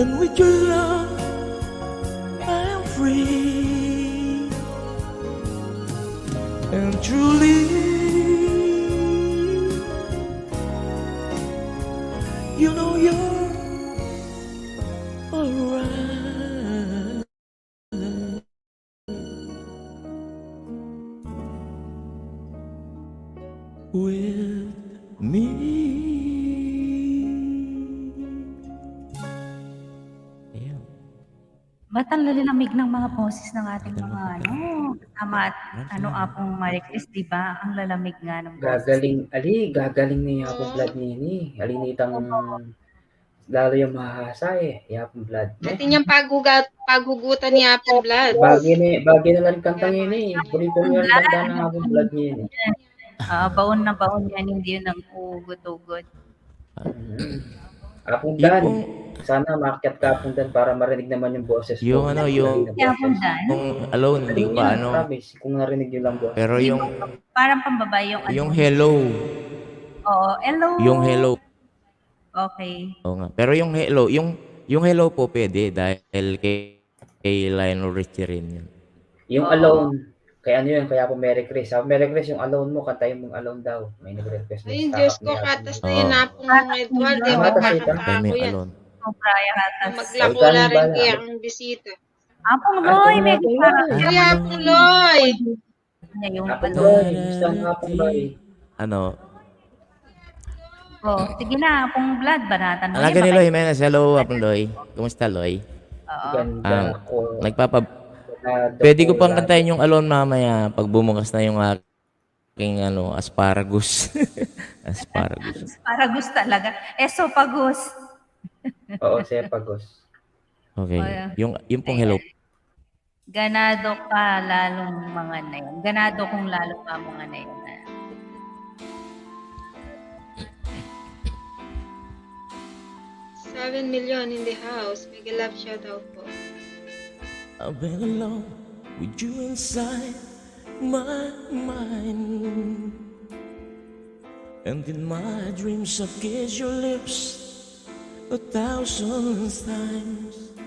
And with your love, I am free. And truly, you know you're alright with me. Ayan. Ba't ang lalamig ng mga boses ng ating mga kasama at apong Maricris, di ba? Ang lalamig nga ng boses. Gagaling ni Yapong Blood nini. Alinitang lalo yung mahasa Yapong Blood. Pati niyang paghugutan ni Apong Blood. Bagay na lang kantang ini. Puri-puri yung banda ng Yapong Blood nini. Baon na baon yan, hindi yun ang ugot-ugot. Apong Dan, sana maakyat ka Apong Dan para marinig naman yung boses ko. Yung Yapong Dan? alone, hindi pa Promise, kung narinig yun lang boses. Pero yung Parang pambabae yung hello. Oo, hello. Yung hello. Okay. Oo nga. Pero yung hello po pwede dahil kay Lionel Richie rin yun. Yung alone, kaya ano yun, kaya po Merry Chris. Merry Chris, yung alone mo, kantayin mong alone daw. May nag-request Ayun, Diyos ko, katas na yun Apong Edward. Magkakanta ko yan. Maglabula rin kaya ang bisita. Apong Loy, may gitara. Kaya Apong Loy! Apong Loy, gusto ang Apong Loy. Sige na, Apong Blood, banatan mo. Alaga ni Loy, Menes. Hello, Apong Loy. Kumusta, Loy? Ganda ko. Pwede ko pang kantayin yung alone mamaya pag bumukas na yung aking asparagus. Asparagus. Asparagus talaga. Esophagus. Oo, sepagos. Okay. Yung pong hello. Ganado ka lalong mga na yun. Ganado kung lalong ka mga na yun. $7 million in the house. Mega love shout out po. I've been alone with you inside my mind, and in my dreams I kiss your lips 1,000 times.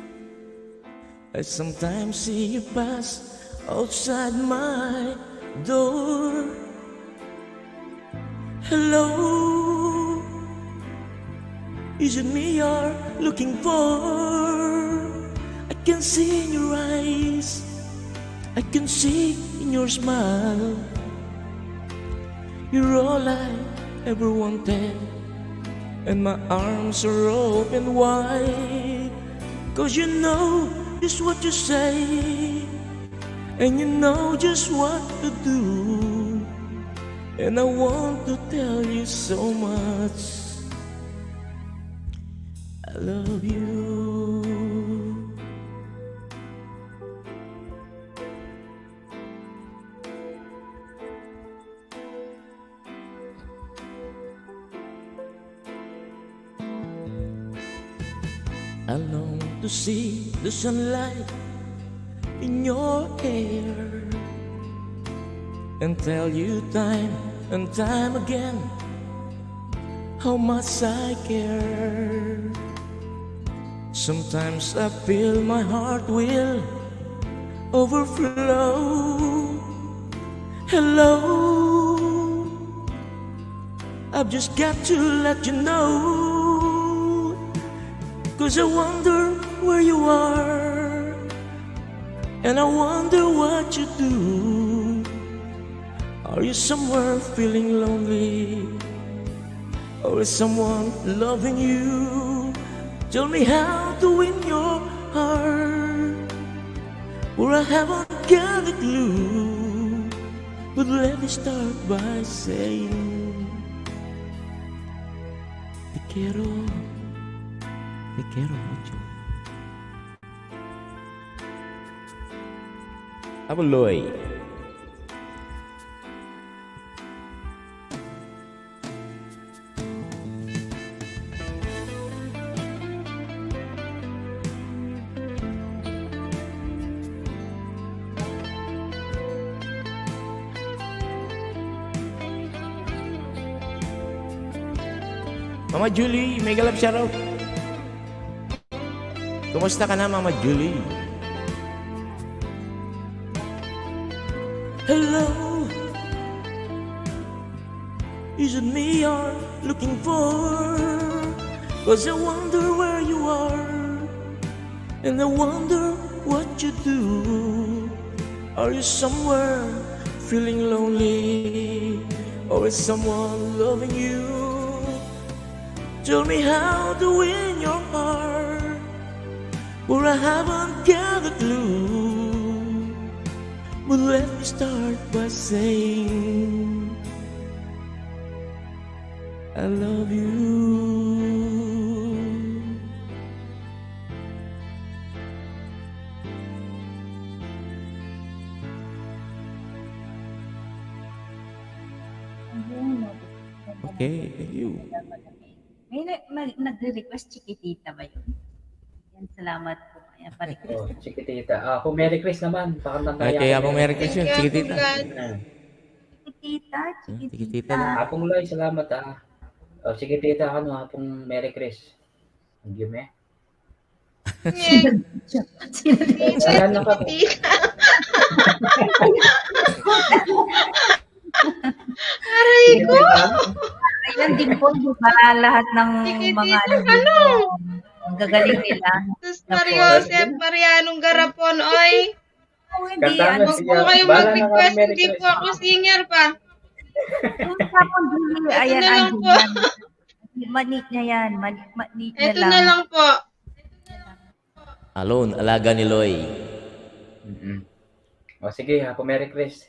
I sometimes see you pass outside my door. Hello, is it me you're looking for? I can see in your eyes, I can see in your smile. You're all I ever wanted, and my arms are open wide. 'Cause you know just what to say, and you know just what to do. And I want to tell you so much, I love you. I long to see the sunlight in your hair and tell you time and time again how much I care. Sometimes I feel my heart will overflow. Hello, I've just got to let you know, 'cause I wonder where you are, and I wonder what you do. Are you somewhere feeling lonely, or is someone loving you? Tell me how to win your heart, for I haven't got a clue. But let me start by saying te quiero mucho. Abuloy. Mama Julie, mega love shoutout. Kumusta ka na, Mama Julie? Hello, is it me you're looking for? 'Cause I wonder where you are, and I wonder what you do. Are you somewhere feeling lonely, or is someone loving you? Tell me how to win your heart, for I haven't got a clue. But let me start by saying I love you. Okay, thank you. May nagre-request Chiquitita ba yun? Yan, salamat po. Ayan, pa-request. Oh, Chiquitita. Ako, Merry Chris naman. Baka Ay, kaya po Merry Chris yun, Thank you, Chiquitita. God. Chiquitita, Chiquitita Chiquitita. lang. Apong Loy, salamat ah. Oh, Chiquitita, ano, apong Merry Chris. Thank you, me. Wala na ka po. Aray ko! Ayan din po, di ba, lahat ng mga Ano? ang gagaling nila. Sus Mariosep Marianong Garapon, oy. Kung hindi, Katana Huwag po siya. kayo Bala na ka, mag-request, Merry hindi Chris. po ako singer pa. yung tapong Julie, Ito ayan, na lang andun po. yan. Manik niya yan, manik niya Ito na lang po. Alone, alaga ni Loy. O sige, apong Merry Chris.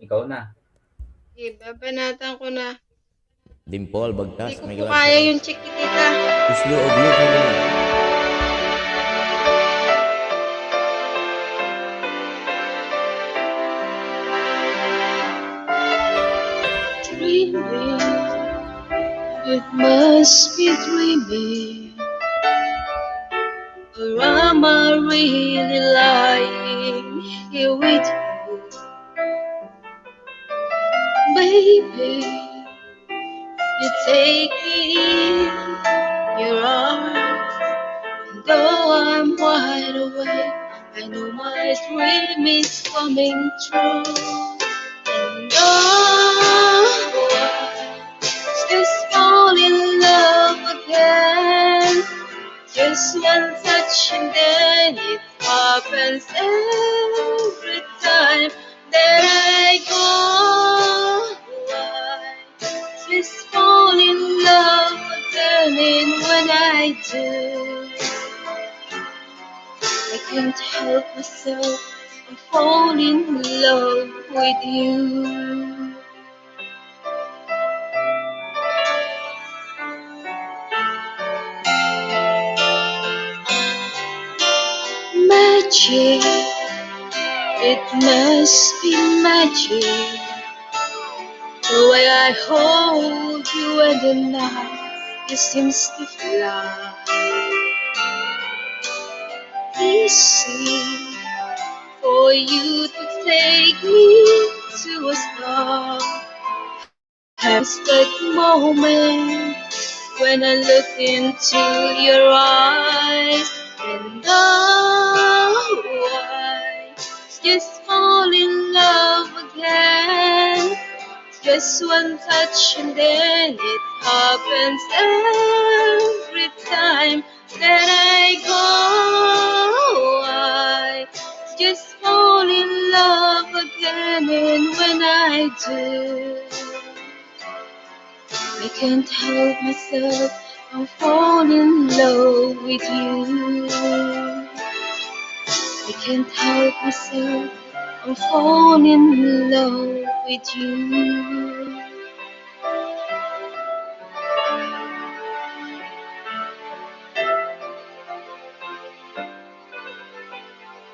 Ikaw na. Okay, babanatan ko na. Dimple, Hindi bagtas, ko may po glad kaya sa yung Chiquitita. Islo of you family. Dreaming, it must be dreaming. Or am I really lying here with you? Baby, you take me in your arms. And though I'm wide awake, I know my dream is coming true. And oh, I just fall in love again. Just one touch and then it happens every time that I go. I just fall in love again, and when I do, I can't help myself. I fall in love with you. Magic, it must be magic. The way I hold you and the night it seems to fly. Easy for you to take me to a star. Has that moment when I look into your eyes, and oh, I just fall in love again. Just one touch and then it happens every time that I go. I just fall in love again, and when I do, I can't help myself. I fall in love with you. I can't help myself. I fall in love with you.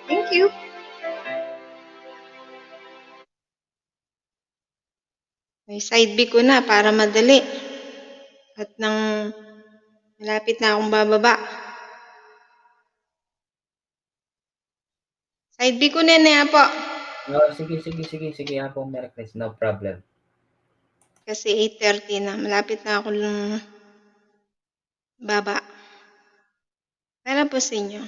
Thank you. May side B ko na para madali. At nang malapit na akong bababa. Side B ko na po. Oh, sige, apong Merry Chris. No problem. Kasi 8:30 na. Malapit na ako baba. Para Para po sa inyo.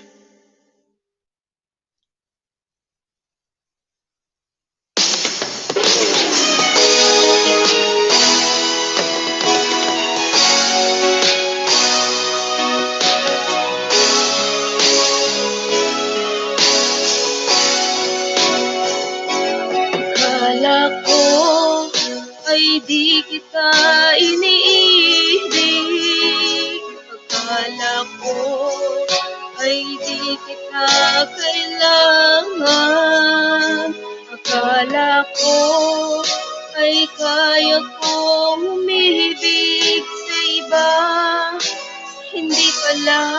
Akala ko ay di kita iniibig. Akala ko ay di kita kailangan. Akala ko ay kaya kong umibig sa iba. Hindi pala,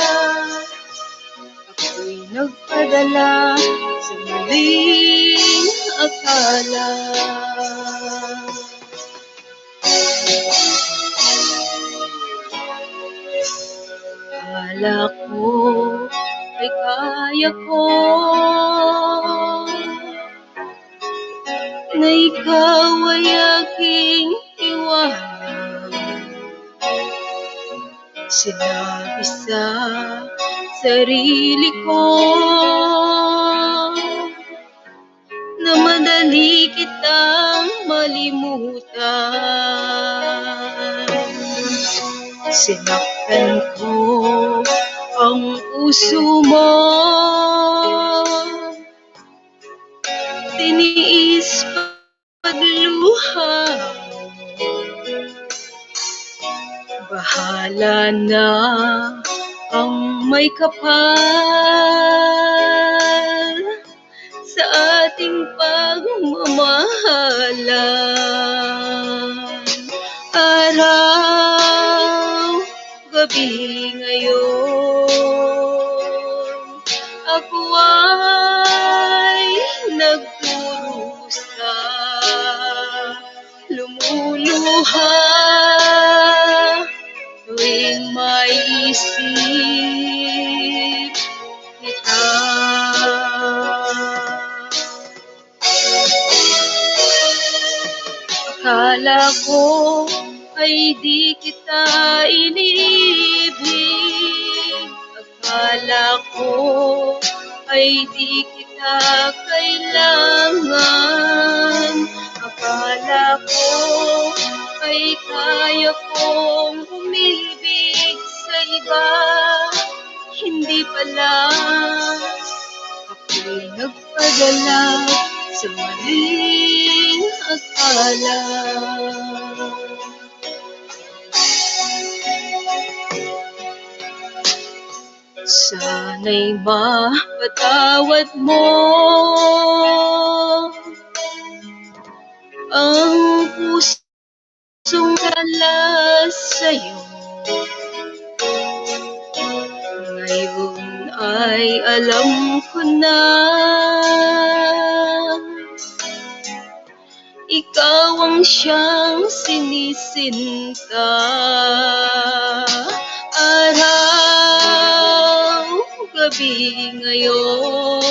ako'y nagpadala sa maling akala. Akala ko ay kaya ko na ikaw ay aking iwanan. Sinabi sa sarili ko na madali kitang malimutan. Sinaktan ko ang puso mo, tiniis pagluha. Bahala na ang may kapal sa ating pagmamahalan. Araw, gabi ngayon, ako ay nagdurusa, lumuluha tuwing maisip kita. Akala ko ay di kita iniibig. Akala ko ay di kita kailangan. Akala ko ay kaya kong umibig sa iba. Hindi pala, ako'y nagpadala sa maling akala. Sana'y mapatawad mo ang pusong kalas sa'yo. Ngayon ay alam ko na ikaw ang siyang sinisinta. Araw, gabi ngayon,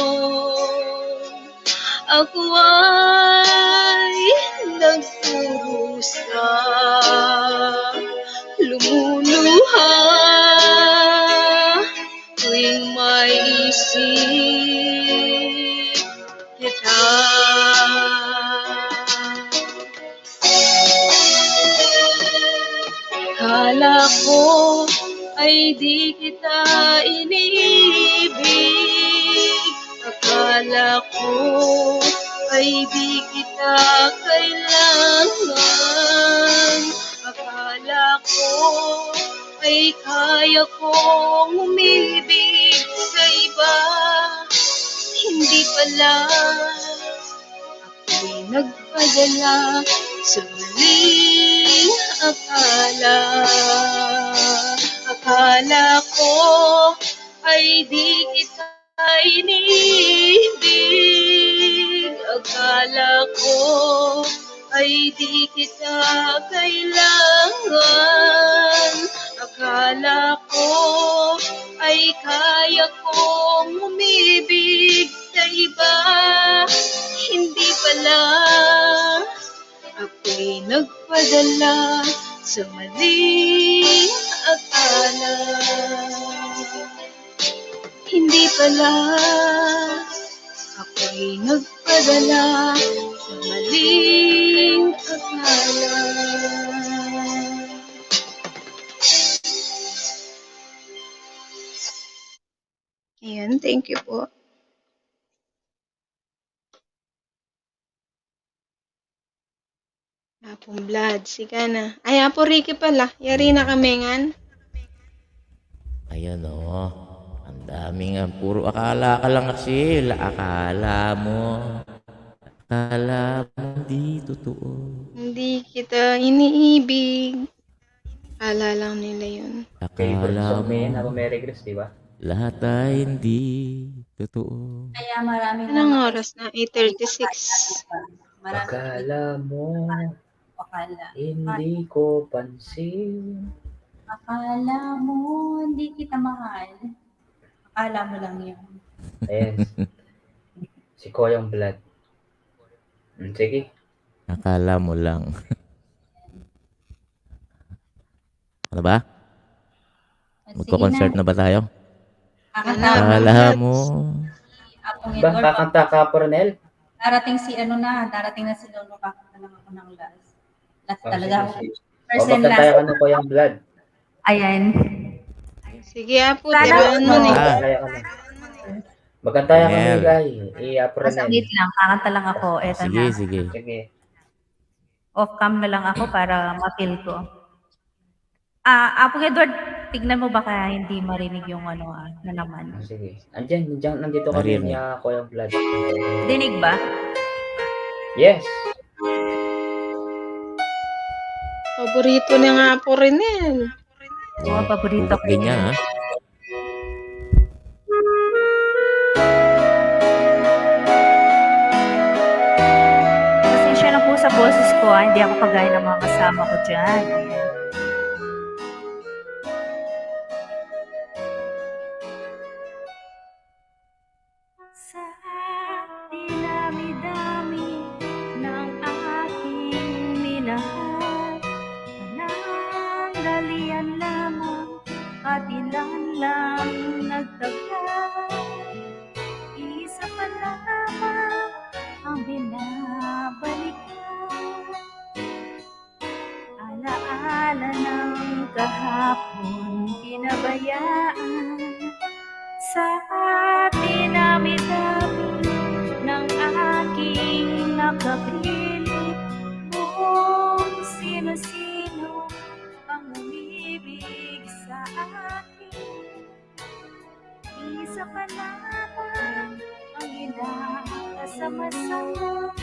ako ay nagdurusa, lumuluha tuwing maisip kita. Akala ko ay di kita iniibig. Akala ko ay di kita kailangan. Akala ko ay kaya kong umibig sa iba. Hindi pala, ako'y nagpadala sa maling akala. Akala ko ay di kita iniibig. Akala ko ay di kita kailangan. Akala ko ay kaya kong umibig sa iba. Hindi pala, ako'y nagpadala sa maling akala. hindi pala ako'y nagpadala sa maling akala. Ayan, thank you po. Apong Vlad, sige na. Ay, Apo Ricky pala. Yari na kami ngan. Ayan ang dami nga, puro akala ka lang kasi, akala mo di totoo. Hindi kita iniibig. Akala lang nila yun. Favorite Akala song mo ni yan, ako Mary Grace, di ba? lahat ay hindi totoo. Kaya maraming Anong mga oras na? 8:36. Maraming Akala mo, akala. hindi ko pansin. Akala mo, hindi kita mahal. Akala mo lang yun. Ayan, si Koyang Blood. Sige. Akala mo lang. Ano ba? Magko-concert na ba tayo? Akala mo. Ba, kakanta ka, Coronel? Darating na si Lolo, kakanta lang ako ng last. Last talaga. Sige. First O, and magkanta last. ka ng Koyang Blood. Ayan. Sige, Apo. Sana Diba ano ni? Magkantaya ka Nel. ng Igay. Coronel. Wait lang, kakanta lang ako. Eto Sige, na. sige. Sige. Off-cam na lang ako para ma-feel ko. Apo Edward, tignan mo baka hindi marinig yung na naman. Sige. Nandito kami Naririnig. niya Koyang Blood. Dinig ba? Yes. Paborito na nga po rin yan. Oo, paborito Hugot ko ganyan, yan. ha? Pasensya na po sa boses ko, hindi ako kagaya ng mga kasama ko dyan. Sa dinami-dami ng aking minahal, panandalian lamang at ilan lang nagtagal. Isa pa lamang ang binabalikan, alaala ng kahapon pinabayaan. Sa dinami-dami ng aking nakapilit, kung sino-sino ang umibig sa akin, isa pa lamang ang inakasama-sama.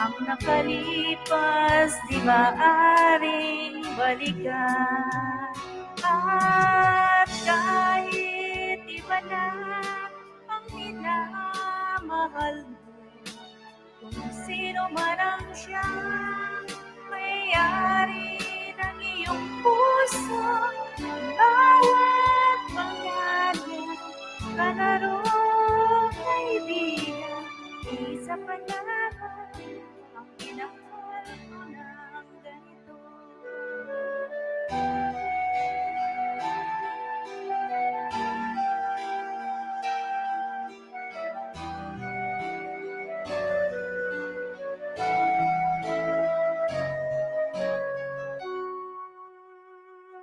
Ang nakalipas di maaaring balikan, at kahit iba na ang minamahal mo, kung sino man ang siyang may-ari ng iyong puso, bawat pangalan kalaro kaibigan, isa pa lamang ang minahal ko ng ganito.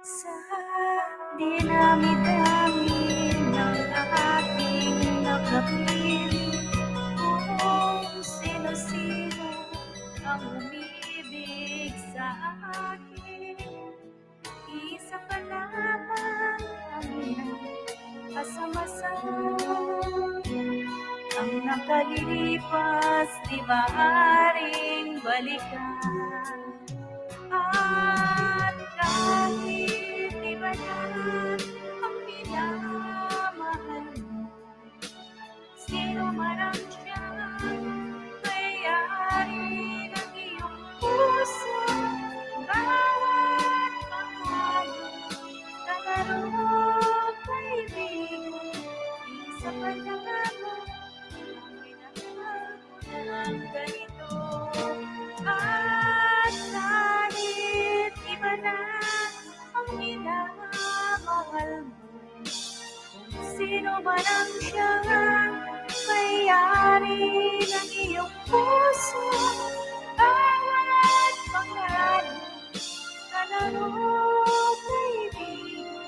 Sa dinami-dami ng aking nakapiling, kung sino-sino ang umibig sa akin, isa pa lamang ang kasama-sama. Ang nakalilipas di maaaring balikan, at kahit iba na ang minamahal mo, sino man ang siyang may-ari ng iyong puso, bawat pangalan kalaro kaibigan, isa pa lamang ang minahal ko ng ganito. At kahit iba na ang minamahal mo, kung sino man ang siyang may-ari ng iyong puso, bawat pangalan na naroon kaibigan,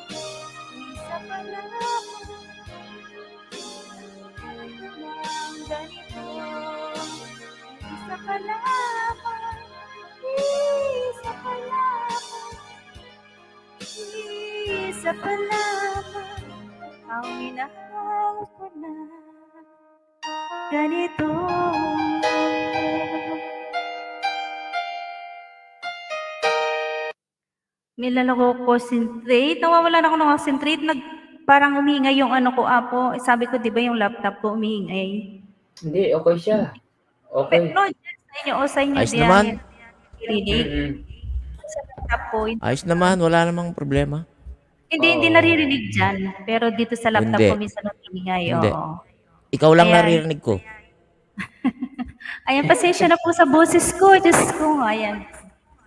isa pa lamang ng ganito, isa pa lamang, isa pa lamang, isa pa lamang ang minahal ko na ganito. Nilan ako concentrate. Nawawalan ako ng concentrate. Parang umingay yung ano ko, Apo. Sabi ko, di ba yung laptop ko umingay? Hindi, okay siya. Okay. Pero dyan sa inyo, o sa inyo, Ayos naman. Naririnig. Mm-mm. Sa laptop ko, Ayos naman, wala namang problema. hindi naririnig dyan. Pero dito sa laptop Hindi. ko, minsan umingay. Hindi. Oo. Ikaw lang Ayan. naririnig ko. Ayan, pasensya na po sa boses ko. Diyos ko, ayan.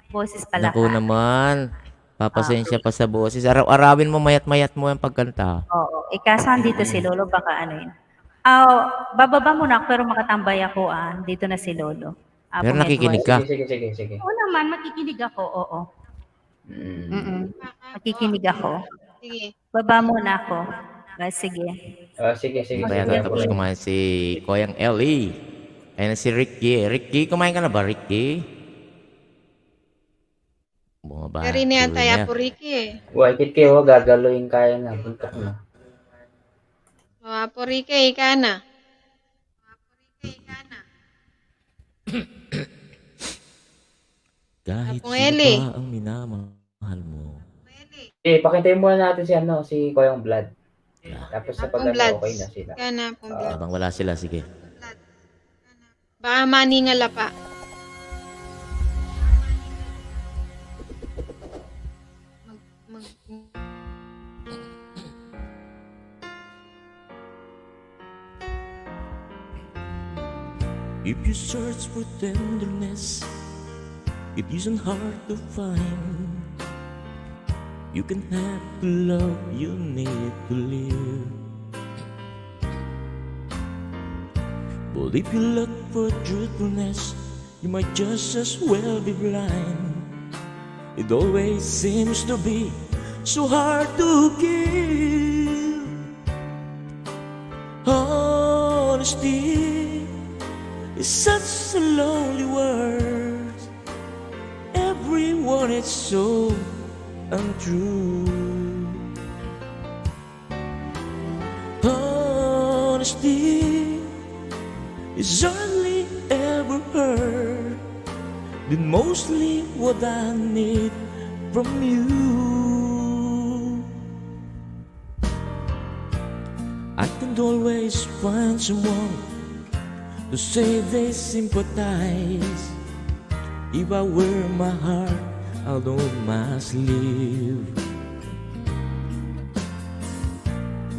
Boses pala Naku ka. naman. Papasensya pa sa boses. Araw-arawin mo, mayat-mayat mo yung pagkanta. Oo. Ikasan dito si Lolo, baka ano yun. Bababa muna ako, pero makatambay ako. Dito na si Lolo. Pero nakikinig ka. Sige. Oo naman, makikinig ako. Oo. Makikinig ako. Sige. Baba muna ako. Sige. Sige. Hindi pa yata tapos kumain si Koyang Ellie. Ayun si Ricky. Ricky, kumain ka na ba, Ricky? Bumaba. Pero ini tuloy tayo na. po Ricky eh. Wait, kayo, gagaloyin kaya na. Buntok na. Po Ricky, ika na. Kahit Apong sino Ellie. pa ang minamahal mo. Pakintayin muna natin si Koyong Blood. Tapos sa Apong pag Bloods. okay na sila. Ika na, Apong Bloods. Habang wala sila, sige. Baka maningala pa. If you search for tenderness, it isn't hard to find. You can have the love you need to live. But if you look for truthfulness, you might just as well be blind. It always seems to be so hard to give. Honesty is such a lonely word. Everyone is so untrue. Honesty is hardly ever heard. Then mostly what I need from you. I can always find someone to say they sympathize. If I wear my heart out on my sleeve.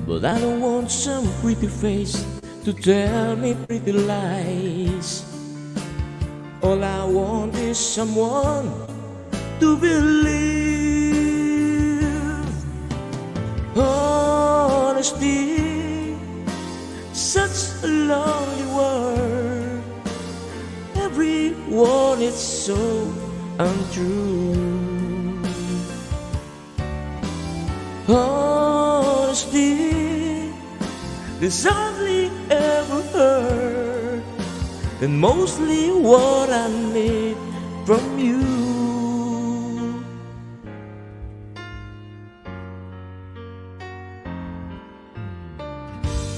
But I don't want some pretty face to tell me pretty lies. All I want is someone to believe. Honesty, such a lonely word. Everyone is so untrue. Honesty is hardly ever heard, and mostly what I need from you.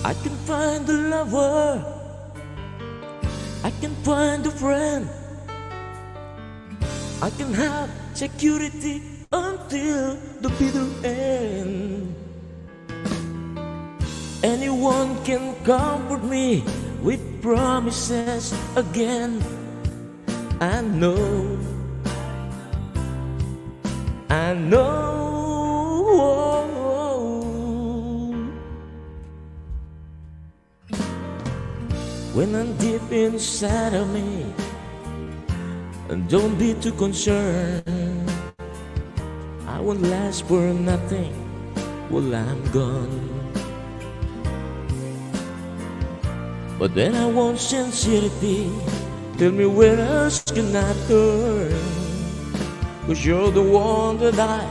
I can find a lover, I can find a friend, I can have security until the bitter end. Anyone can comfort me with promises again. I know when I'm deep inside of me. And don't be too concerned, I won't last for nothing while I'm gone. But then I want sincerity. Tell me where else can I turn? 'Cause you're the one that I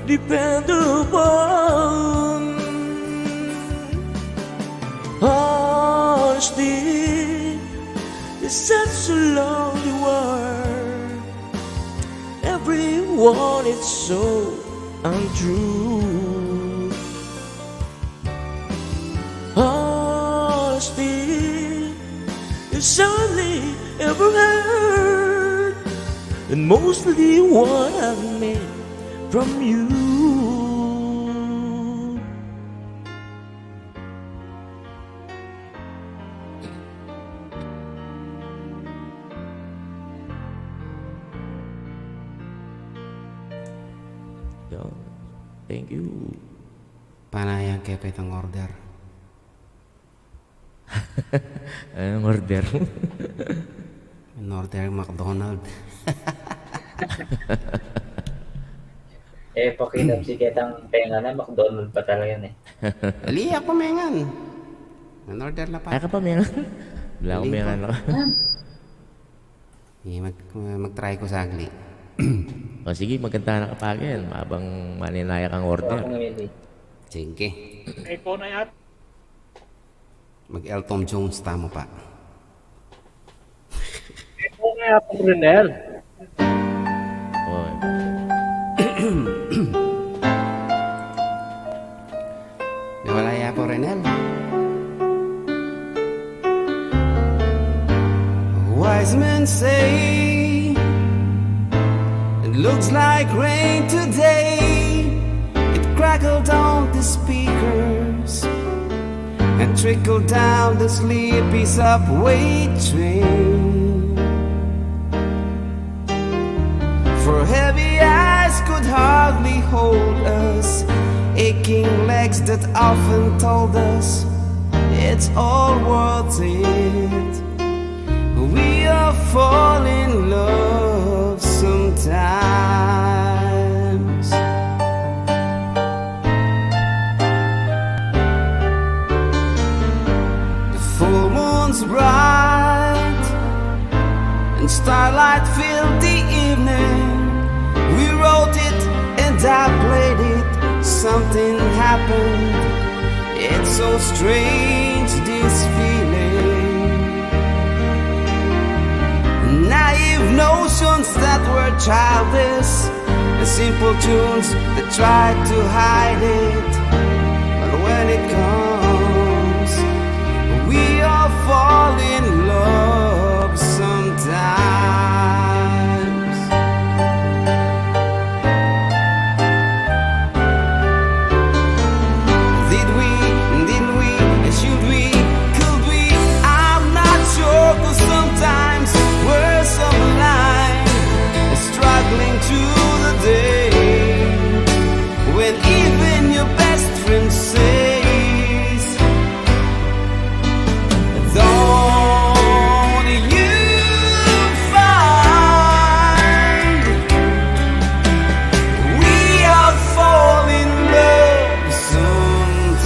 depend upon. Honesty is such a lonely word. Everyone is so untrue. Honesty is only ever heard, and mostly what I've made from you. Yo, thank you. Panayang kepe itong order. Anong order? In order McDonald. Pakita si Ketang penga na, McDonald pa talaga yan Ali ako mengan. In order na pa. Ay ka pa, meron? Wala akong meron ako. Mag-try ko sagli. O sige, maganda na kapagin. Habang maninayak ang order. Sige. Ikaw na yan. Mag-Elton Jones tamo pa. Ikaw na yan, Renel. Oh, Nawala ya po, Renel. Wise men say it looks like rain today. It crackled on the speakers and trickled down the sleepy subway train. For heavy eyes could hardly hold us, aching legs that often told us it's all worth it. We all fall in love sometimes. The full moon's bright and starlight filled the evening. We wrote it and I played it. Something happened. It's so strange, this feeling. Naive notions that were childish, the simple tunes that tried to hide it. But when it comes, we all fall in love sometimes. Did we, should we, could we? I'm not sure, 'cause sometimes we're so blind, struggling through the day, when even your best friend says, don't you find we all fall in love sometimes?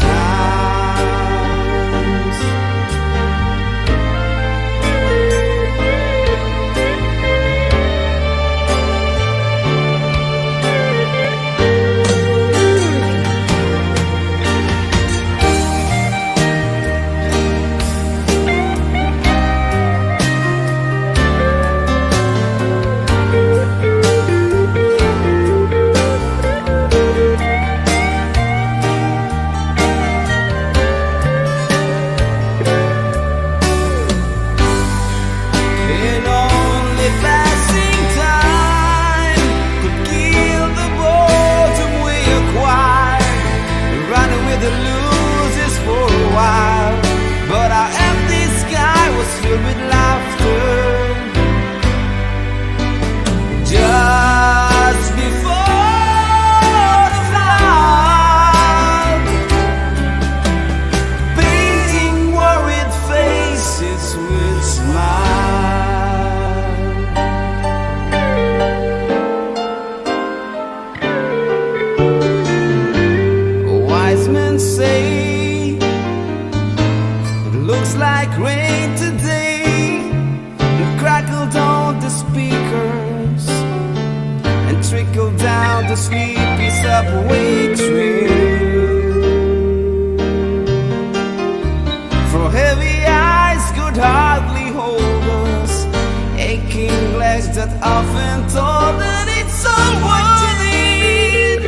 In only passing time could kill the boredom we acquired, running with the losers for a while. But our empty sky was filled with laughter just before the flood, painting worried faces with smiles. Wise men say it looks like like rain today, and crackled on the speakers, and trickled down the sleepy subway train. For heavy eyes could hardly hold us, aching legs that often told that it's all worth it.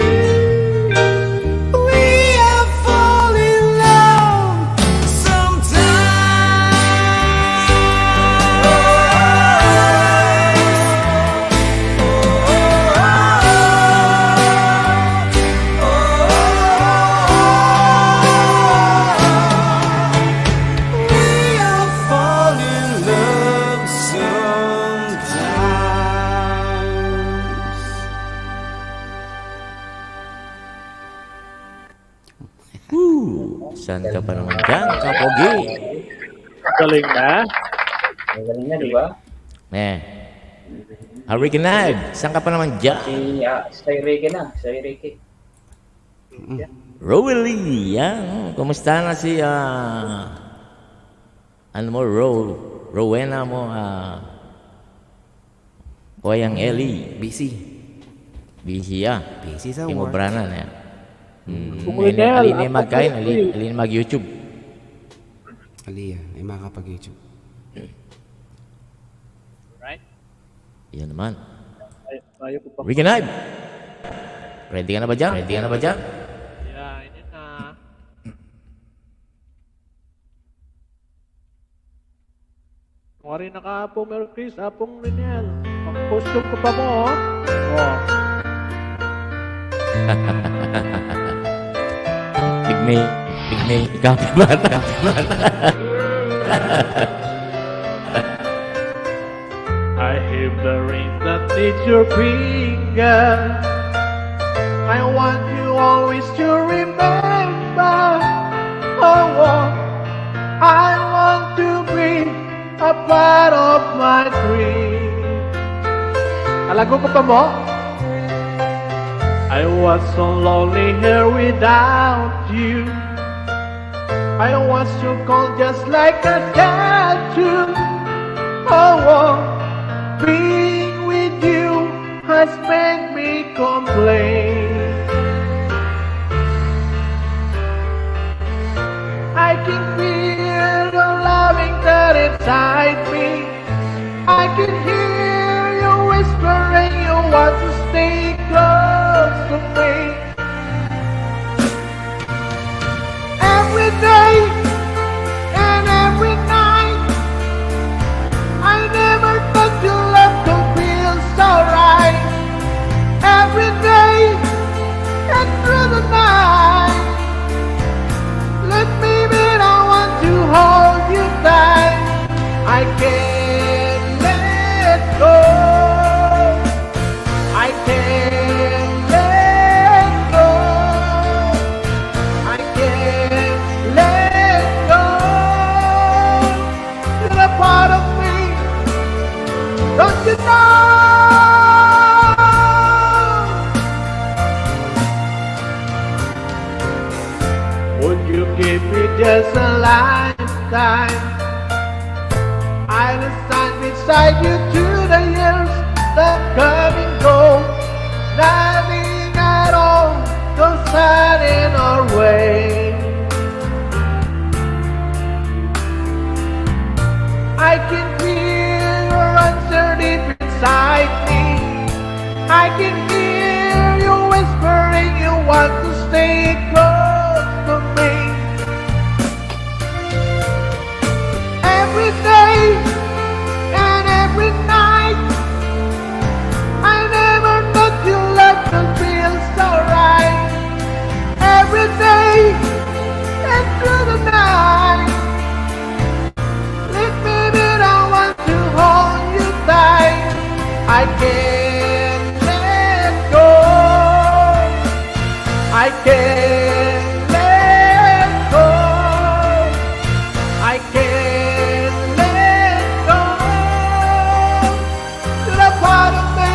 We have fallen in love We have fallen in love sometimes. Saan ka pa naman dyan, Kapogi? Galing na. Ang galing na, di ba? Original, saan ka pa naman dyan? Si Ricky na. Si Ricky. Rowley, yan. Kumusta na si, ano mo, Rowena mo, Oyang Ellie. Busy. Busy yan. Busy sa Imo work. branan yan. Rinel, Alin na magkain, alin na mag-YouTube. Aliyah, ay makakapag-YouTube. Right? Yan naman. Ayaw ko pa. Original. Ready ka na ba dyan? Ready ka na ba dyan? Yeah, ini na. Wari na ka po, Mary Chris, apong Rinel. Pag-costume ko pa mo, oh. Oh. Pigmay, kapibata. I hear the rain that needs your finger. I want you always to remember. Oh, I want to be a part of my dream. Alago ko pa mo? I was so lonely here without you. I was so cold just like a tattoo. Oh, being with you has made me complain. I can feel your loving that inside me. I can hear you whispering you want to stay close to me. Every day and every night, I never thought your love could feel so right. Every day and through the night, let me be the one to hold you tight. I can't let go. I can't let go. I can't let go. You're a part of me. Don't you know? Would you give me just a lifetime? I'll stand beside you to the years that come and go. Nothing at all goes sad in our way. I can feel your answer deep inside me. I can hear you whispering you want to stay close to me. Every day and every night, I never thought your love could feel so right. Every day and through the night, let me be the one to hold you tight. I can't let go. I can't let go. I can't let go. You're a part of me.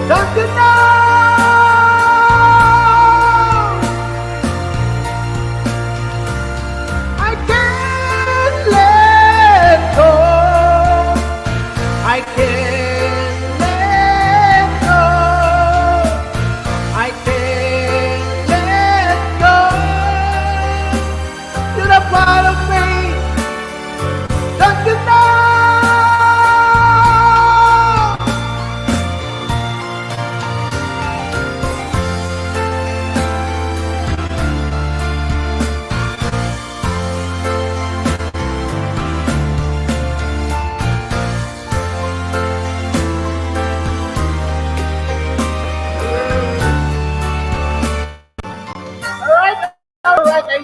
Don't you know? I can't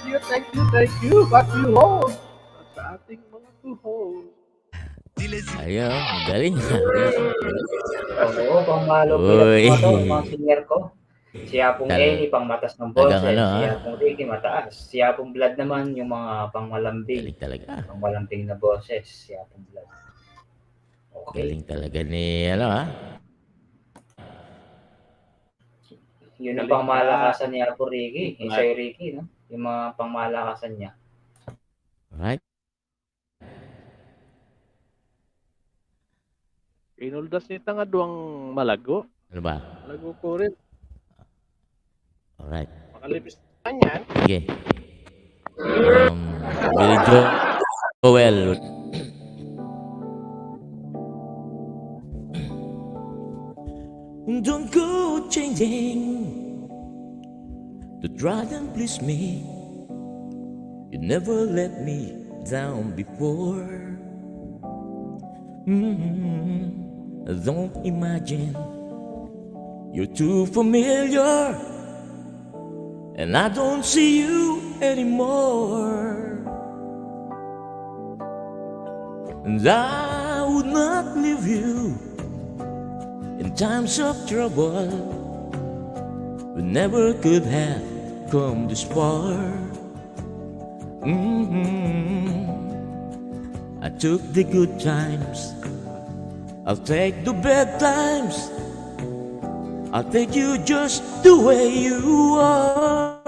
thank you, but you hold sa ating mga tuhod. Ayun, magaling. Magaling. Oo, pang malupit Uy. mo to, mga singer ko. Si Apong Eni, pang matas ng Talagang boses. ano, Si ah. Apong Ricky, mataas. Si Apong Blood naman, yung mga pang malambing. Galing talaga. Pang malambing na boses. Si Apong Blood. Okay. Galing talaga ni, ano, ha? Yun ang Galing pangmalakasan ni Apo Ricky. Yung Right. sa'yo, Ricky, no? Yung mga pangmalakasan niya. Alright. Inuldas nita nga duwang malago. Ano ba? Malago ko rin. Alright. Makalipis na yan. Sige. Billy Joel. Don't go changing to try and please me. You never let me down before. Don't imagine you're too familiar, and I don't see you anymore. And I would not leave you in times of trouble. We never could have come this far. I took the good times, I'll take the bad times. I'll take you just the way you are.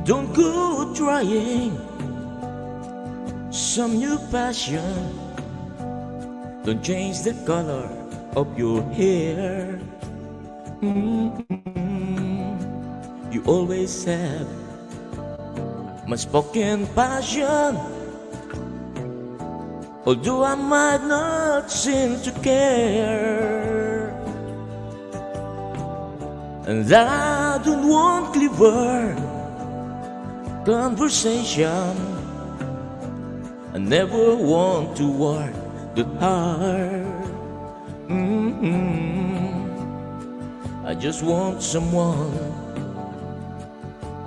Don't go trying some new passion. Don't change the color of your hair. You always have my spoken passion, although I might not seem to care. And I don't want clever conversation. I never want to work that hard. I just want someone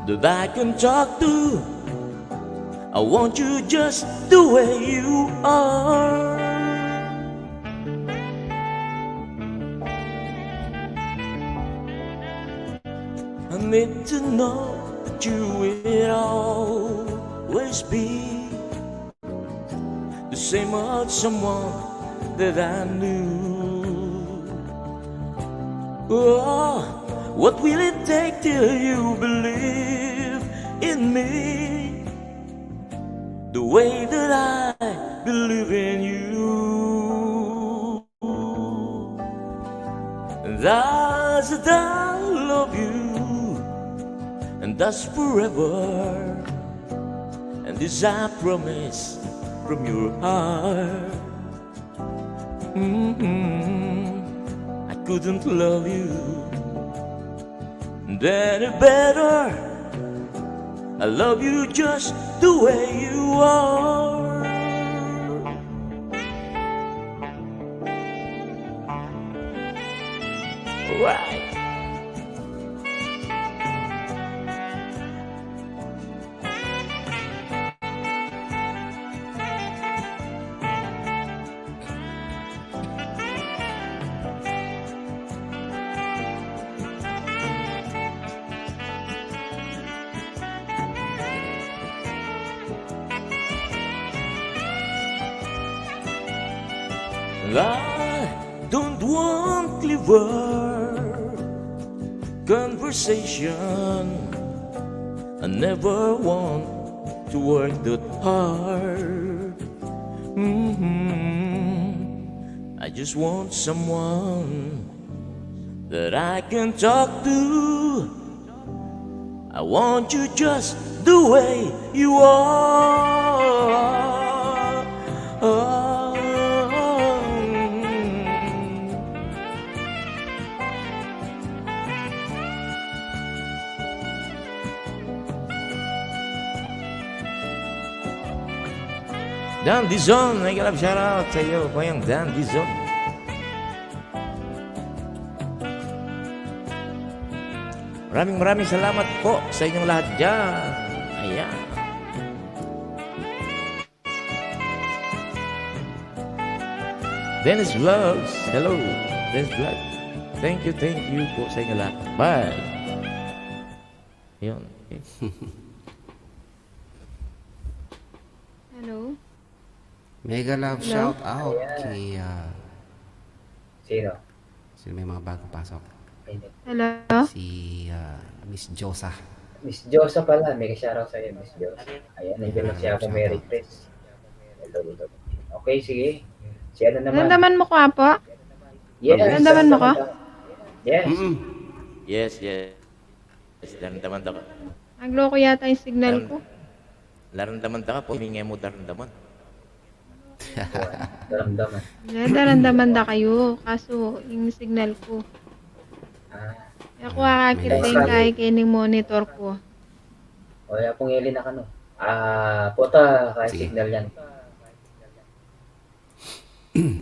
that I can talk to. I want you just the way you are. I need to know that you will always be the same old someone that I knew. Oh, what will it take till you believe in me the way that I believe in you? And that's that I love you, and that's forever, and this I promise from your heart. I couldn't love you any better. I love you just the way you are. Right. I don't want clever conversation. I never want to work that hard. I just want someone that I can talk to. I want you just the way you are. Dan Dizon, may kalab shoutout sa iyo, Bayang Dan Dizon. Maraming salamat po sa inyong lahat dyan. Ayan. Dennis Vlogs. Hello, Dennis Vlogs. Thank you po sa inyong lahat. Bye. Yun. Okay. Hello? Mega love Hello? shout out Ayan. kay Sino? sino may mga bagong pasok. Hello? Si Miss Josa. Miss Josa pala. May ka-shoutout sa'yo, Miss Josa. Ayan, nandiyan lang siya kung Merry Chris. Hello. Okay, sige. Si ano naman? Naramdaman mo ko, Apo? Yes. Naramdaman mo ko? Yes. Yes. Daramdaman ka. Nagloko yata yung signal ko. Laramdaman ka po. Hiningi mo daramdaman. Daramdaman. Naramdaman na kayo. Kaso, yung signal ko. Ako kakakita yung kaya kining monitor ko. O, yan pong Eli na kano. Puta, kaya Sige. signal yan.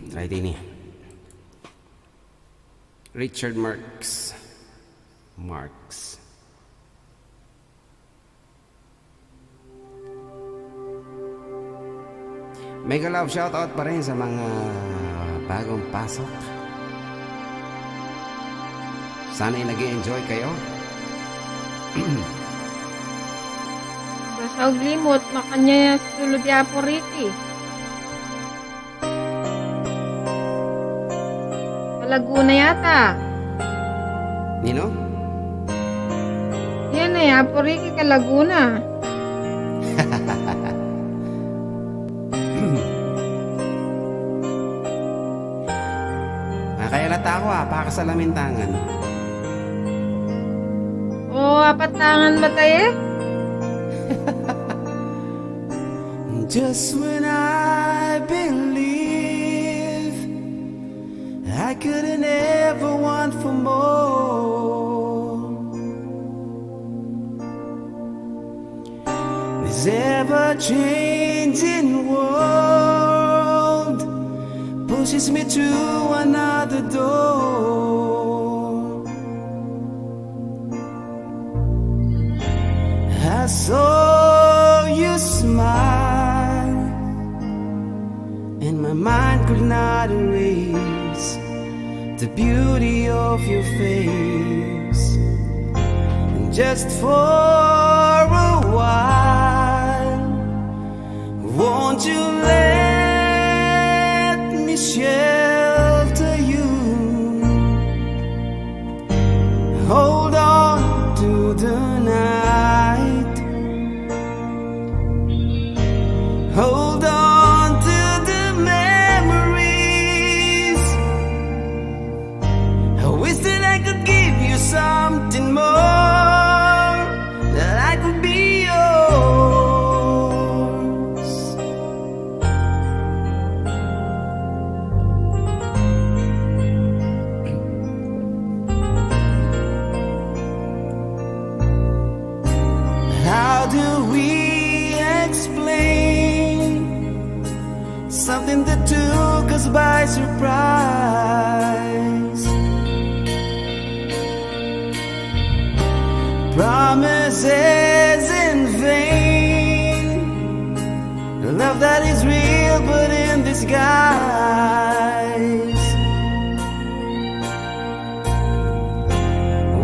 Try din eh. Richard Marks. Mega love shout out pa rin sa mga bagong pasok. Sana'y nag-enjoy kayo. Basta og limot, makanya sulod ya po Ricky. Laguna yata. Nino? Yan eh, Apo Ricky ka Laguna. Nakayalata ako pakasalamin tangan. Apat tangan ba tayo? Just when I believe I couldn't ever want for more, this ever-changing world pushes me to another door. I saw you smile, and my mind could not erase the beauty of your face. And just for a while, won't you let me shelter you? Hold on to the night. Hold on to the memories. I wish that I could give you something more, that I could be yours. How do we explain something that took us by surprise? Promises in vain, love that is real but in disguise.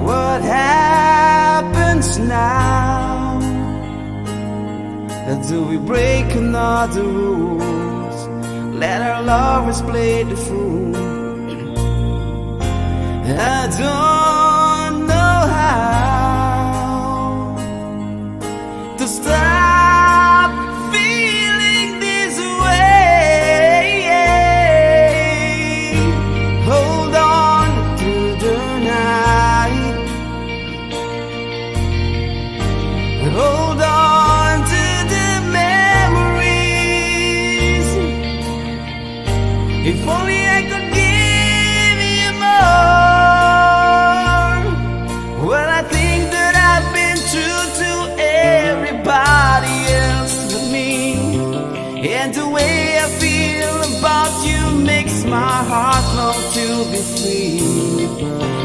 What happens now? Do we break another rules? Let our lovers play the fool. I don't know how to stop feeling this way. Hold on to the night. Hold on to the memories. If only I could give you more. Well, I think that I've been true to everybody else but me, and the way I feel about you makes my heart long to be free.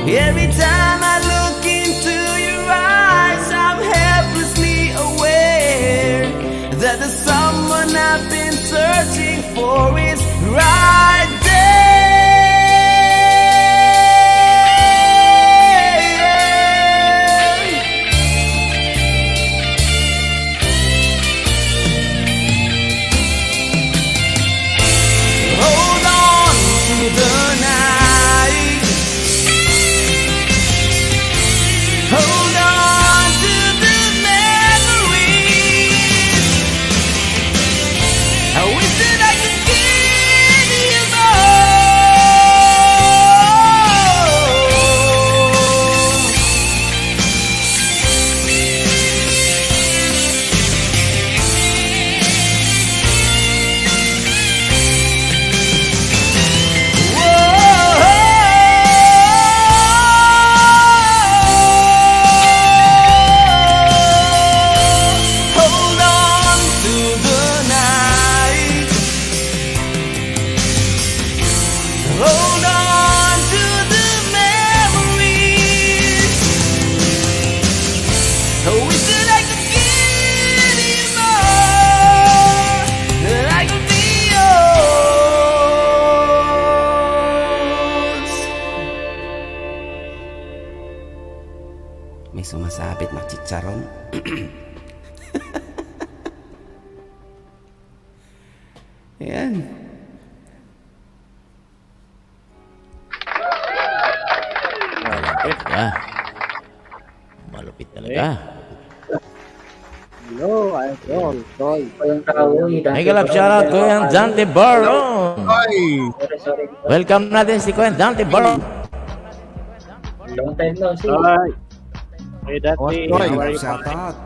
Every time I look into your one I've been searching for is right there. Hold on to the night. Hold on to the memories. I wish that I could give you hold on to the night. Hold on to the memories. I wish that I could give you more, that I could be yours. May sumasabit na chicharon. Ayan. Malupit ka. Malupit talaga. Hello, Idol. Soy. Walang tao, Ay, galap shoutout ko yung Dante Baron. Sorry. Welcome natin si Kuya Dante Baron. Long time no see. Hi. Hey, Dante. Soy, How are you? shoutout.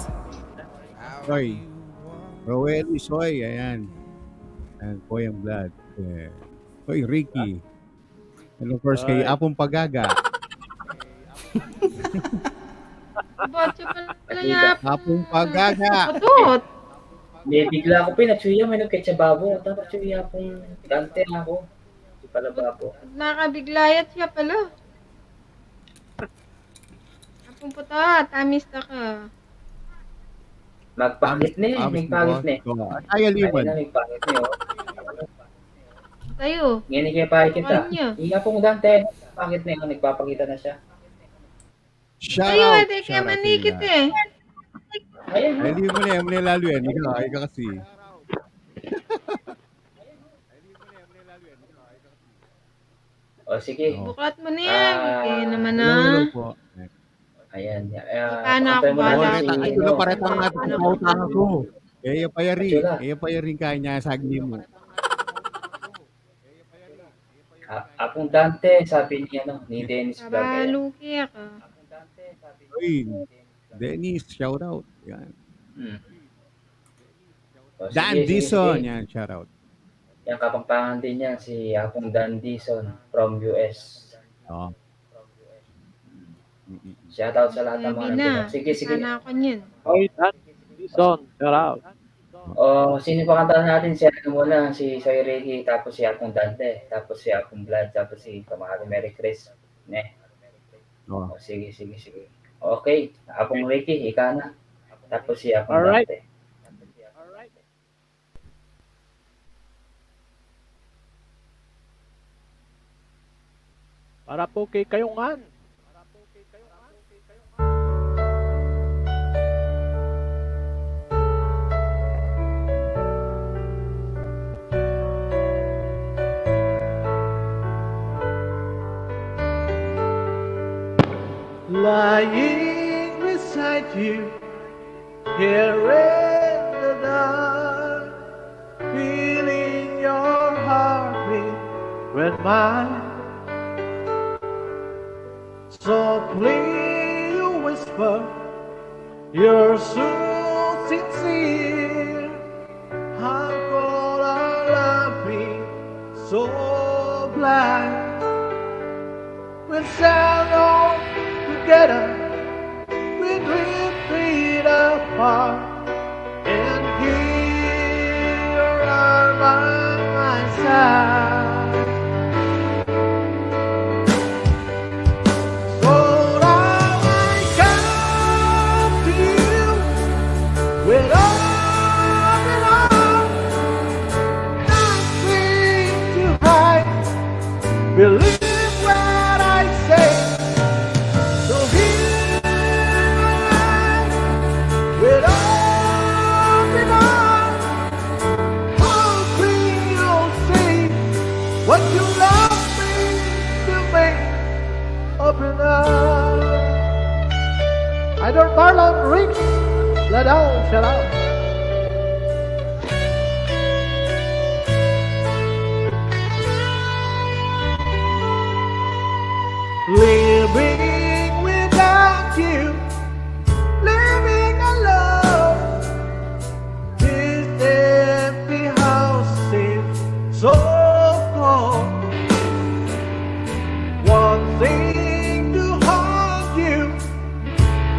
Soy. Roel Soy, ayan. And Koyang Blood. Yeah. Soy, Ricky. And of course, kay Apong Pagaga. Ba't siya pala Akita. Apong Pagaga. Patot! May bigla ko pinatsuya, may nagketsababo. Tapos tsuya pong Dante ako. Di pala babo. Nakabiglayat siya pala. Apong puta, tamis na ka. Magpakit na eh, may pangit na eh. Ay, Ay aliman. na, may pangit na eh. Tayo. Ngayon kaya pangit kita. Kanya. Iya pong Dante, pangit na yun, nagpapakita na siya. Shout Tayo, out. ate, kaya manikit eh. Ayan Ay, ha. hindi mo na lalo yan. Ikaw kasi. O sige. Buklat mo na yan. Kaya naman na. Hello po. Ayan. Paano ako Antay mo natin bala? si Ito Ito ano, paretang natin sa pautangan ko. Kaya payari. Atula. Kaya payari kanya sagni mo. Apong Dante, sabi niya no, ni Dennis Vlog. Ayan. Kabaluki ako. Uy, Dennis, shout out. Yan. Hmm. O, Dan sige, Dison, sige. yan, shout out. Yan, Kapampangan din yan, si Apong Dan Dison from US. Oh. Shoutout sa lahat ng mga Sabi na. nandun. Sige. Sana ako niyan. Hoy, Dan. Dison. Shout out. O, sino pa kantahan natin? Si ano muna, si Soy Ricky, tapos si Apong Dante, tapos si Apong Vlad, tapos si Kamahari Mary Chris. Ne? Oh. O, sige. Okay, Apong Ricky, ika na. Tapos si Apong Alright. Dante. Para po kay Kayungan. Lying beside you, here in the dark, feeling your heartbeat with mine. Softly you whisper, you're so sincere. How could I love me so blind? We're shallow together, we drift apart, and here you are by my side. So now I come to you with open arms, to me. Open up. Idol Tarlac, Rick, Tanaw, shout out. Living without you, living alone. This empty house seems so cold. Wanting to hold you,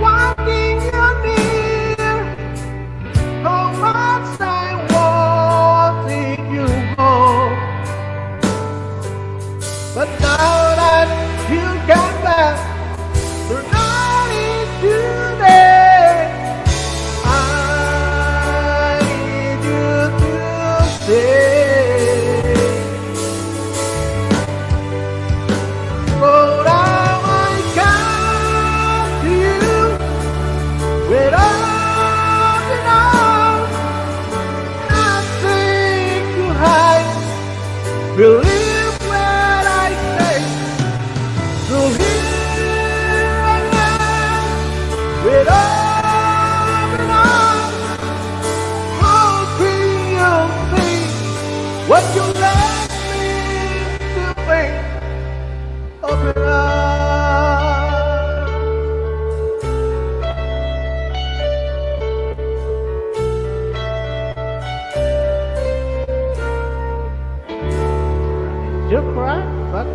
wanting you near. How much I wanted you home. But now that you come back, the night is today. I need you to stay. But now I come to you with open arms, nothing to hide. Believe what I say. So here I am with open arms, hoping you'll see what you let me to be. Open arms. You cry, but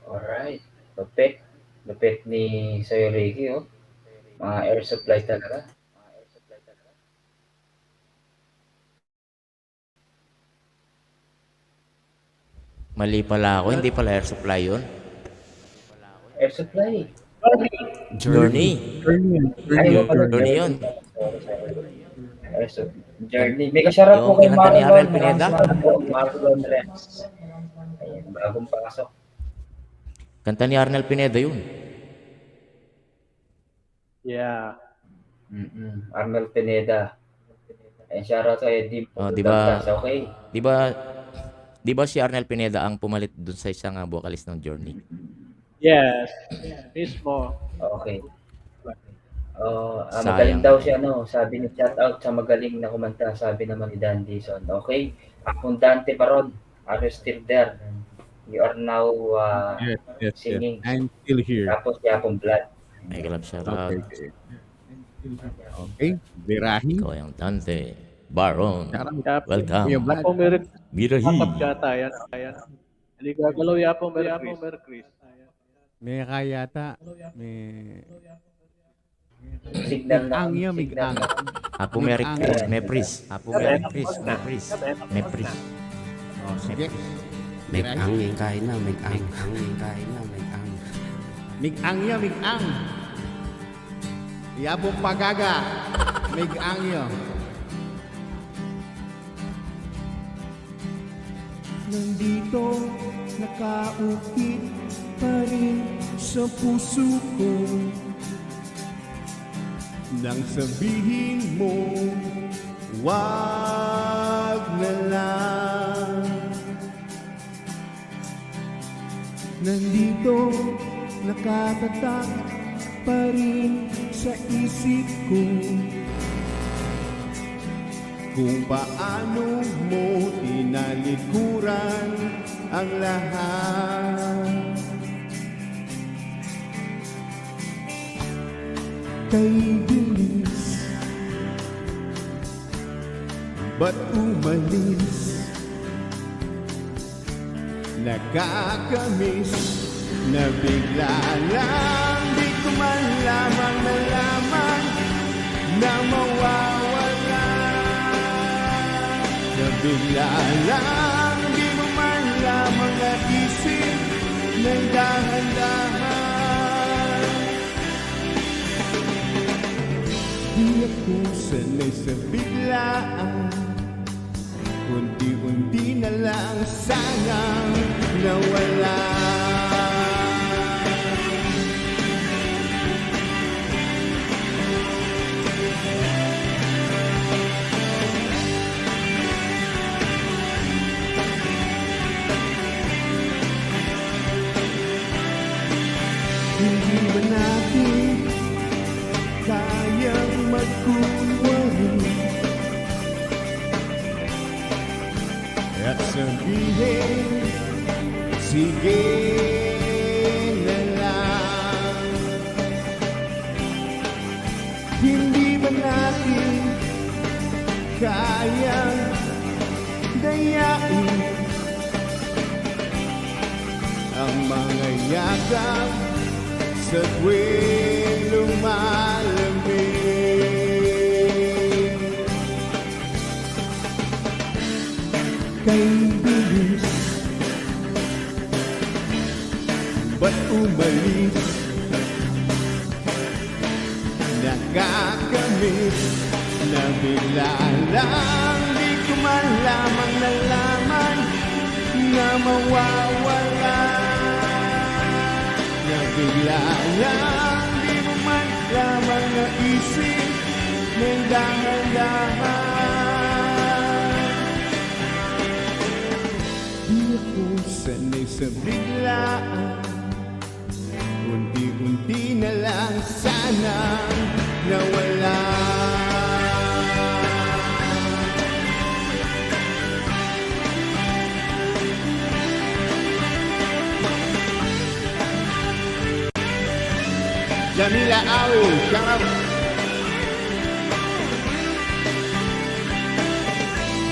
Alright. Lupit. Lupit ni Sir Ricky, oh. Mga air supply talaga. Mali pala ako, hindi pala air supply yun. Air supply. Journey. Ay, wala. Journey yun. Air supply. Journey. May kasyarap po Yung kay kinanta ni Marlon. Arnel Pineda. Marlon Rex. Ayan, bagong pasok. Kanta ni Arnel Pineda yun. yeah. Arnel Pineda. Ayan, shoutout kay Dim. Oh, di ba? Okay. Di ba si Arnel Pineda ang pumalit dun sa isang vocalist ng Journey? Yes. Mismo. Okay. Sayang. Magaling daw siya, no? Sabi ni shoutout sa magaling na kumanta, sabi naman ni Dan Dison. Okay. Akong Dante Paron, are you still there? You are now Yes. singing. I'm still here. Tapos Yapong Blood. Ay, kalab siya out. Okay. Birahi. Ikaw yung Dante Baron. Shout Welcome. Kuya Vlad. Yapong Merry Birahi. Christmas yata. Ayan. Hindi gagalaw Yapong Merry Christmas. May kayata. May... Signal na. Ang yun, Signal mig-ang. na. Apo Merry Chris. Mepris. Apo Merry Chris. Mepris. Oh, sige. Mig-ang yung kain na, mig-ang. Yung kain na, mig-ang. Mig-ang yun, mig-ang. Yapong pagaga. Mig-ang yun. Nandito, nakaukit pa rin sa puso ko. Nang sabihin mo, wag na lang. Nandito, nakatatak pa rin sa isip ko. Kung paano mo tinalikuran ang lahat. Kay bilis, ba't umalis? Nakakamiss na bigla lang, di ko man lamang nalaman na mawawala. Na bigla lang, di mo man lamang naisip ng dahan-dahan. Di ako sanay sa biglaan, unti-unti na lang sanang nawala. at sabihin, sige na lang. Hindi ba natin kayang dayain ang mga yakap sa tuwing lumalamig? Kay bilis, ba't umalis? Nakakamiss na bigla lang, di ko man lamang nalaman na mawawala. Na bigla lang, di mo man lamang naisip ng dahan-dahan. Di ako sanay sa biglaan, unti-unti na lang sana nawala. Jamila Awi, shout out.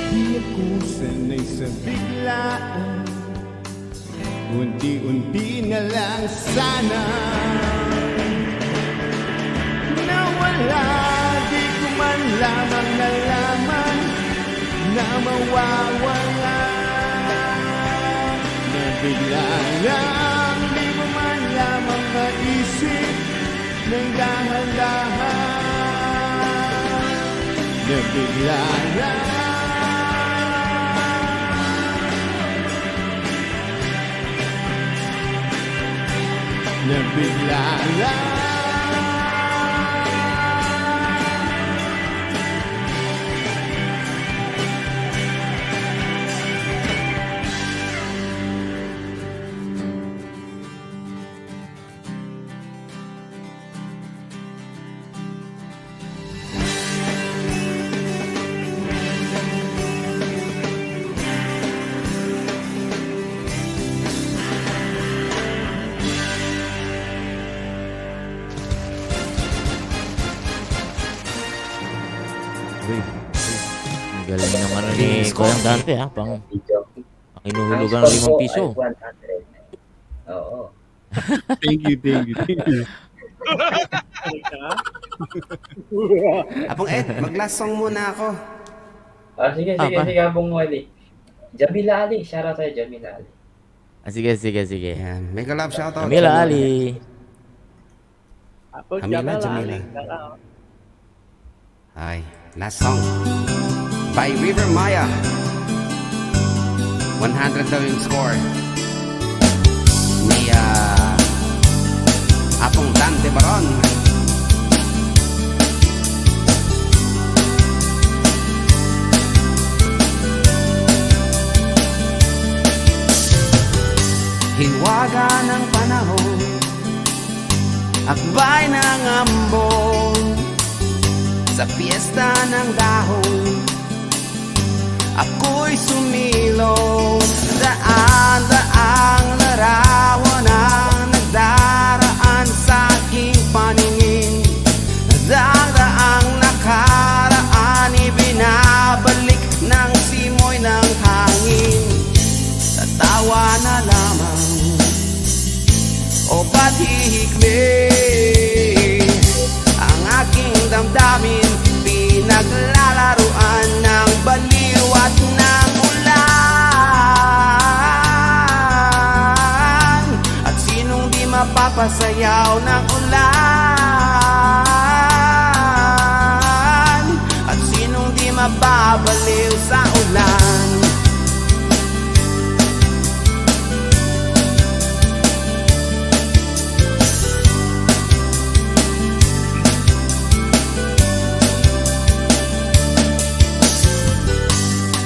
Di ako sanay sa biglaan, unti-unti na lang sana nawala. Di ko man lamang nalaman na mawawala. Na bigla lang, di mo man lamang maisip ng dahan-dahan. Na bigla lang, na bigla lang. Ang galing ng ano ni Kuya Dante ha, pang inuhulugan ng 5 piso. 100. Oo. Thank you. Apong Ed, mag-last song muna ako. Sige, Apong Wally. Jamila Ali, shoutout sa'yo, Jamila Ali. Sige. Ayan. Mega love shoutout. Jamila Ali. Jamila. Ay, last song. By River Maya. 100 daw yung score. Ni Apong Dante Baron. Hiwaga ng panahon, akbay ng ambon, sa piyesta ng dahon, ako'y sumilong. Daan-daang larawan ang nagdaraan sa aking paningin. Daan-daang nakaraan, ibinabalik ng simoy ng hangin. Sa tawa na lamang o ba't hihikli ang aking damdamin, pinaglalaruan ng baliw at ng ulan. At sinong di mapapasayaw ng ulan? At sinong di mababaliw sa ulan?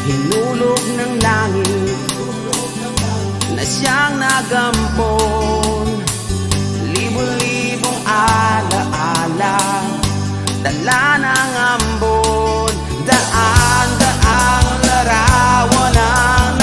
Hinulog ng langit na siyang nagampon, libo-libong alaala, dala ng ambon. Daan-daang larawan ang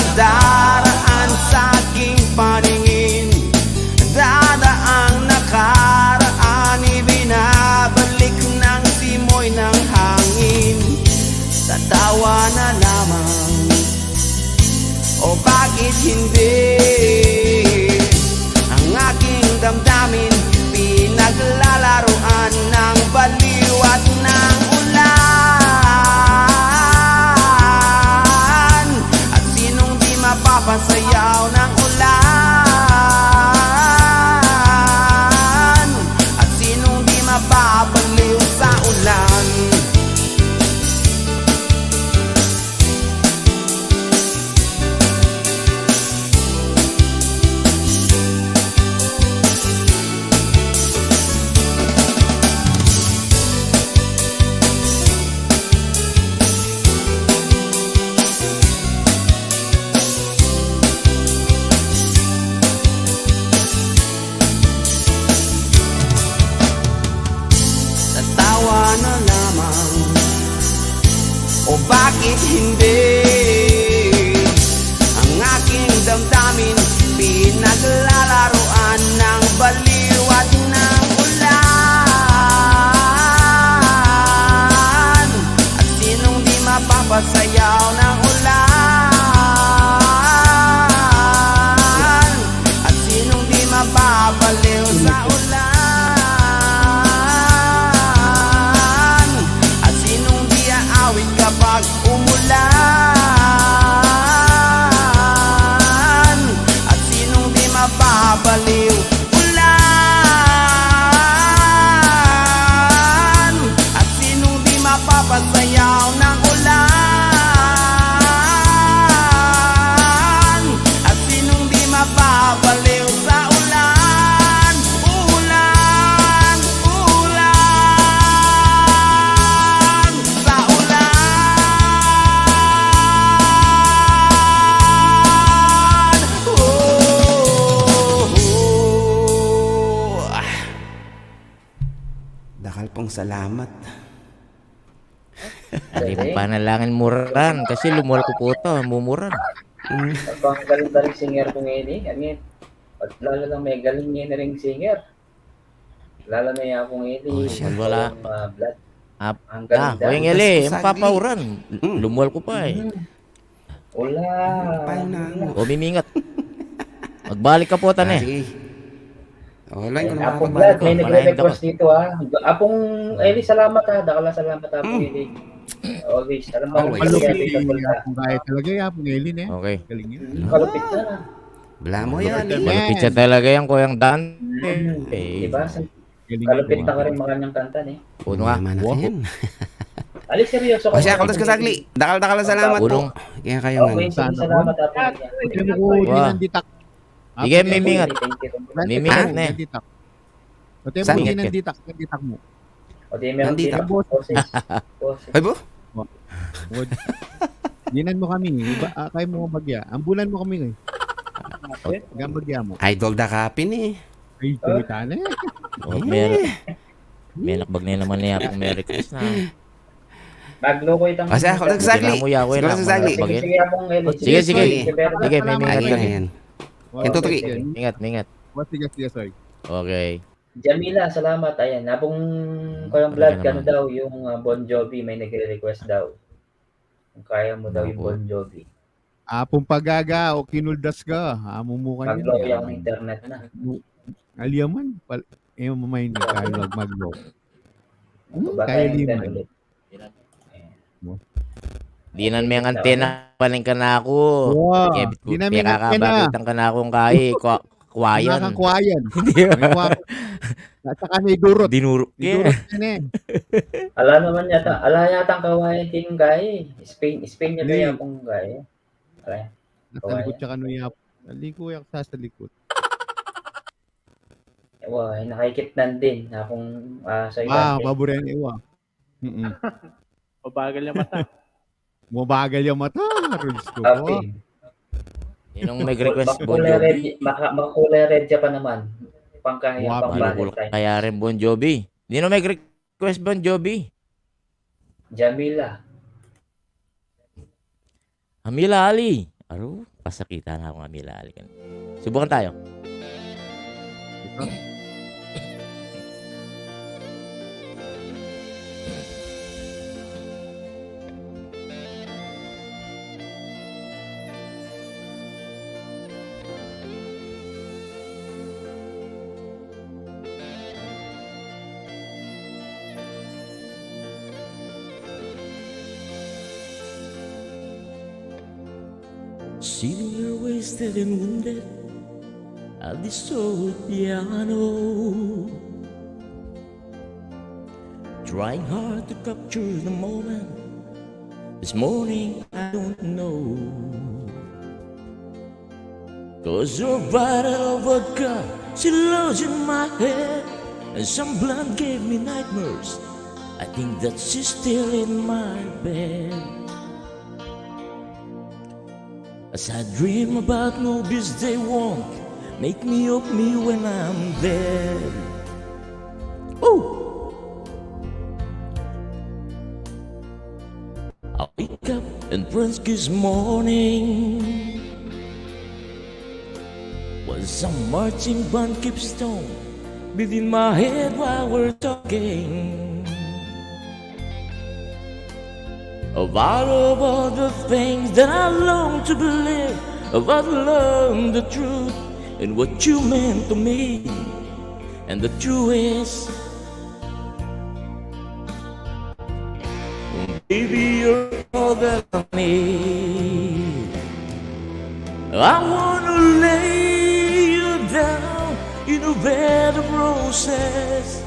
hindi ang aking damdamin pinaglalaruan ng baliw at ng ulan. At sinong di mapapasayaw ng ulan? At sinong di mapapaliw sa ulan? Na lamang o bakit hindi ang aking damdamin pinaglalaruan ng baliw at ng ulan? At sinong di mapapasayaw ng ulan? At sinong di mapapaliw sa ulan? Kapag umulan, at sinong di mapapaliw? Ulan, at sinong di mapapasayaw ng ulan? At sinong di mapapaliw sa ulan? Ulan, ulan, sa ulan. Dakal pong salamat. Hindi mo panalangin muran kasi lumuwal ko po ito, mumuran. Ang galing-galing singer ko ngayon eh. Ano yun? At lalo na may galing niya na rin singer. Lalo na yung akong ngayon eh. Wala. Blood. Ang Ah, galing yung eli, mapapauran. Lumuwal ko pa eh. Wala. O mimingat. Magbalik ka po tan eh. Wala Ayun, Apong Blood, may nagre-request dito ha. Apong Eli, salamat ha. Dakala salamat Apong Eli. Always. Alam mo, Apong gaya talaga yung Apong Eli na yan. Okay. Galing yan. Kalupit na. Bla mo yan. Malupit siya talaga yan, Kuyang Dan. Diba? Kalupit na ka rin mga kanyang kanta eh. Puno ka. Ali, seryoso O siya, kaltas ka sagli. Dakal-dakal na salamat po. Kaya kayo nga. Okay, sige, salamat Apong. Hindi mo ko dinanditak. Sige, mimingat. Mimingat na eh. Pati mo dinanditak. Dinanditak mo. O di meron din Nandito. Ay bo? Dinan mo kami. Kaya mo bagya. Ambulan mo kami ngayon. Hanggang bagya mo. Idol da kapin eh. Ay, tumita na eh. May nakbag na naman niya kung may request na. Magloko itang. Kasi ako nagsagli. Sige, sige. Sige, may mingat ka rin. Ito, Tuki. Mingat. Sige, sorry. Okay. Jamila, salamat. Ayan, napong Kuyang Blood, kano daw yung Bon Jovi, may nagre-request daw. Kung kaya mo daw yung Bon Jovi. Apong pagaga o kinuldas ka. Amumukan yun. Maglow yung internet na. Aliyaman. Mamayin ka kaya maglow. Kaya liman. Dinan may ang antena paling ka na ako. Wow. May kakabalitan ka na akong kay kwayan. Nakang kwayan. Hindi ba? At saka may durot. Dinurot. Ala naman yata. Ala yata ang kawayan ting gay. Spain niya kaya akong gay. Nasa likod siya kanuya. Naliko yak sa likod. Ewa, nakikitnan din. Akong sa iba. Paboryan ewa. Mabagal yung mata. Mabagal yung mata. Rules ko. Okay. Yung nag-request Bon Jovi. Makulay red siya pa naman. Pangkaya, pang-Valentine. Kaya rin Bon Jovi. Di na may request Bon Jovi. Jamila. Amila Ali. Aro, pasakita na akong Amila Ali. Subukan tayo. sitting here wasted and wounded at this old piano, trying hard to capture the moment. This morning I don't know, 'cause your bottle of vodka still lodged in my head, and some blunt gave me nightmares. I think that she's still in my bed. As I dream about movies they won't make me of me when I'm dead. Oh! I wake up and friends kiss morning, while some marching band keeps tone within my head while we're talking about all the things that I long to believe, about love, the truth, and what you meant to me. And the truth is, baby, you're all that I need. I wanna lay you down in a bed of roses,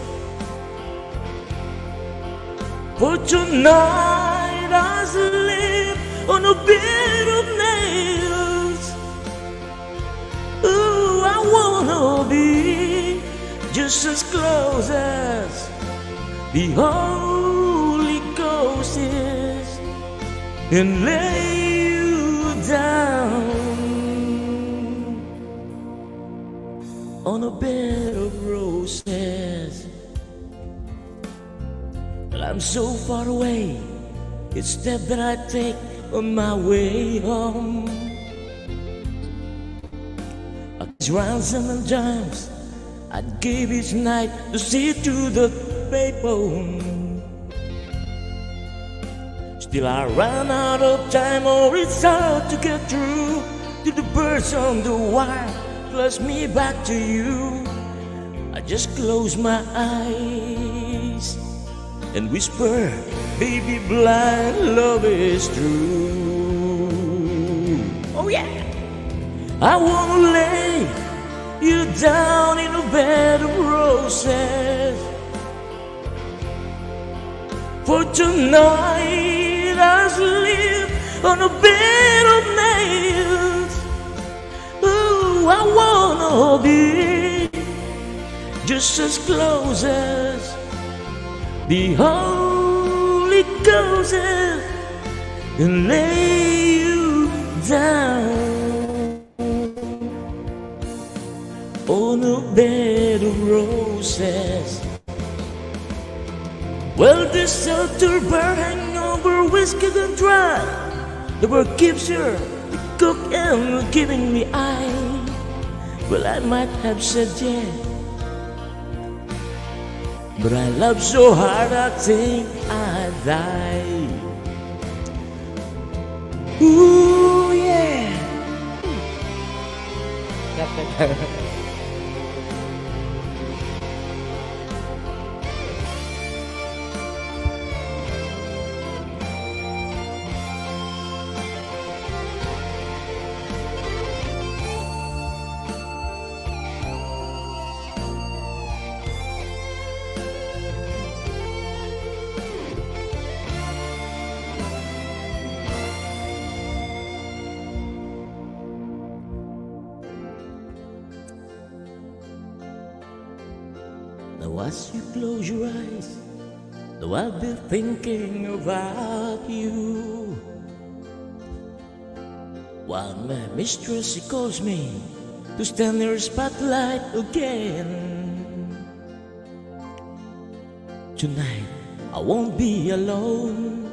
for tonight I sleep on a bed of nails. Ooh, I wanna be just as close as the Holy Ghost is, and lay you down on a bed of roses. Well, I'm so far away, each step that I take on my way home, these rounds and dimes I'd give each night to see through the paper. Still I run out of time, or it's hard to get through to the birds on the wire, plus me back to you. I just close my eyes and whisper, baby, blind love is true. Oh yeah! I wanna lay you down in a bed of roses, for tonight I sleep on a bed of nails. Ooh, I wanna be just as close as the Holy Ghost is, and lay you down on a bed of roses. Well, this shelter bar hang over whiskey and dry. The work keeps her, the cook and giving me eye. Well, I might have said yeah, but I love so hard I think I'd die. Ooh yeah. Now as you close your eyes, though I'll be thinking about you, while my mistress, she calls me to stand in her spotlight again. Tonight I won't be alone,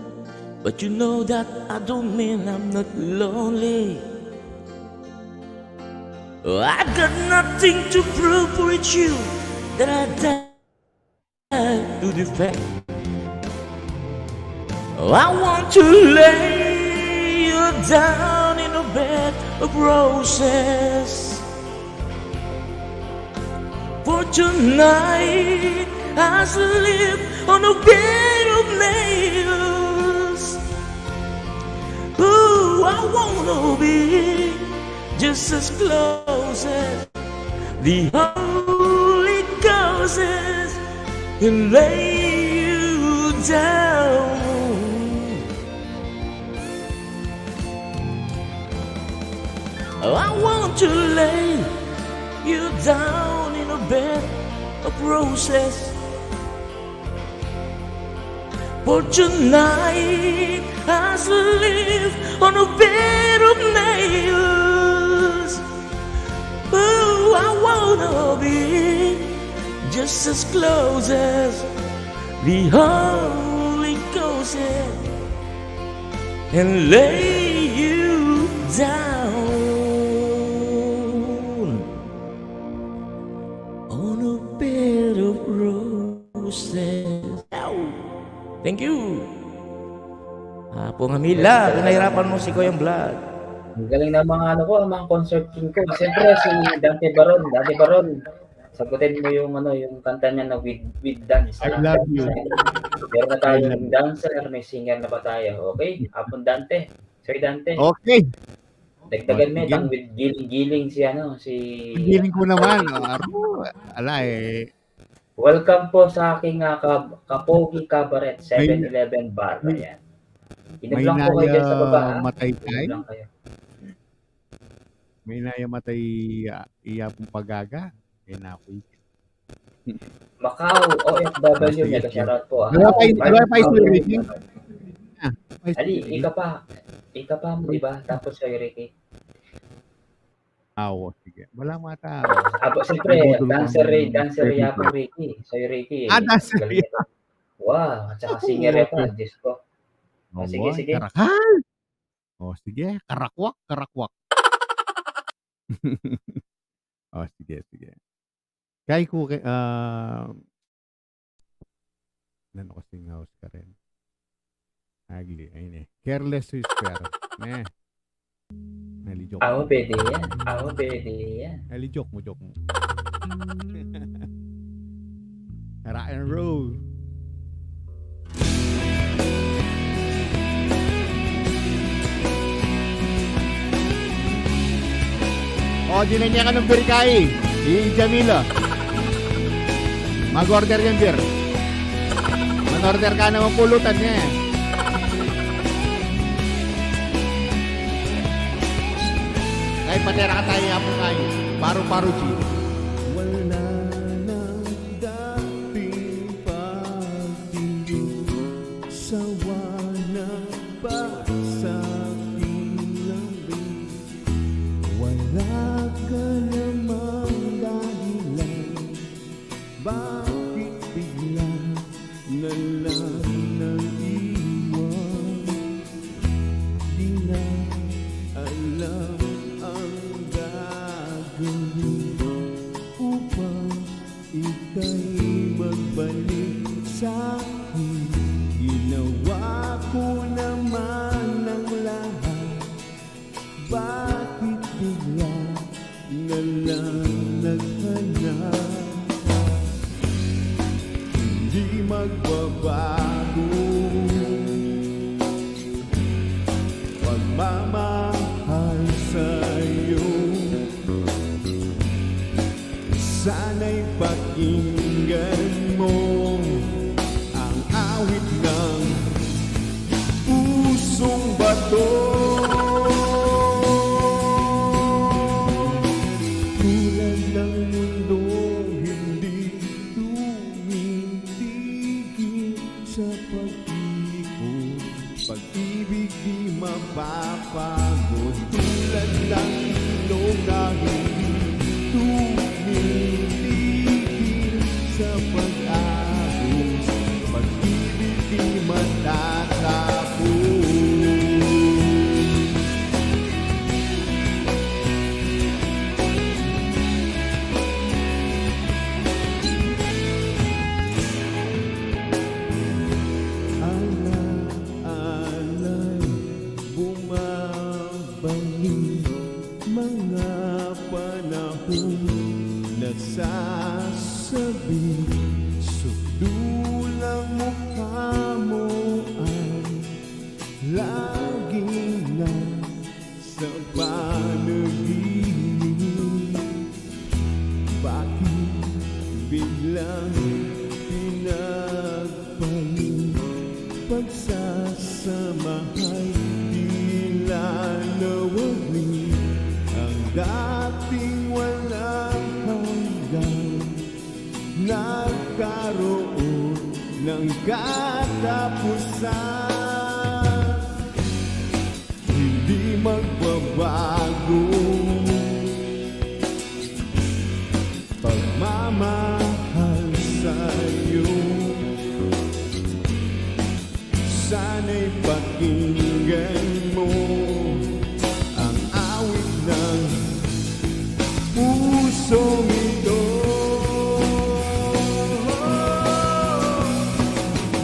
but you know that I don't mean I'm not lonely. I got nothing to prove, for it's you that I died to defend. I want to lay you down in a bed of roses, for tonight I sleep on a bed of nails. Ooh, I wanna be just as close as the Holy Ghost is, and lay you down. I want to lay you down in a bed of roses, for tonight I sleep on a bed of nails. Oh, I wanna be just as close as the Holy Ghost is, and lay you down on a bed of roses. Ow! Thank you. Pong Hamila, pinahirapan mo si Kuya Vlad. Ang galing ng mga ano ko, ang mga concert king ko. Siyempre si Dante Baron. Sagutin mo yung ano, yung kanta niya na with dance. I love you. Meron na tayong dancer, may singer na ba tayo? Okay? Hapon Dante. Sir Dante. Okay. Dagdagan mo itang with giling-giling si ano, si... Giling ko naman. Ala eh. Welcome po sa aking Kapogi Cabaret 7-Eleven bar. Ayan. Inom lang po kayo dyan sa baba. Matay Inom tayo. lang kayo. May nayamatay iyapong pagaga. Enapoy. Macau, OFW, mega shoutout po. Wala pa ito, Ricky. Ali, ika pa mo, diba? Tapos kayo, Ricky. Sige. Wala mata. Siyempre, dancer yapong Ricky. Sa'yo, Ricky. Dancer Wow, at saka singer pa, Diyos ko. Sige. Karakal! Sige. Karakwak. Sige. Kaya ko, ano ko sing house ka rin? Agli, ayun eh. Careless Whisper. Joke. Pwede yan. Joke mo. Rock and roll. Dinanya ka ng beer kay. Jamila. Mag-order yung beer. Mag-order ka naman pulutan niya. Kahit patera ka tayo yapon tayo. Paru-paru G. Wala nang dating pagtingin, sawa na ba sa pinambing? Wala ka namang dahilan, bakit bigla na lang naiwan? Di na alam ang gagawin upang ika'y magbalik sa'kin. Ginawa ko naman ang lahat, bakit bigla na lang naghanap? Hindi magbabago pagmamahal sa'yo. Sana'y pakinggan mo ang awit ng pusong bato. Tulad ng mundo hindi tumitigil sa pag-ikot, pag-ibig di mapapagod. Tulad ng ilog na hindi tumitigil sa pag-agos, pag-ibig di matatapos. Alay, bumabalik mga panahon, nagsasabi sudulang mukha mo ay lagi na sa panaginip. dating walang hanggan, nagkaroon ng katapusan. Hindi magbabago pagmamahal sa'yo. Sana'y pakinggan mo ang awit ng pusong ito.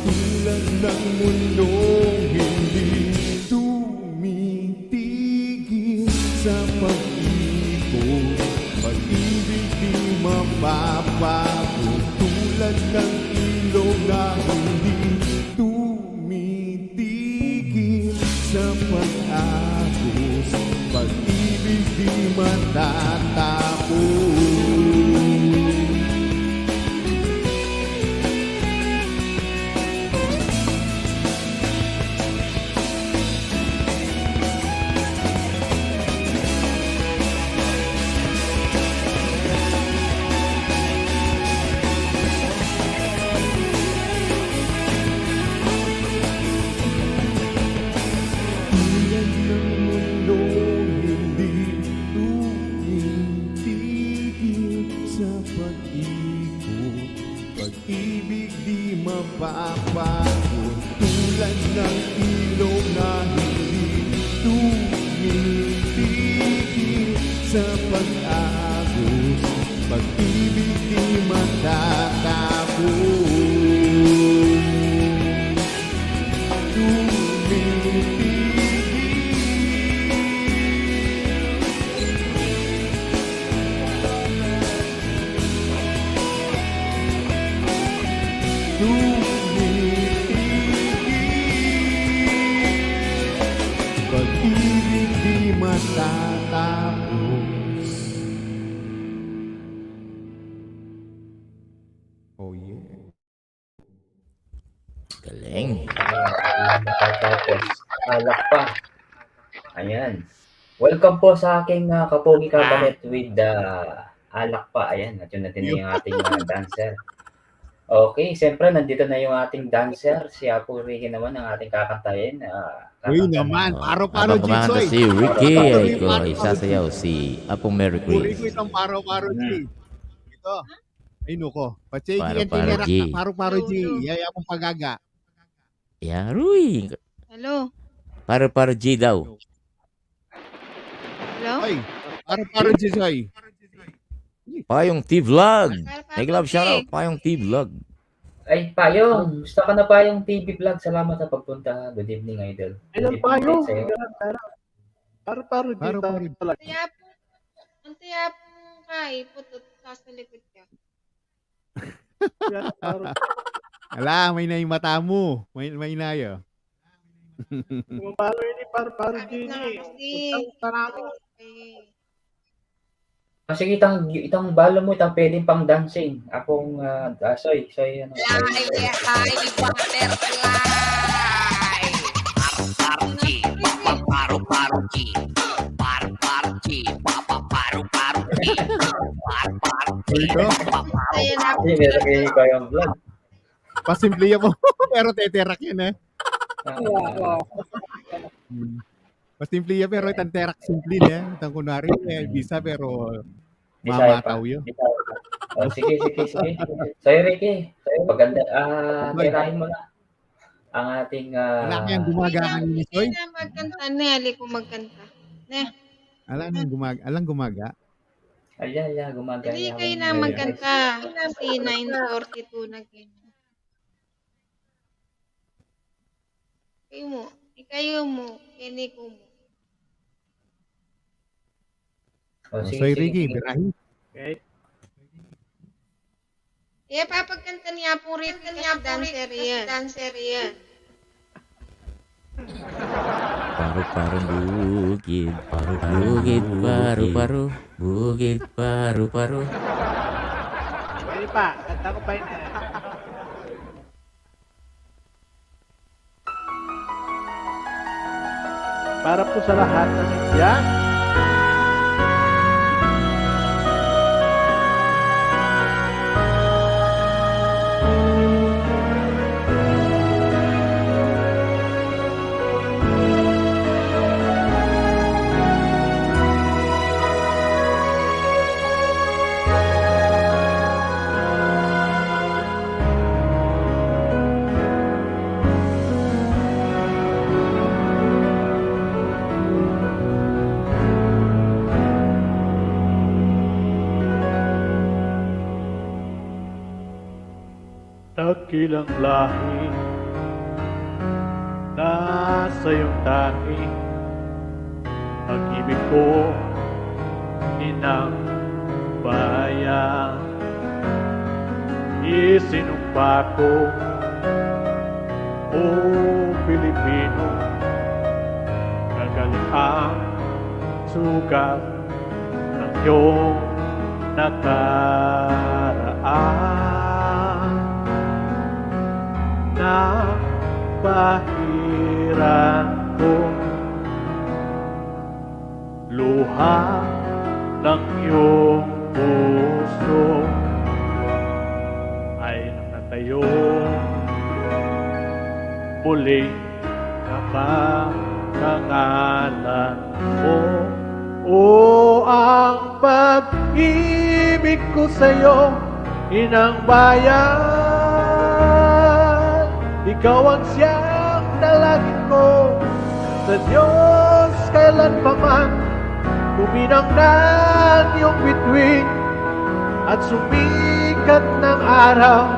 Tulad ng mundong hindi tumitigil sa pag-ibig, pag-ibig di mapapago. Tulad ng ilog na hindi tumitigil sa pag-agos, pag-ibig di matatapos. Pag-ibig di mapapagod, tulad ng ilog na hindi tumitigil sa pag-agos, pag-ibig di matatapos. Pag-ibig di matatapos. Oh yeah. Galing. Matatapos. Alak pa. Ayan. Welcome po sa aking Kapogi Cabaret with Alak pa. Ayan, at yun natin na yung ating dancer. Okay, siyempre nandito na yung ating dancer. Si Apo Ricky naman ang ating kakantayin. Uy naman, paro-paro Habang kumanta G. si Ricky, ay ko isasayaw si Apong Merry Puri ko Chris. itong paro-paro G. Ito. Ay nuko. Patsegi yan Paro-paro tinira G. ka. Paro-paro G. Yaya mong pagaga. Yan, Ruy. Hello? Paro-paro G daw. Hello? Ay, paro-paro G soy. Payong T-Vlog. Make love shoutout. Payong T-Vlog. Ay, Payong. Gusto ka na Payong TV Vlog. Salamat sa pagpunta. Good evening, Idol. Ilan Good pa evening yun? sa'yo. Paro-paro dito. Ang tiyapong kay, putot sa likod ka. Ala, may na yung mata mo. May nayo. Pumapalo yun eh, paro-paro din eh. Sige, itang balo mo, itang pwedeng pang dancing. Akong, soy, ano. Hindi, meron kayo kayong vlog. Pasimpliya mo. Pero teterak yan eh. Pasimpliya pero itang terak simpli niya. Itang kunwari bisa pero mamataw yun. Oh, sige. Sa'yo, Ricky. Paganda, tirahin mo na ang ating... Wala kayang gumaga kanina, Soy? Hindi na magkanta. Neli ko magkanta. Ne. Alang gumaga? Ayan, gumaga. Hindi kayo na magkanta. Kasi 9:42 na ganyan. Ikayo mo. Kini ko mo. Soy Ricky, birahin. Okay. Papagkanta niya po rin kasi dancer yan. Paru-parong bukid, bukid, paru-paro, bukid, paru-paro. Pwede pa, kanta ko pa yun eh. Para po sa lahat na nandiyan, dakilang lahi nasa iyong tangi. Pag-ibig ko, inang bayan. Isinumpa ko, o Pilipino, gagaling ang sugat ng iyong nakaraan. Napahiran ko luha ng iyong puso ay nakatayo muli na pangangalan mo. O ang pag-ibig ko sa'yo, inang bayan. Ikaw ang siyang dalangin ko sa Diyos kailanpaman. Kuminang na iyong bituin at sumikat ng araw.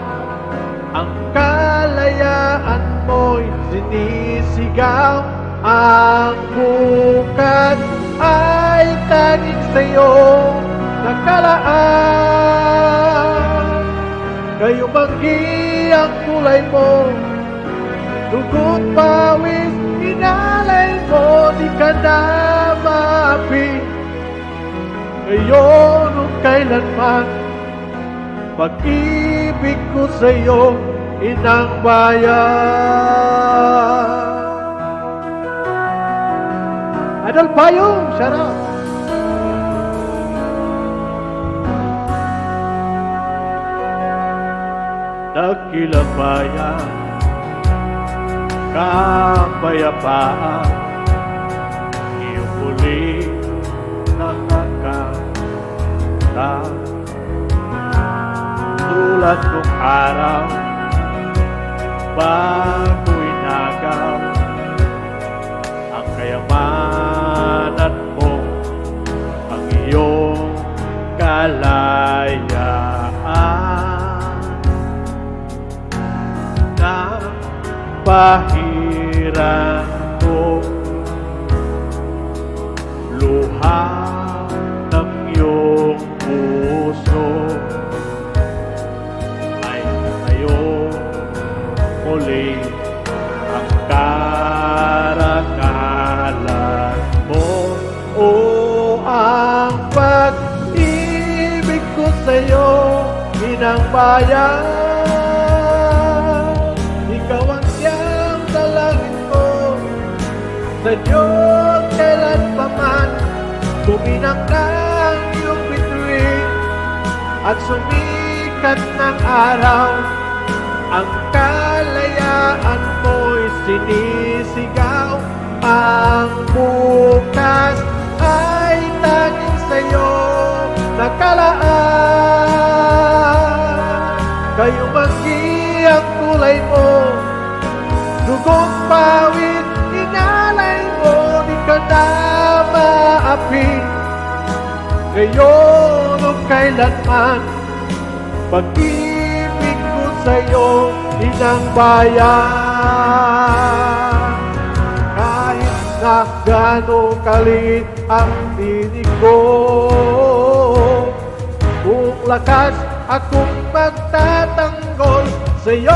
Ang kalayaan mo'y sinisigaw. Ang bukas ay tanging sa'yo nakalaan. Kayo manggi ang kulay mo, dugo't pawis inalay mo, di ka na maapi. Ngayon o kailanman, pag-ibig ko sa'yo, inang bayan. Idol Payong, shout out! Dakilang bayan, kapayapaan, iyong muli nakakanta. Tulad ng araw, bago inagaw, ang kayamanan mo, ang iyong kalayaan. Napahiran ko luha ng iyong puso ay tayo muli ang karangalan mo. O ang pag-ibig ko sa'yo, inang bayan. Ikaw ang siyang dalangin ko sa Diyos kailanpaman. Kuminang ng iyong bituin at sumikat ng araw. Ang kalayaan mo'y sinisigaw. Ang bukas ay tanging sa'yo nakalaan. Kayo manggi ang kulay mo, dugo't pawis inalay mo, di ka na maapi. Ngayon o kailanman, pag-ibig ko sa'yo, inang bayan. Kahit na gano'ng kalit ang tinig ko, kung lakas akong magtatanggol sa'yo.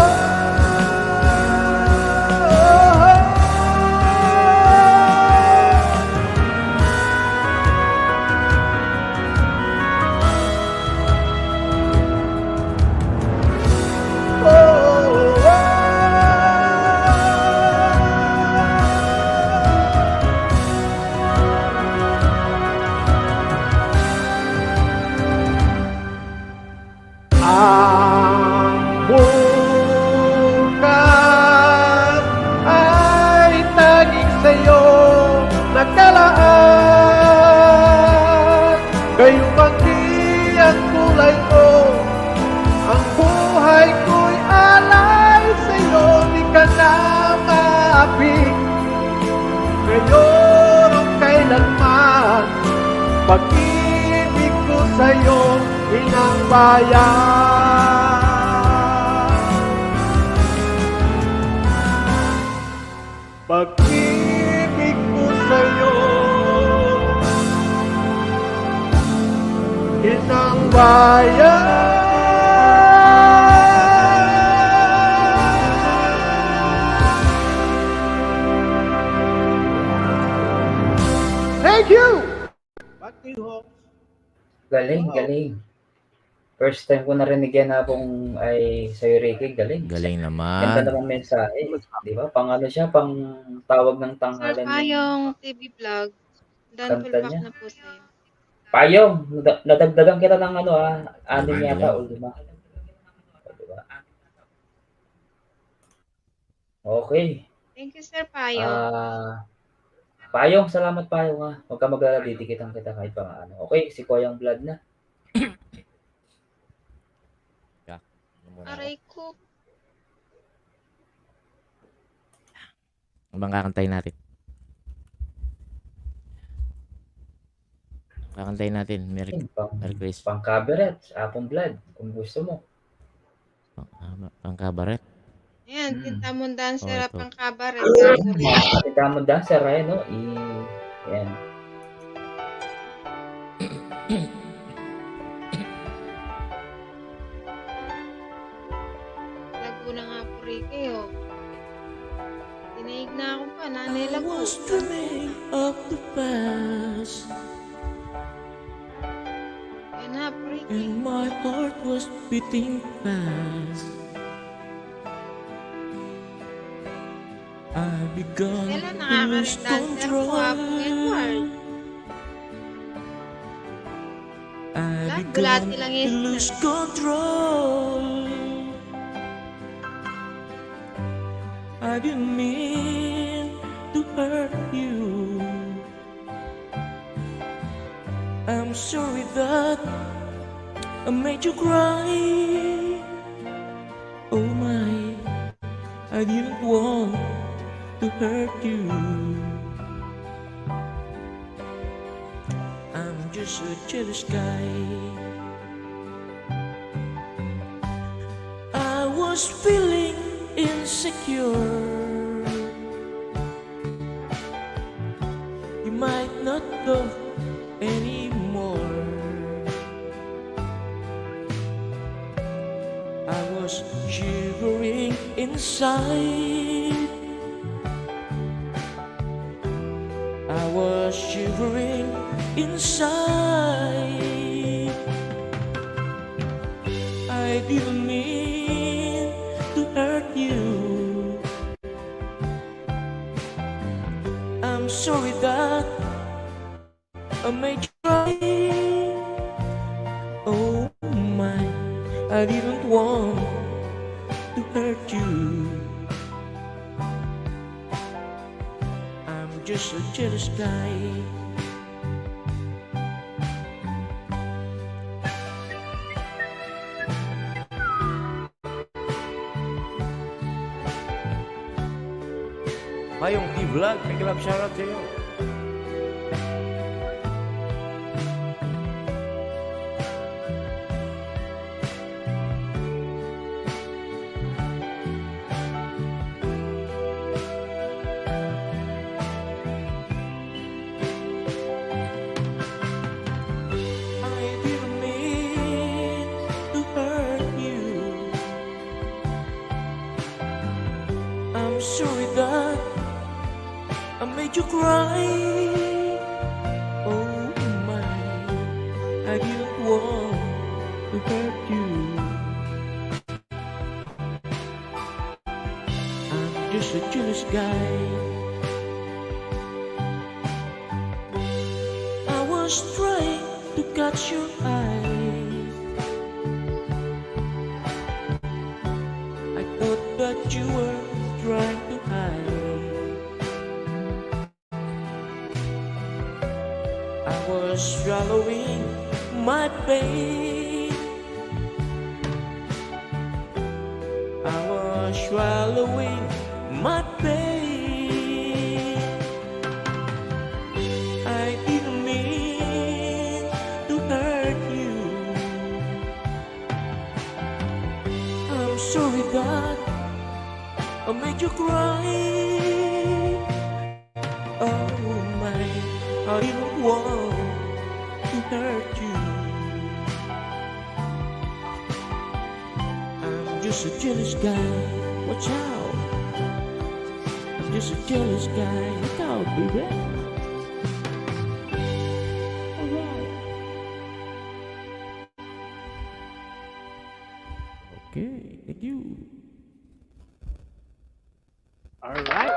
Gayong manggi ang kulay mo, ang buhay ko'y alay sa'yo, di ka na maapi. Ngayon o kailanman, pag-ibig ko sa'yo, inang bayan. Thank you! Back to you, Hawks. Galing, Wow. galing. First time ko narinig yan na kung ay sa'yo, Ricky. Galing. Galing Ganda naman. namang mensahe. Di ba? Pang ano siya, pang tawag ng Sir tanghalan yung Payong TV Vlog, done full kanta pack niya. na po sa'yo. Payong, nadagdagan kita ng ano anim Galing, yata galing. o 5. O, diba? Okay. Thank you, Sir Payong. Payong, salamat Payong ha. Huwag ka mag-alala, didikitan kita kahit pa ano. Okay, si Koyang Blood na. Aray ko. Ano bang kakantayin natin? Kakantayin natin. Merry Christmas. Pang cabaret, Apong Blood, kung gusto mo. Pang cabaret. Ayan, Tintamon Dancer ito. pang kabaret. Gago rin. Tintamon Dancer, ay no? Ayan. Laguna nga po, Ricky, oh. Tinaig na ako pa, nanay lang po. was dreaming of the past, Yan na po, Ricky. and my heart was beating fast. I began Kailan to lose nakaka-dancer po, Apo Edward? I Bulati began lang to yun. lose control. I didn't mean to hurt you. I'm sorry that I made you cry. Oh my, I didn't want to hurt you. I'm just a jealous guy. I was feeling insecure. You might not love anymore. I was shivering inside. I was shivering inside. I didn't mean to hurt you. I'm sorry that I made you cry. Oh my, I didn't want to hurt you. I'm just a jealous guy. Payong D-Vlog, may club shoutout sa'yo. I didn't mean to hurt you. I'm sorry that I made you cry. Oh my, I didn't want to hurt you. I'm just a jealous guy. I was trying to catch your eye. I thought that you were trying to hide. I was swallowing my pain. I was swallowing my pain. I didn't mean to hurt you. I'm sorry that I made you cry. Oh my, I didn't want to hurt you. just a jealous guy. Watch out. I'm just a jealous guy. Look out, baby. Alright. Okay, thank you. Alright.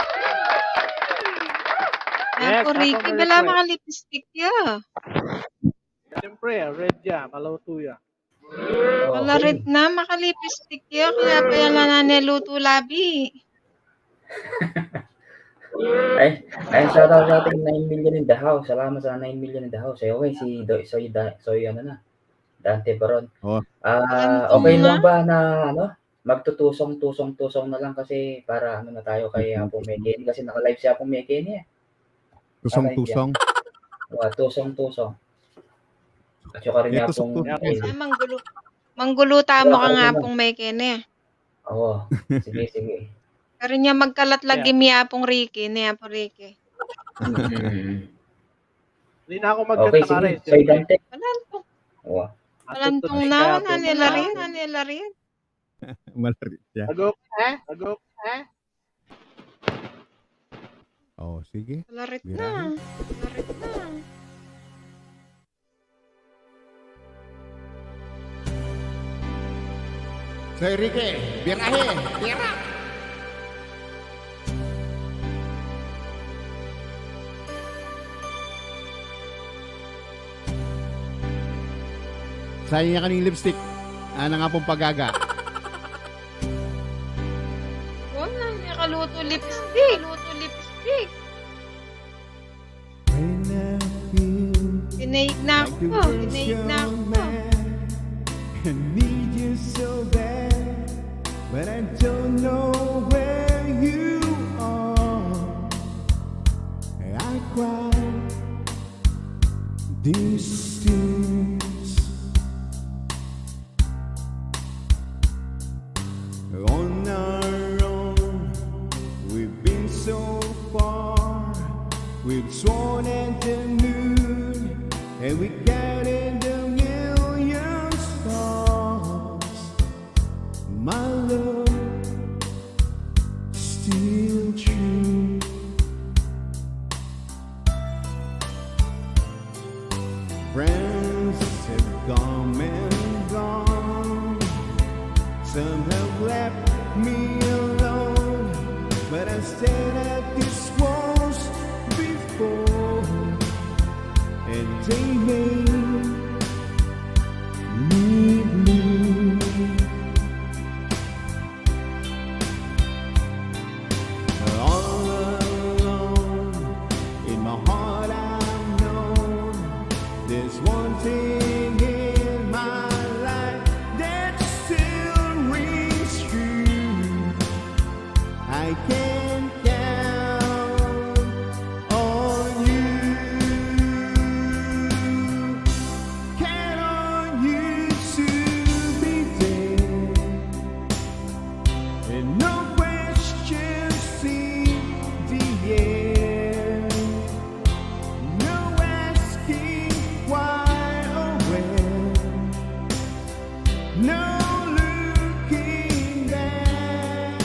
Ako, Ricky, wala mga lipstick ya. Siyempre, red ya, maluto ya. Wala red na, makalipstick ya. Kaya pa yan na niluto labi. Ay, shout out sa ating 9 million in the house. Salamat sa 9 million in the house. Okay, si Soy ano na. Dante Baron. Okay lang ba na magtutusong na lang kasi para na tayo kay Apong Mekeni kasi naka-live si Apong Mekeni eh. Tusong-tusong. Tusong. At saka rin Apong Mekeni. Mangguluta mo ka nga pong Mekeni. Oo, sige. Pero niya magkalat lagi mi Apong Ricky, ni Apong Ricky. Hindi na ako magkanta ka rin. Soy Dante. Walantong na, nila rin. Malarit siya. Agok. Oh, sige. Larit Birahin. na. Soy Ricky, birahe, bira. Sayang niya kaning lipstick. Ano nga pong pagaga? Wala, nakaluto lipstick. Tinaig na ako. I need you so bad, but I don't know where you are. I cry these tears on our own. We've been so far, we've sworn at the moon, and we got in the million stars. My love still true. Friends have come and gone. Some have left me alone, but I stayed at this walls before, and they made me blue. All alone in my heart I know there's one thing in my life that still rings true. I can count on you. Count on you to be there, and no questions in the air. No asking why or when. No looking back.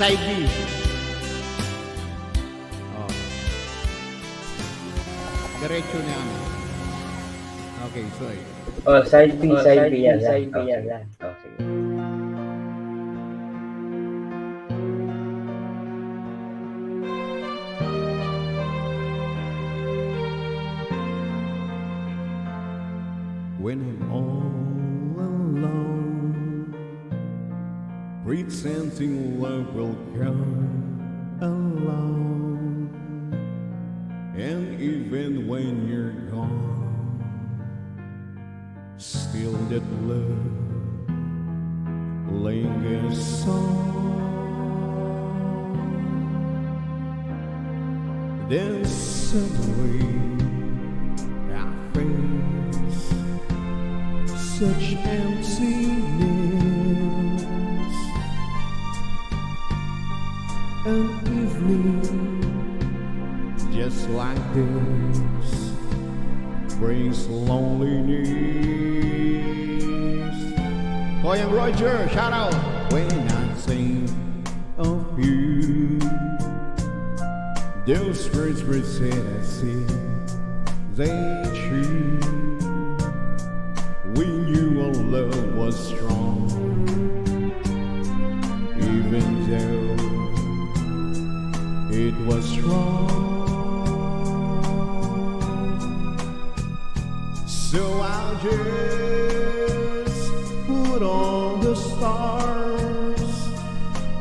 side B. Oh. Diretso na yan. Okay, sorry. Oh, side B yan. Side B yan. Oh, sige. When I'm all alone, pretending love will come along, and even when you're gone, still that love lingers on. Then suddenly I face such emptiness. An evening just like this brings loneliness. Koyang Roger, shout out. When I think of you, those words were said as if they true. We knew our love was strong, even though it was wrong. So I'll just put all the stars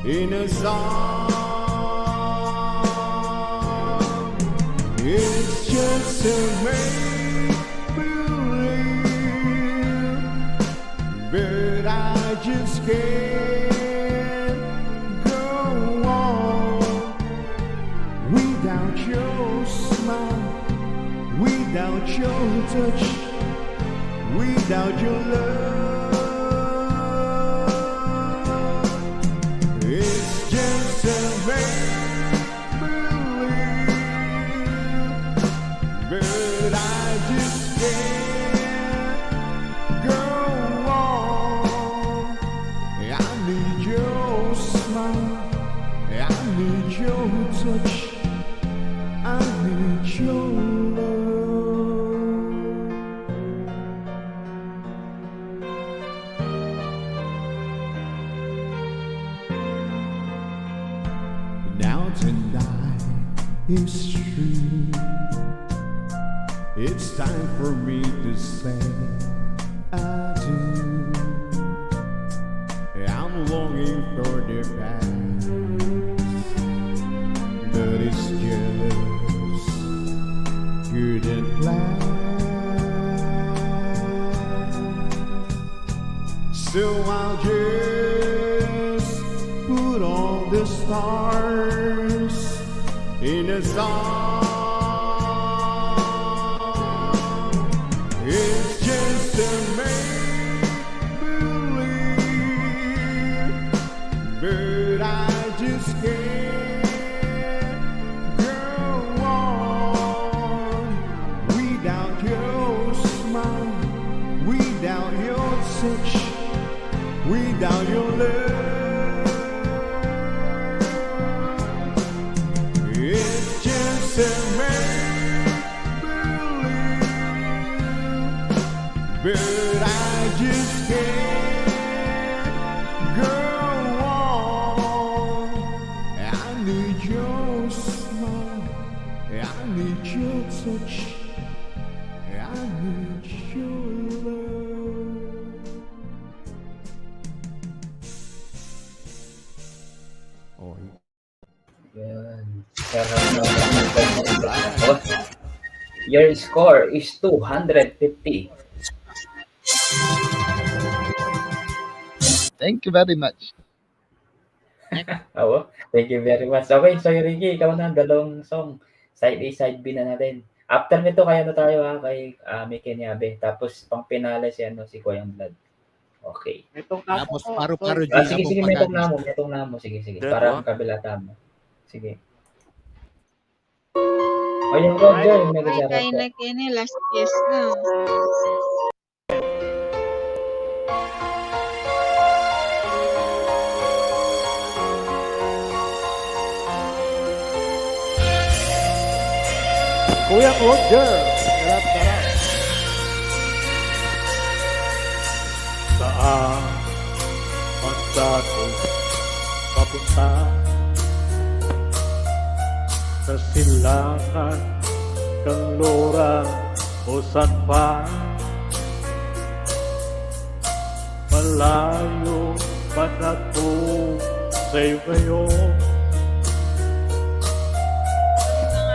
in a song. It's just a make-believe, but I just can't go on without your smile, without your touch, without your love. It's just a make-believe, but I just can't go on. I need your smile, I need your touch, I need your love. Now tonight is true. It's time for me to say I do. I'm longing for the past, but it's just couldn't last. So I'll just put all the stars in a song. It's just a make-believe, but I just can't go on without your smile, without your touch, without your love. It's just a make-believe, but I just can't go on. I need your smile, I need your touch, I need your love. Oh, Yan. Oh, your score is 250. Thank you very much. Oo, thank you very much. Okay, so Ricky, ikaw na, dalawang song. Side A, side B na natin. After nito, kaya na tayo kay Mike Niabe. Tapos, pang pinala si, si Koyang Blood. Okay. Tapos paru-paro Sige, sige, metong na mo. Sige. Para ang kabila mo. Sige. O, yung Roger, yung mega Ay, sarap kain na kini, last kiss na. Kuya Roger. Sarap. Saan ang dating papunta sa silangan, kanluran o saan pa? Malayo man ako sa'yo ngayon.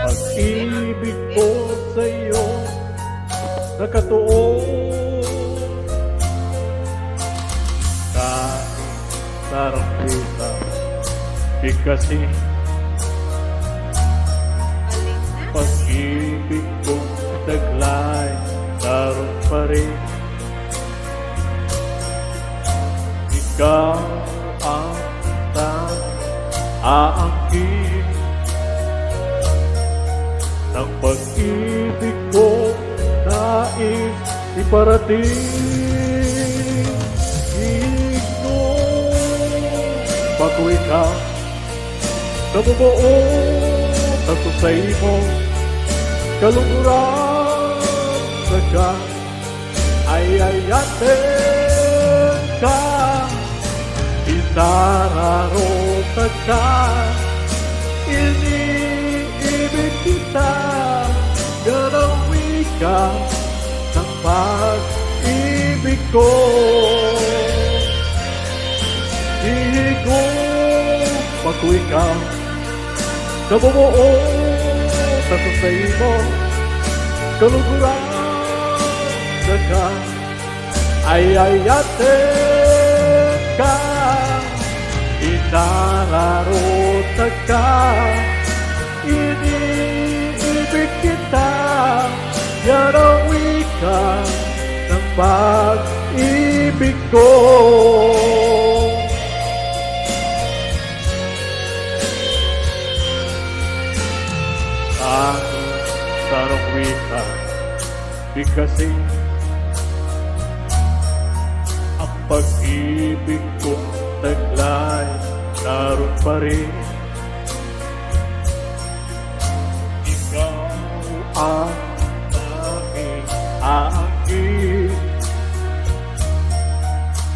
Pag-ibig ko sa'yo nakatuon. Kahit sarang kita bigkasin, pag-ibig kong taglay daron pa rin. Ikaw ang aangkin ng pag-ibig ko nais iparating. Ito bago ikaw nabubuo sa susay mo, kalungkuran sa ay ayatin ka. Itararota ka, iniibig kita, ganawi ka ng pag-ibig ko. Ihigo bago ikaw nabubuo sa susay mo, kalungkuran sa ay ayatin ka. Inararota ka, iniibig kita, yarawi ka ng pag-ibig ko. Ako sarawi ka, bigkasin ang pag-ibig kong taglay naroon pa rin. Ikaw ang aking aangkin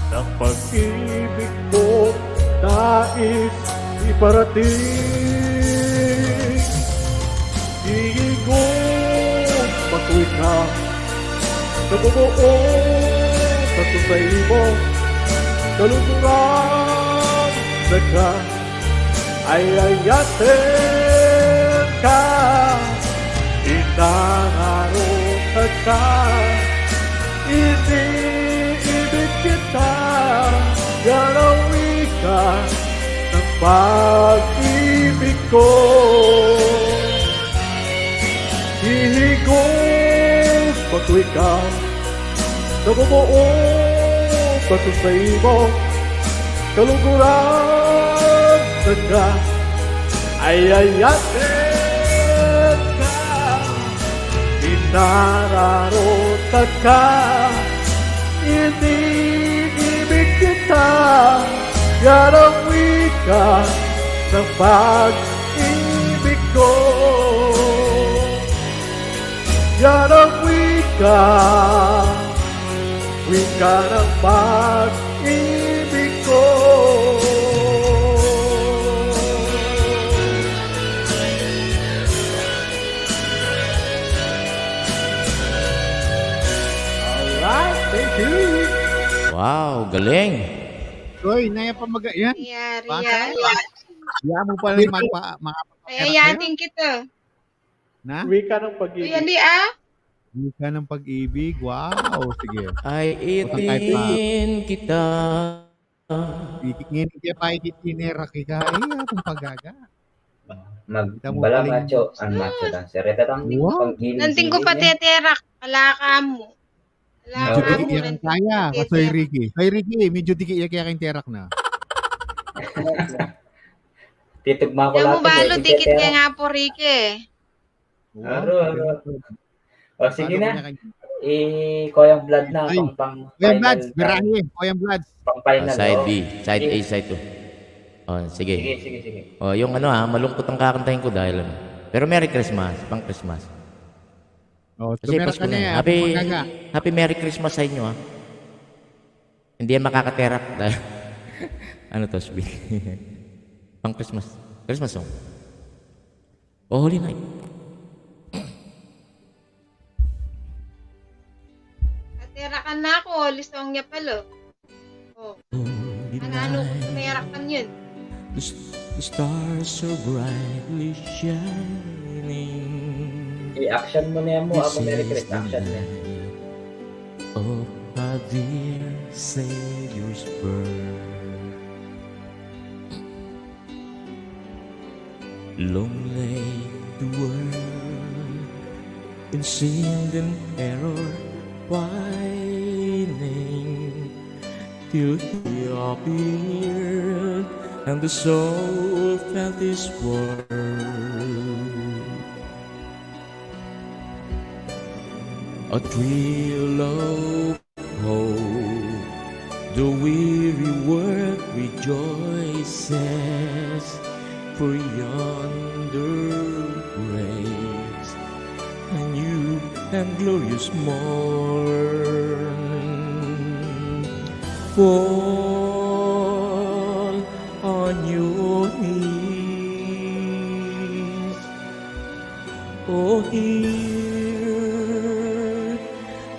ng pag-ibig ko nais iparating. Iigo patuloy ka nabubuo sa susay mo, kalungkuran sa ay ayatin ka. Inararota ka, iniibig kita, ganawi ka ng pag-ibig ko. Hihigos patuloy ka nabubuo sa susay mo, kalungkuran sa ay ayatin ka. Inararota ka, iniibig kita, ganawi ka ng pag-ibig ko. Ganawi ka, wika ng pag-ibig ko. Alright, thank you. Wow, galing. Soy, naya pa yan. Riyan. Diyan mo pala yung Ayayatin kita. Na? Wika ng pag-ibig. Uy, hindi ah. Wika ng pag-ibig. Wow, sige. Ay itin kita. Ngini kaya pa itinera kita. Akong pagaga. Bala macho, ang macho lang. Sereta tang Nanting ko pateterak. Alaka mo. Medyo dikit yan kaya. Kasoy Ricky. Soy Ricky, medyo dikit yan kaya kayong terak na. Titugma ko Yung lang. mo balo, dikit ka nga po, Ricky. Aro. O sige na. Koyang blood na. Pang Koyang blood. Birahe. Koyang blood. Pang final. Side B, side A, side 2. Oh, sige. Sige. Oh, yung malungkot ang kakantahin ko dahil Pero Merry Christmas, pang Christmas. Oh, Kasi tumira Pasko ka na na. yan. Happy, Apong pagaga. happy Merry Christmas sa inyo, ha? Hindi yan makakaterap. Ano to, Sbi? Pang Christmas. Christmas song. Oh, Holy Night. Katera ka na ako, listong niya pala. Oh. Ano ko tumira ka yun? The stars are brightly shining. I-action mo na yan mo. Ako Merry Christmas. Action na yan. Of our dear Savior's birth. Long lay the world in sin and error pining, till he appeared and the soul felt his word. A thrill of hope, the weary world rejoices, for yonder breaks a new and glorious morn. Fall on your knees, oh, hear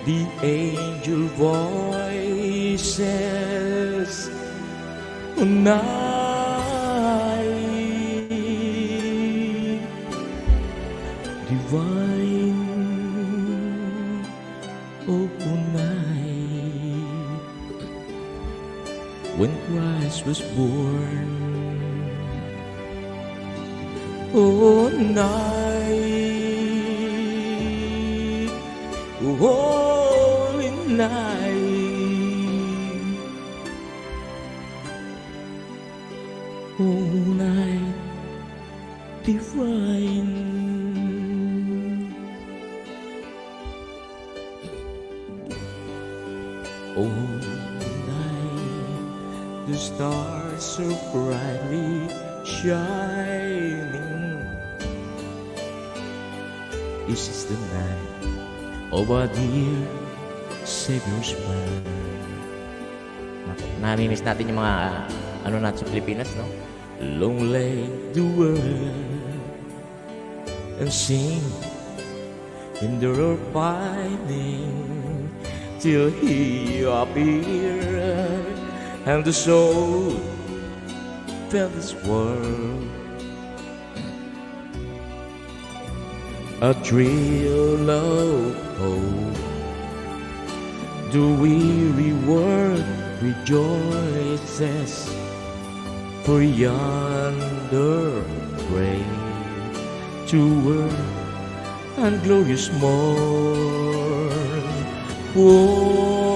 the angel voices night divine, oh night when Christ was born, oh night, holy night, oh night divine. Oh night, the stars are brightly shining. This is the night of our dear Savior's birth. Namimiss natin yung mga ano natin sa Pilipinas, no? Long lay the world and sing in their pining, till he appeared and the soul felt this world. A thrill of hope, the weary world rejoices, for yonder great to work and glorious morn. Fall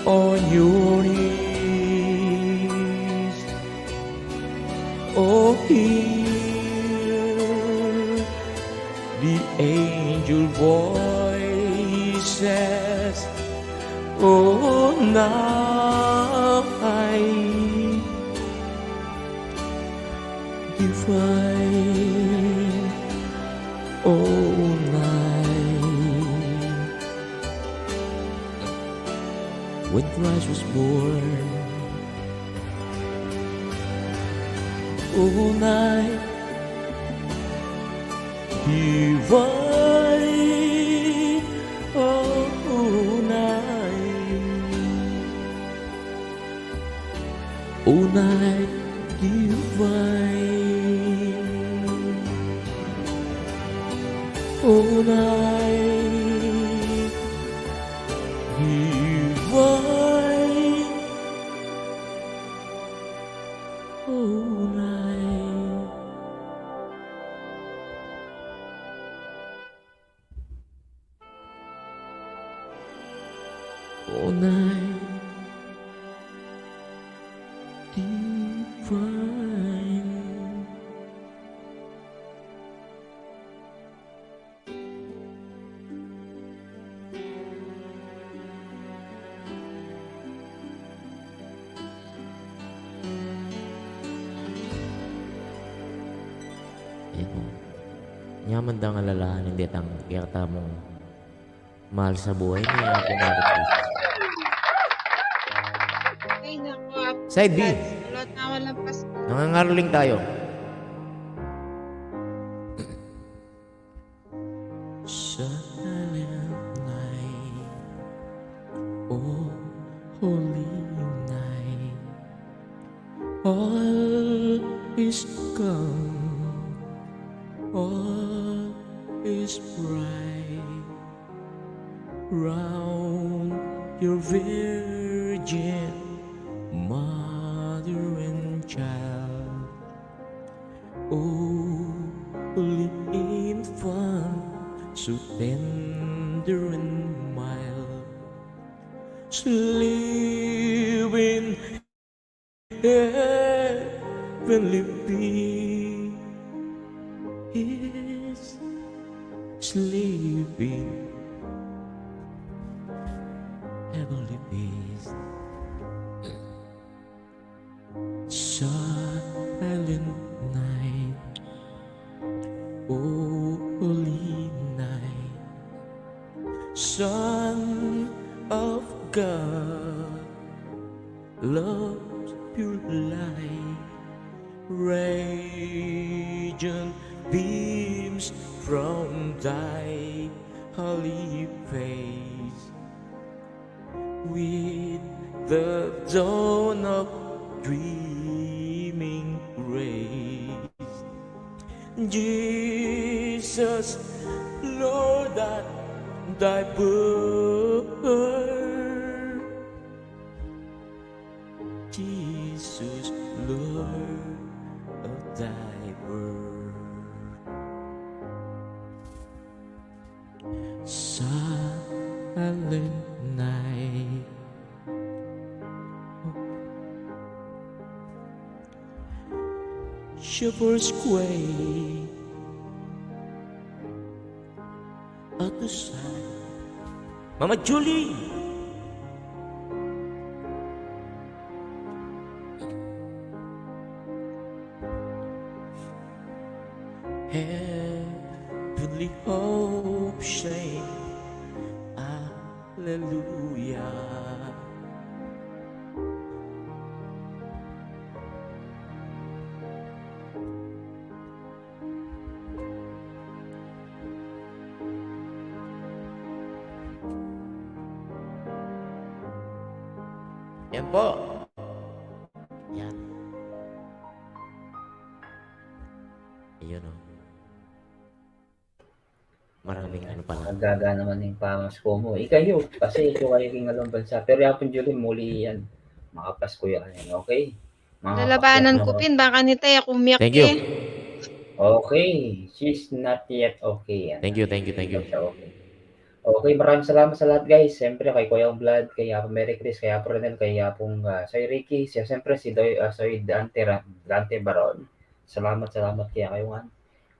on your knees, oh, hear the angel voices, oh, night divine, oh, night when Christ was born, oh, night divine, oh, night, oh, night divine, oh, night divine, oh, night. Oh, night divine. mamandang alalahanin dit ang kiyata mong mahal sa buhay niya Apo Mary Chris. Ay, naku, Apo Side B. Vlad. Malot na ako ng Pasko. Nangangaroling tayo. Silent night, oh holy night, all is calm, all is bright round your virgin mother and child. Oh, holy infant, so tender and mild, sleep in heavenly peace, sleeping heavenly peace. Silent night, oh holy night, Son of God, love's pure light, radiant beams from thy holy face. With the dawn of dreaming grace, Jesus, Lord, at thy birth, Jesus, Lord of thy birth. Silent night, shepherds quake at the sight. Mama Julie! Heavenly hope shine, hallelujah. Yan po. Yan. Ayun o. Maraming ano pala. Nagaga naman yung pamasko mo. Ikayo, kasi ikaw ay kingalong bansa. Pero yapon Julie, muli yan. Makapasko yan. Okay? Lalabanan ko pin, baka nitay ako umiyak Thank you. Okay. She's not yet okay. Thank you, thank you, thank you. Okay. Okay, maraming salamat sa lahat guys. Siyempre kay Kuya Vlad, kay Apo Mary Chris, kay Apo Renel, kay Apong Soy Ricky, siyempre si Soy Dante Baron. Salamat kaya kayo nga.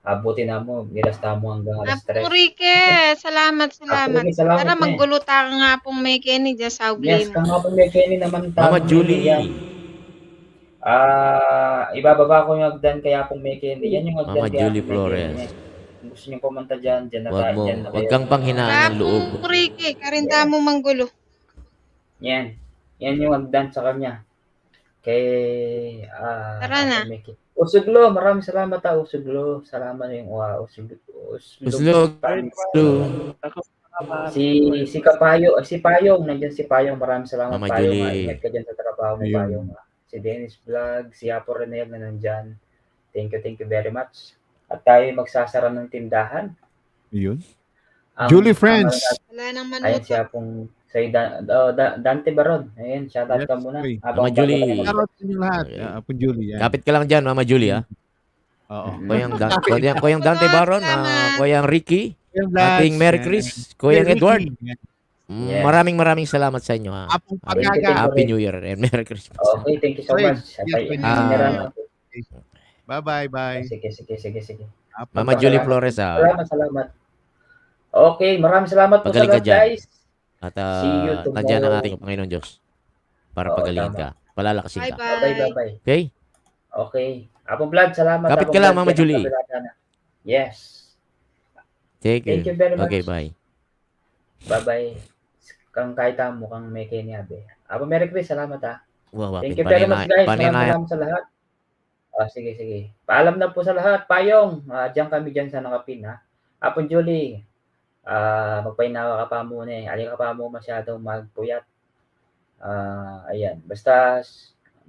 Abuti na mo, nilasta mo hanggang alas 3. Apo Rique, salamat. Salamat, Tara, magguluta ka nga pong may Kenny dyan sa ugli Yes, mo. kang Apo Mary Kenny naman. Mama Julie. Ibababa ko yung agdan kaya Apong Mary Kenny. Yan yung agdan Mama kaya Julie Apong Mary Flores. Kenny. Kung gusto nyo pumunta dyan na Wag kayo. kang panghinaan ng loob. Apo Rique, karinta mo manggulo. Yan yung agdan sa kanya. Kay Tara na. Usuglo, maraming salamat Usuglo. Salamat yung Usuglo. Si Kapayo, si Payong, nandiyan si Payong. Maraming salamat Mama Payong. Julie. Ingat ka dyan sa trabaho mo Payong. Si Dennis Vlog, si Apo Renel na nandyan. Thank you very much. At tayo magsasara ng tindahan. Yun. Julie Friends. Wala nang Ayan manutot. siya pong Dante Baron. Ayan, shoutout ka muna. Mama Julie. Shoutout sa inyo lahat. Apo Julie. Yan. Kapit ka lang dyan, Mama Julie, ha? Oo. Kuyang Dante Baron, Kuyang Ricky, ating Mary Chris, Kuyang Edward. Yes. Maraming salamat sa inyo, ha? Apong Pagaga. Happy New Year and Merry Christmas. Okay, thank you so much. Bye. Sige. Mama Julie Flores, ha? Salamat. Okay, maraming salamat po sa Pagaling ka lahat, dyan. guys. At See you tomorrow. nandiyan ang ating Panginoon Diyos para pagalingin ka. Palalakasin ka. Bye. Okay? Okay. Apong Vlad, salamat. Kapit Apong ka lang, Vlad, Mama kaya Julie. kapilata na. Yes. Thank Thank you. you very Okay, much. bye. Bye-bye. Kang kahit mo kang may Abe. Apo Merry Chris, salamat Wah, Thank bakit? you very much guys. Maraming Paninaya. salamat sa lahat. Sige, sige. Paalam na po sa lahat. Payong, diyan kami diyan sa nakapin ha. Apon Julie, magpainawa ka pa muna eh. Alin ka pa mo masyadong magpuyat. Ayan. Basta,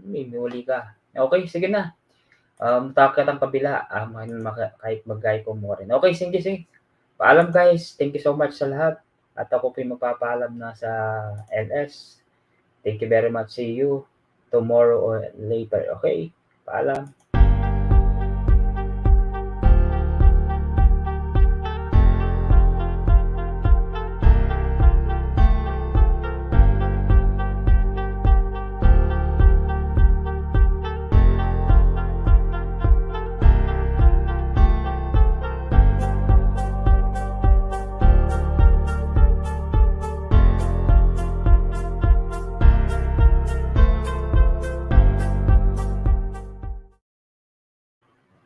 may muli ka. Okay, sige na. Takot ang kabila. Kahit mag-guy ko mo rin. Okay, sige, sige. Paalam guys. Thank you so much sa lahat. At ako po yung magpapaalam na sa LS. Thank you very much. See you tomorrow or later. Okay? Paalam.